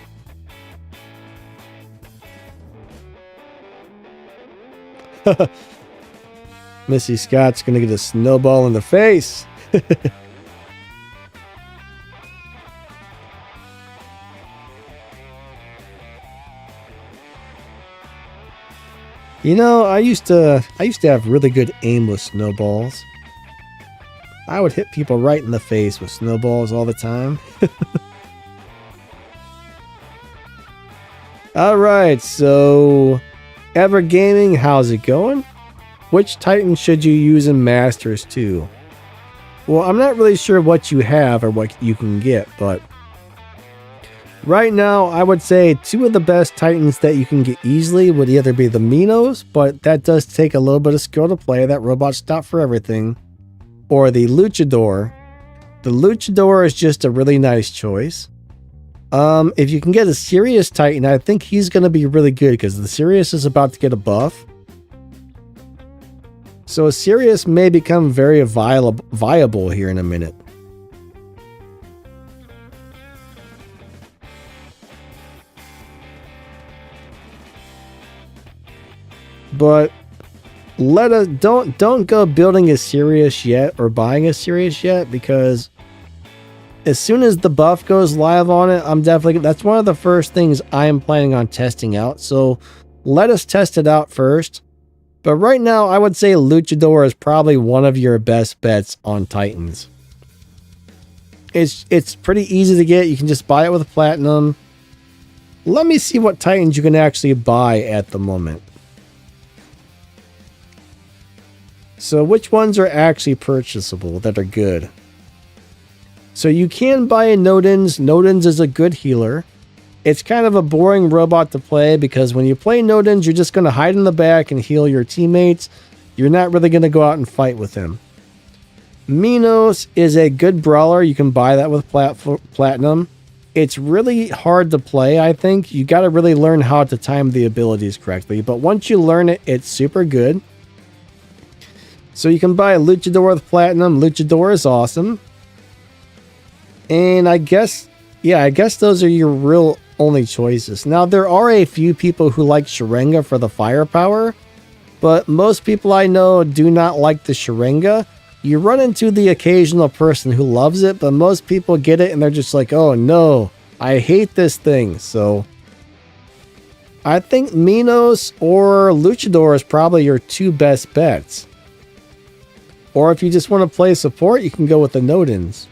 Missy Scott's gonna get a snowball in the face. You know, I used to have really good aim with snowballs. I would hit people right in the face with snowballs all the time. All right, so Ever Gaming, how's it going? Which Titan should you use in Masters 2? Well, I'm not really sure what you have or what you can get, but right now, I would say two of the best Titans that you can get easily would either be the Minos, but that does take a little bit of skill to play. That robot's not for everything. Or the Luchador. The Luchador is just a really nice choice. If you can get a Sirius Titan, I think he's going to be really good because the Sirius is about to get a buff. So Sirius may become very viable here in a minute. But don't go building a Sirius yet or buying a Sirius yet, because as soon as the buff goes live on it, that's one of the first things I am planning on testing out. So let us test it out first. But right now, I would say Luchador is probably one of your best bets on Titans. It's pretty easy to get. You can just buy it with Platinum. Let me see what Titans you can actually buy at the moment. So which ones are actually purchasable that are good? So you can buy a Nodens. Nodens is a good healer. It's kind of a boring robot to play because when you play Nodens, you're just going to hide in the back and heal your teammates. You're not really going to go out and fight with him. Minos is a good brawler. You can buy that with Platinum. It's really hard to play, I think. You got to really learn how to time the abilities correctly. But once you learn it, it's super good. So you can buy a Luchador with Platinum. Luchador is awesome. And I guess those are your real only choices. Now, there are a few people who like Sharinga for the firepower, but most people I know do not like the Sharinga. You run into the occasional person who loves it, but most people get it and they're just like, oh no, I hate this thing. So I think Minos or Luchador is probably your two best bets. Or if you just want to play support, you can go with the Nodens.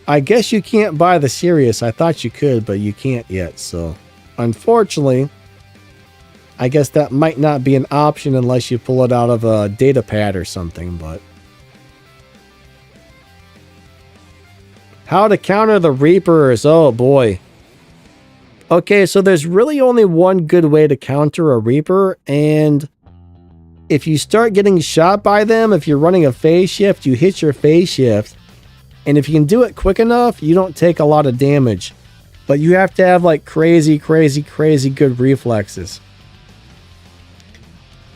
I guess you can't buy the Sirius. I thought you could, but you can't yet. So, unfortunately, I guess that might not be an option unless you pull it out of a data pad or something. But how to counter the Reapers? Oh boy. Okay, so there's really only one good way to counter a Reaper, and if you start getting shot by them, if you're running a phase shift, you hit your phase shift. And if you can do it quick enough, you don't take a lot of damage. But you have to have like crazy good reflexes.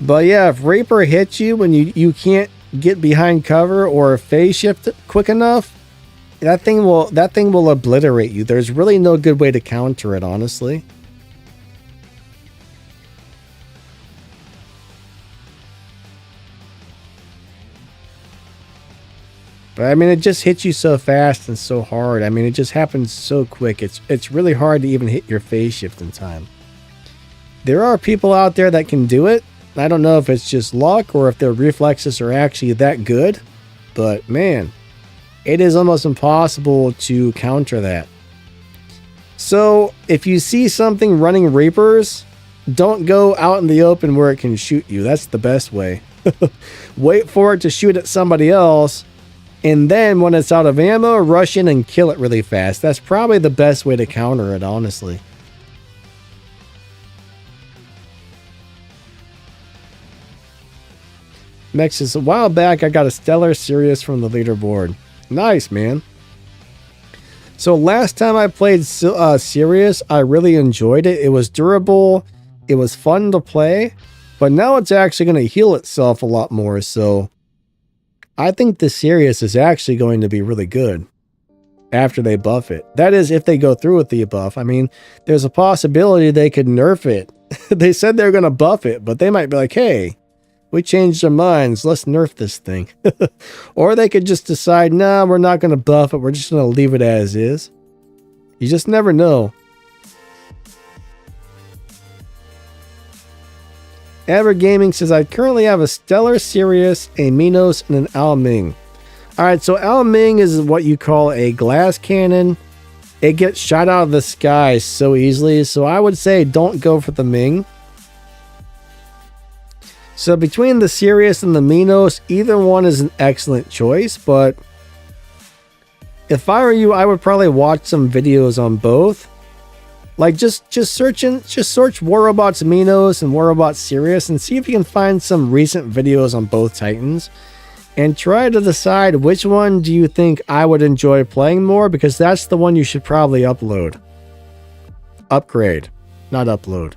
But yeah, if Reaper hits you when you can't get behind cover or phase shift quick enough, that thing will obliterate you. There's really no good way to counter it, honestly. But I mean, it just hits you so fast and so hard. I mean, it just happens so quick. It's really hard to even hit your phase shift in time. There are people out there that can do it. I don't know if it's just luck or if their reflexes are actually that good. But man, it is almost impossible to counter that. So if you see something running Reapers, don't go out in the open where it can shoot you. That's the best way. Wait for it to shoot at somebody else. And then when it's out of ammo, rush in and kill it really fast. That's probably the best way to counter it, honestly. Next is a while back, I got a Stellar Sirius from the leaderboard. Nice, man. So last time I played Sirius, I really enjoyed it. It was durable. It was fun to play. But now it's actually going to heal itself a lot more, so I think the Sirius is actually going to be really good after they buff it. That is, if they go through with the buff. I mean, there's a possibility they could nerf it. They said they're going to buff it, but they might be like, hey, we changed our minds. Let's nerf this thing. Or they could just decide, nah, we're not going to buff it. We're just going to leave it as is. You just never know. Ever Gaming says, I currently have a Stellar Sirius, a Minos, and an Al Ming. Alright, so Al Ming is what you call a glass cannon. It gets shot out of the sky so easily, so I would say don't go for the Ming. So between the Sirius and the Minos, either one is an excellent choice, but if I were you, I would probably watch some videos on both. Like just search War Robots Minos and War Robots Sirius and see if you can find some recent videos on both Titans and try to decide which one do you think I would enjoy playing more, because that's the one you should probably upload. Upgrade, not upload.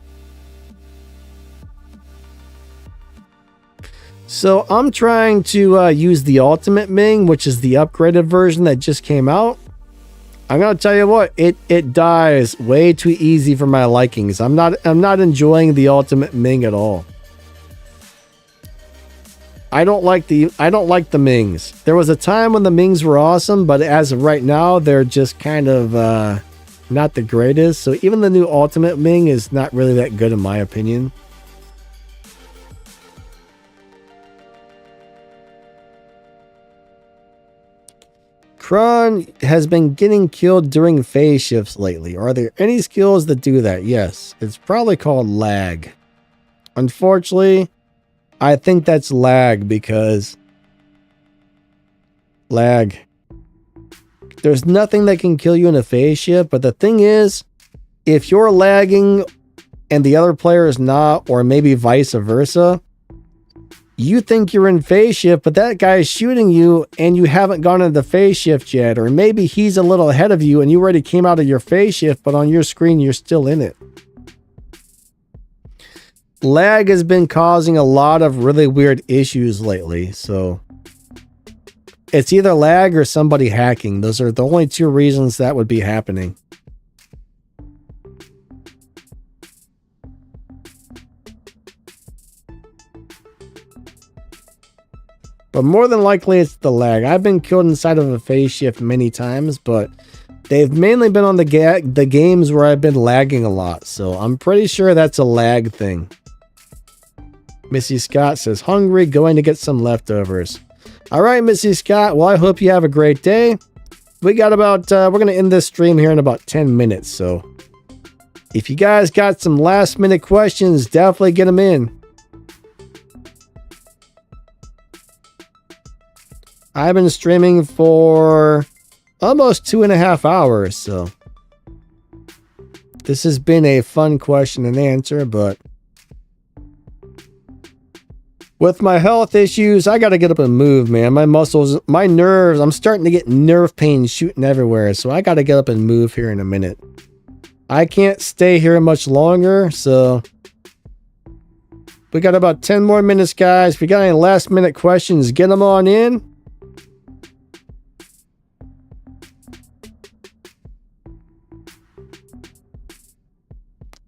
So I'm trying to use the Ultimate Ming, which is the upgraded version that just came out. I'm gonna tell you what, it dies way too easy for my likings. I'm not enjoying the Ultimate Ming at all. I don't like the Mings. There was a time when the Mings were awesome, but as of right now, they're just kind of not the greatest. So even the new Ultimate Ming is not really that good in my opinion. Kron has been getting killed during phase shifts lately. Are there any skills that do that? Yes. It's probably called lag. Unfortunately, I think that's lag because lag. There's nothing that can kill you in a phase shift, but the thing is, if you're lagging and the other player is not, or maybe vice versa, you think you're in phase shift, but that guy is shooting you and you haven't gone into phase shift yet. Or maybe he's a little ahead of you and you already came out of your phase shift, but on your screen, you're still in it. Lag has been causing a lot of really weird issues lately. So it's either lag or somebody hacking. Those are the only two reasons that would be happening. But more than likely, it's the lag. I've been killed inside of a phase shift many times, but they've mainly been on the games where I've been lagging a lot. So I'm pretty sure that's a lag thing. Missy Scott says, hungry, going to get some leftovers. All right, Missy Scott. Well, I hope you have a great day. We got about, we're going to end this stream here in about 10 minutes. So if you guys got some last minute questions, definitely get them in. I've been streaming for almost 2.5 hours, so this has been a fun question and answer, but With my health issues, I gotta get up and move, man. My muscles, my nerves, I'm starting to get nerve pain shooting everywhere. So I gotta get up and move here in a minute. I can't stay here much longer, so... We got about 10 more minutes, guys. If you got any last minute questions, get them on in.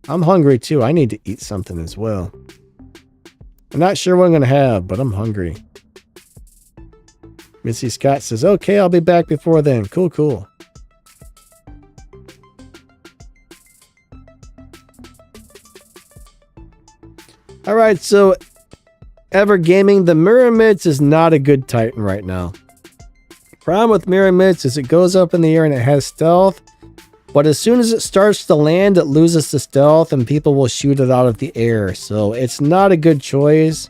I'm hungry too. I need to eat something as well. I'm not sure what I'm going to have, but I'm hungry. Missy Scott says, okay, I'll be back before then. Cool, cool. All right, so Ever Gaming, the Mirror Mitts is not a good Titan right now. Problem with Mirror Mitts is it goes up in the air and it has stealth, but as soon as it starts to land, it loses the stealth and people will shoot it out of the air. So it's not a good choice.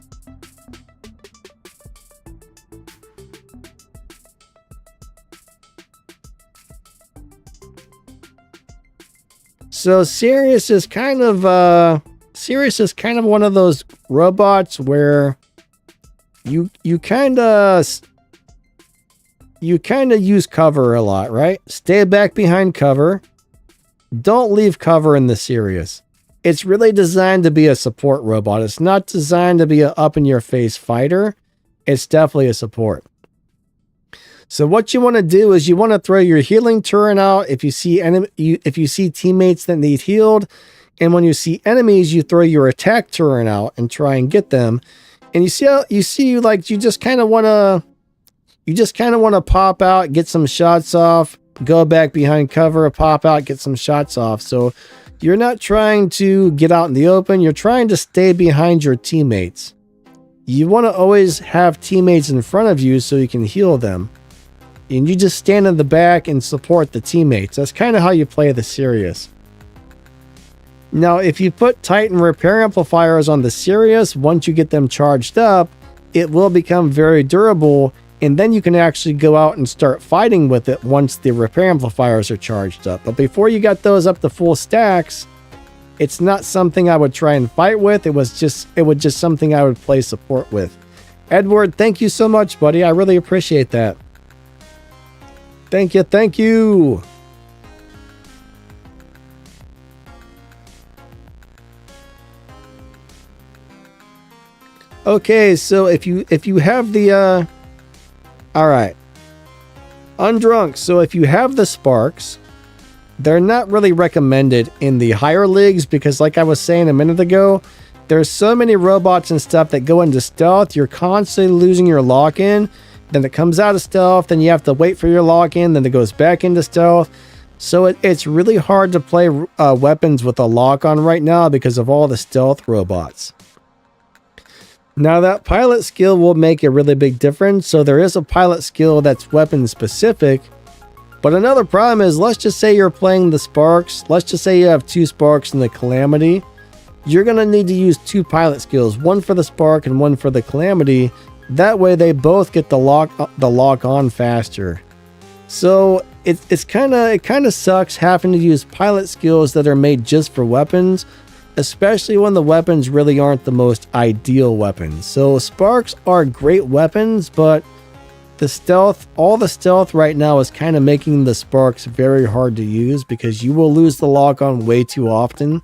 So Sirius is kind of one of those robots where you kind of use cover a lot, right? Stay back behind cover. Don't leave cover in the Sirius. It's really designed to be a support robot. It's not designed to be an up-in-your-face fighter. It's definitely a support. So what you want to do is you want to throw your healing turret out if you see teammates that need healed, and when you see enemies, you throw your attack turret out and try and get them. And you just kind of want to pop out, get some shots off, go back behind cover, pop out, get some shots off. So you're not trying to get out in the open. You're trying to stay behind your teammates. You want to always have teammates in front of you so you can heal them. And you just stand in the back and support the teammates. That's kind of how you play the Sirius. Now, if you put Titan repair amplifiers on the Sirius, once you get them charged up, it will become very durable, and then you can actually go out and start fighting with it once the repair amplifiers are charged up. But before you got those up to full stacks, it's not something I would try and fight with. It was just something I would play support with. Edward, thank you so much, buddy. I really appreciate that. Thank you, thank you. Okay, so if you have the all right, Undrunk. So if you have the sparks, they're not really recommended in the higher leagues because, like I was saying a minute ago, there's so many robots and stuff that go into stealth. You're constantly losing your lock-in. Then it comes out of stealth, then you have to wait for your lock-in, then it goes back into stealth. So it's really hard to play weapons with a lock-on right now because of all the stealth robots. Now that pilot skill will make a really big difference. So there is a pilot skill that's weapon specific. But another problem is, let's just say you're playing the sparks. Let's just say you have 2 sparks in the calamity. You're going to need to use 2 pilot skills, one for the spark and one for the calamity. That way they both get the lock on faster. So it kind of sucks having to use pilot skills that are made just for weapons, especially when the weapons really aren't the most ideal weapons. So sparks are great weapons, but all the stealth right now is kind of making the sparks very hard to use because you will lose the lock on way too often.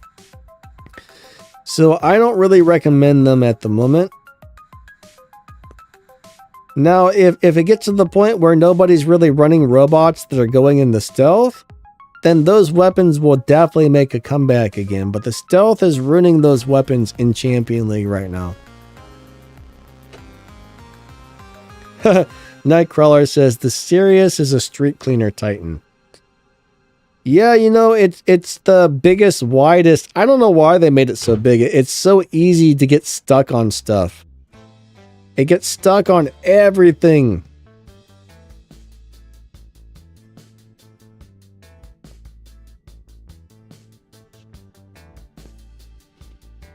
So I don't really recommend them at the moment. Now, if it gets to the point where nobody's really running robots that are going into stealth, then those weapons will definitely make a comeback again. But the stealth is ruining those weapons in Champion League right now. Nightcrawler says, the Sirius is a street cleaner Titan. Yeah, you know, it's the biggest, widest. I don't know why they made it so big. It's so easy to get stuck on stuff. It gets stuck on everything.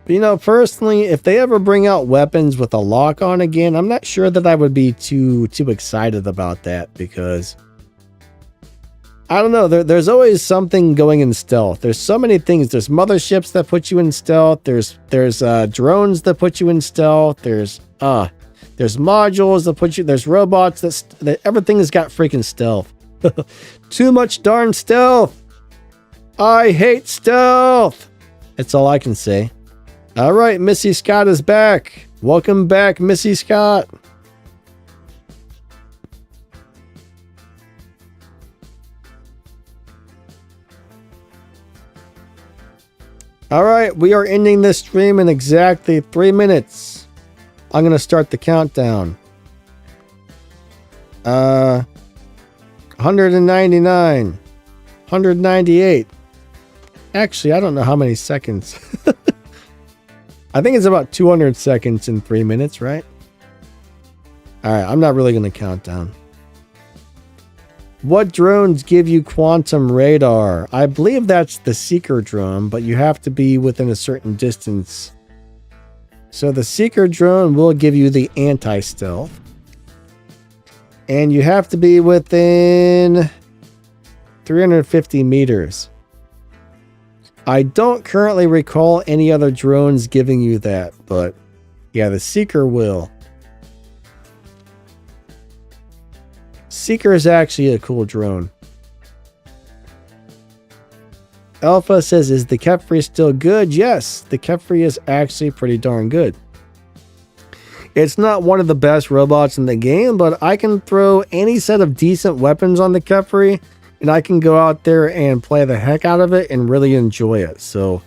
But, you know, personally, if they ever bring out weapons with a lock on again, I'm not sure that I would be too excited about that because I don't know. There's always something going in stealth. There's so many things. There's motherships that put you in stealth. There's drones that put you in stealth. There's There's modules that put you, there's robots that everything has got freaking stealth. Too much darn stealth. I hate stealth. That's all I can say. All right, Missy Scott is back. Welcome back, Missy Scott. All right, we are ending this stream in exactly 3 minutes. I'm going to start the countdown. 199. 198. Actually, I don't know how many seconds. I think it's about 200 seconds in 3 minutes, right? All right, I'm not really going to count down. What drones give you quantum radar? I believe that's the Seeker drone, but you have to be within a certain distance. So the Seeker drone will give you the anti-stealth. And you have to be within 350 meters. I don't currently recall any other drones giving you that, but yeah, the Seeker will. Seeker is actually a cool drone. Alpha says, is the Kepri still good? Yes, the Kepri is actually pretty darn good. It's not one of the best robots in the game, but I can throw any set of decent weapons on the Kepri, and I can go out there and play the heck out of it and really enjoy it. So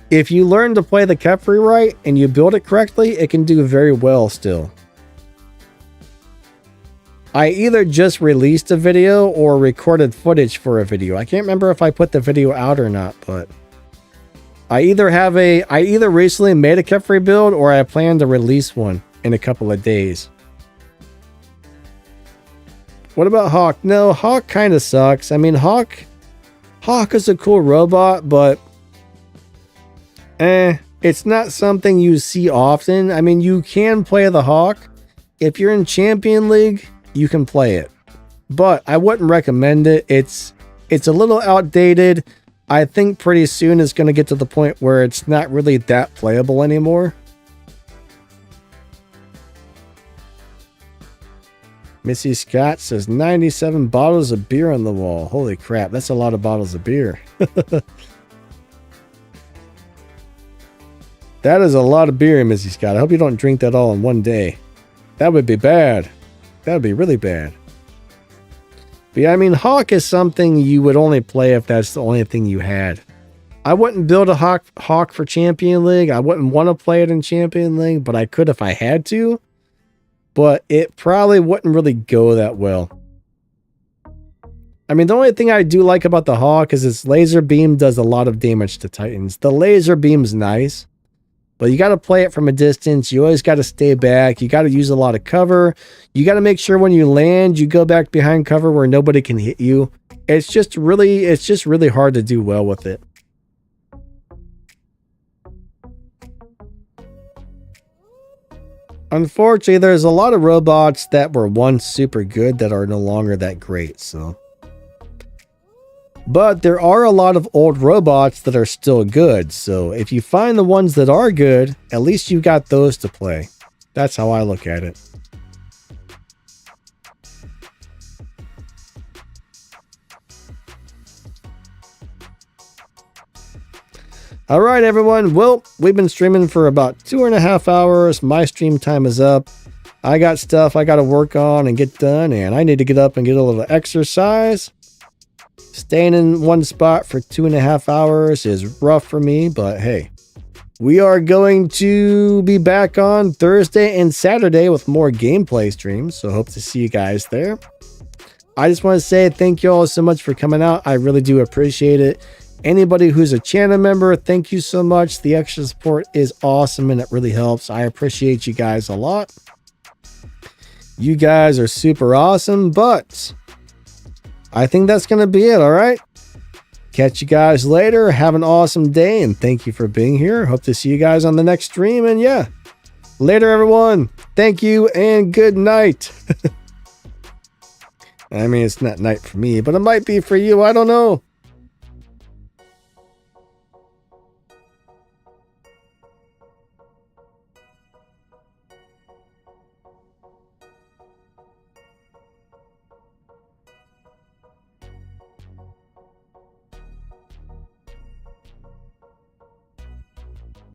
if you learn to play the Kepri right and you build it correctly, it can do very well still. I either just released a video or recorded footage for a video. I can't remember if I put the video out or not, but I either recently made a Kepri build or I plan to release one in a couple of days. What about Hawk? No, Hawk kind of sucks. I mean, Hawk is a cool robot, but it's not something you see often. I mean, you can play the Hawk. If you're in Champion League, you can play it, but I wouldn't recommend it. It's a little outdated. I think pretty soon it's going to get to the point where it's not really that playable anymore. Missy Scott says 97 bottles of beer on the wall. Holy crap, that's a lot of bottles of beer. That is a lot of beer, Missy Scott. I hope you don't drink that all in one day. That would be bad. That would be really bad. But yeah, I mean, Hawk is something you would only play if that's the only thing you had. I wouldn't build a Hawk for Champion League. I wouldn't want to play it in Champion League, but I could if I had to. But it probably wouldn't really go that well. I mean, the only thing I do like about the Hawk is its laser beam does a lot of damage to Titans. The laser beam's nice, but you got to play it from a distance. You always got to stay back. You got to use a lot of cover. You got to make sure when you land, you go back behind cover where nobody can hit you. It's just really hard to do well with it. Unfortunately, there's a lot of robots that were once super good that are no longer that great, so. But there are a lot of old robots that are still good, so if you find the ones that are good, at least you got those to play. That's how I look at it. All right, everyone. Well, we've been streaming for about 2.5 hours. My stream time is up. I got stuff I got to work on and get done, and I need to get up and get a little exercise. Staying in one spot for 2.5 hours is rough for me, but hey, we are going to be back on Thursday and Saturday with more gameplay streams, so hope to see you guys there. I just want to say thank you all so much for coming out. I really do appreciate it. Anybody who's a channel member, thank you so much. The extra support is awesome and it really helps. I appreciate you guys a lot. You guys are super awesome, but I think that's going to be it, all right? Catch you guys later. Have an awesome day, and thank you for being here. Hope to see you guys on the next stream, and yeah. Later, everyone. Thank you, and good night. I mean, it's not night for me, but it might be for you. I don't know.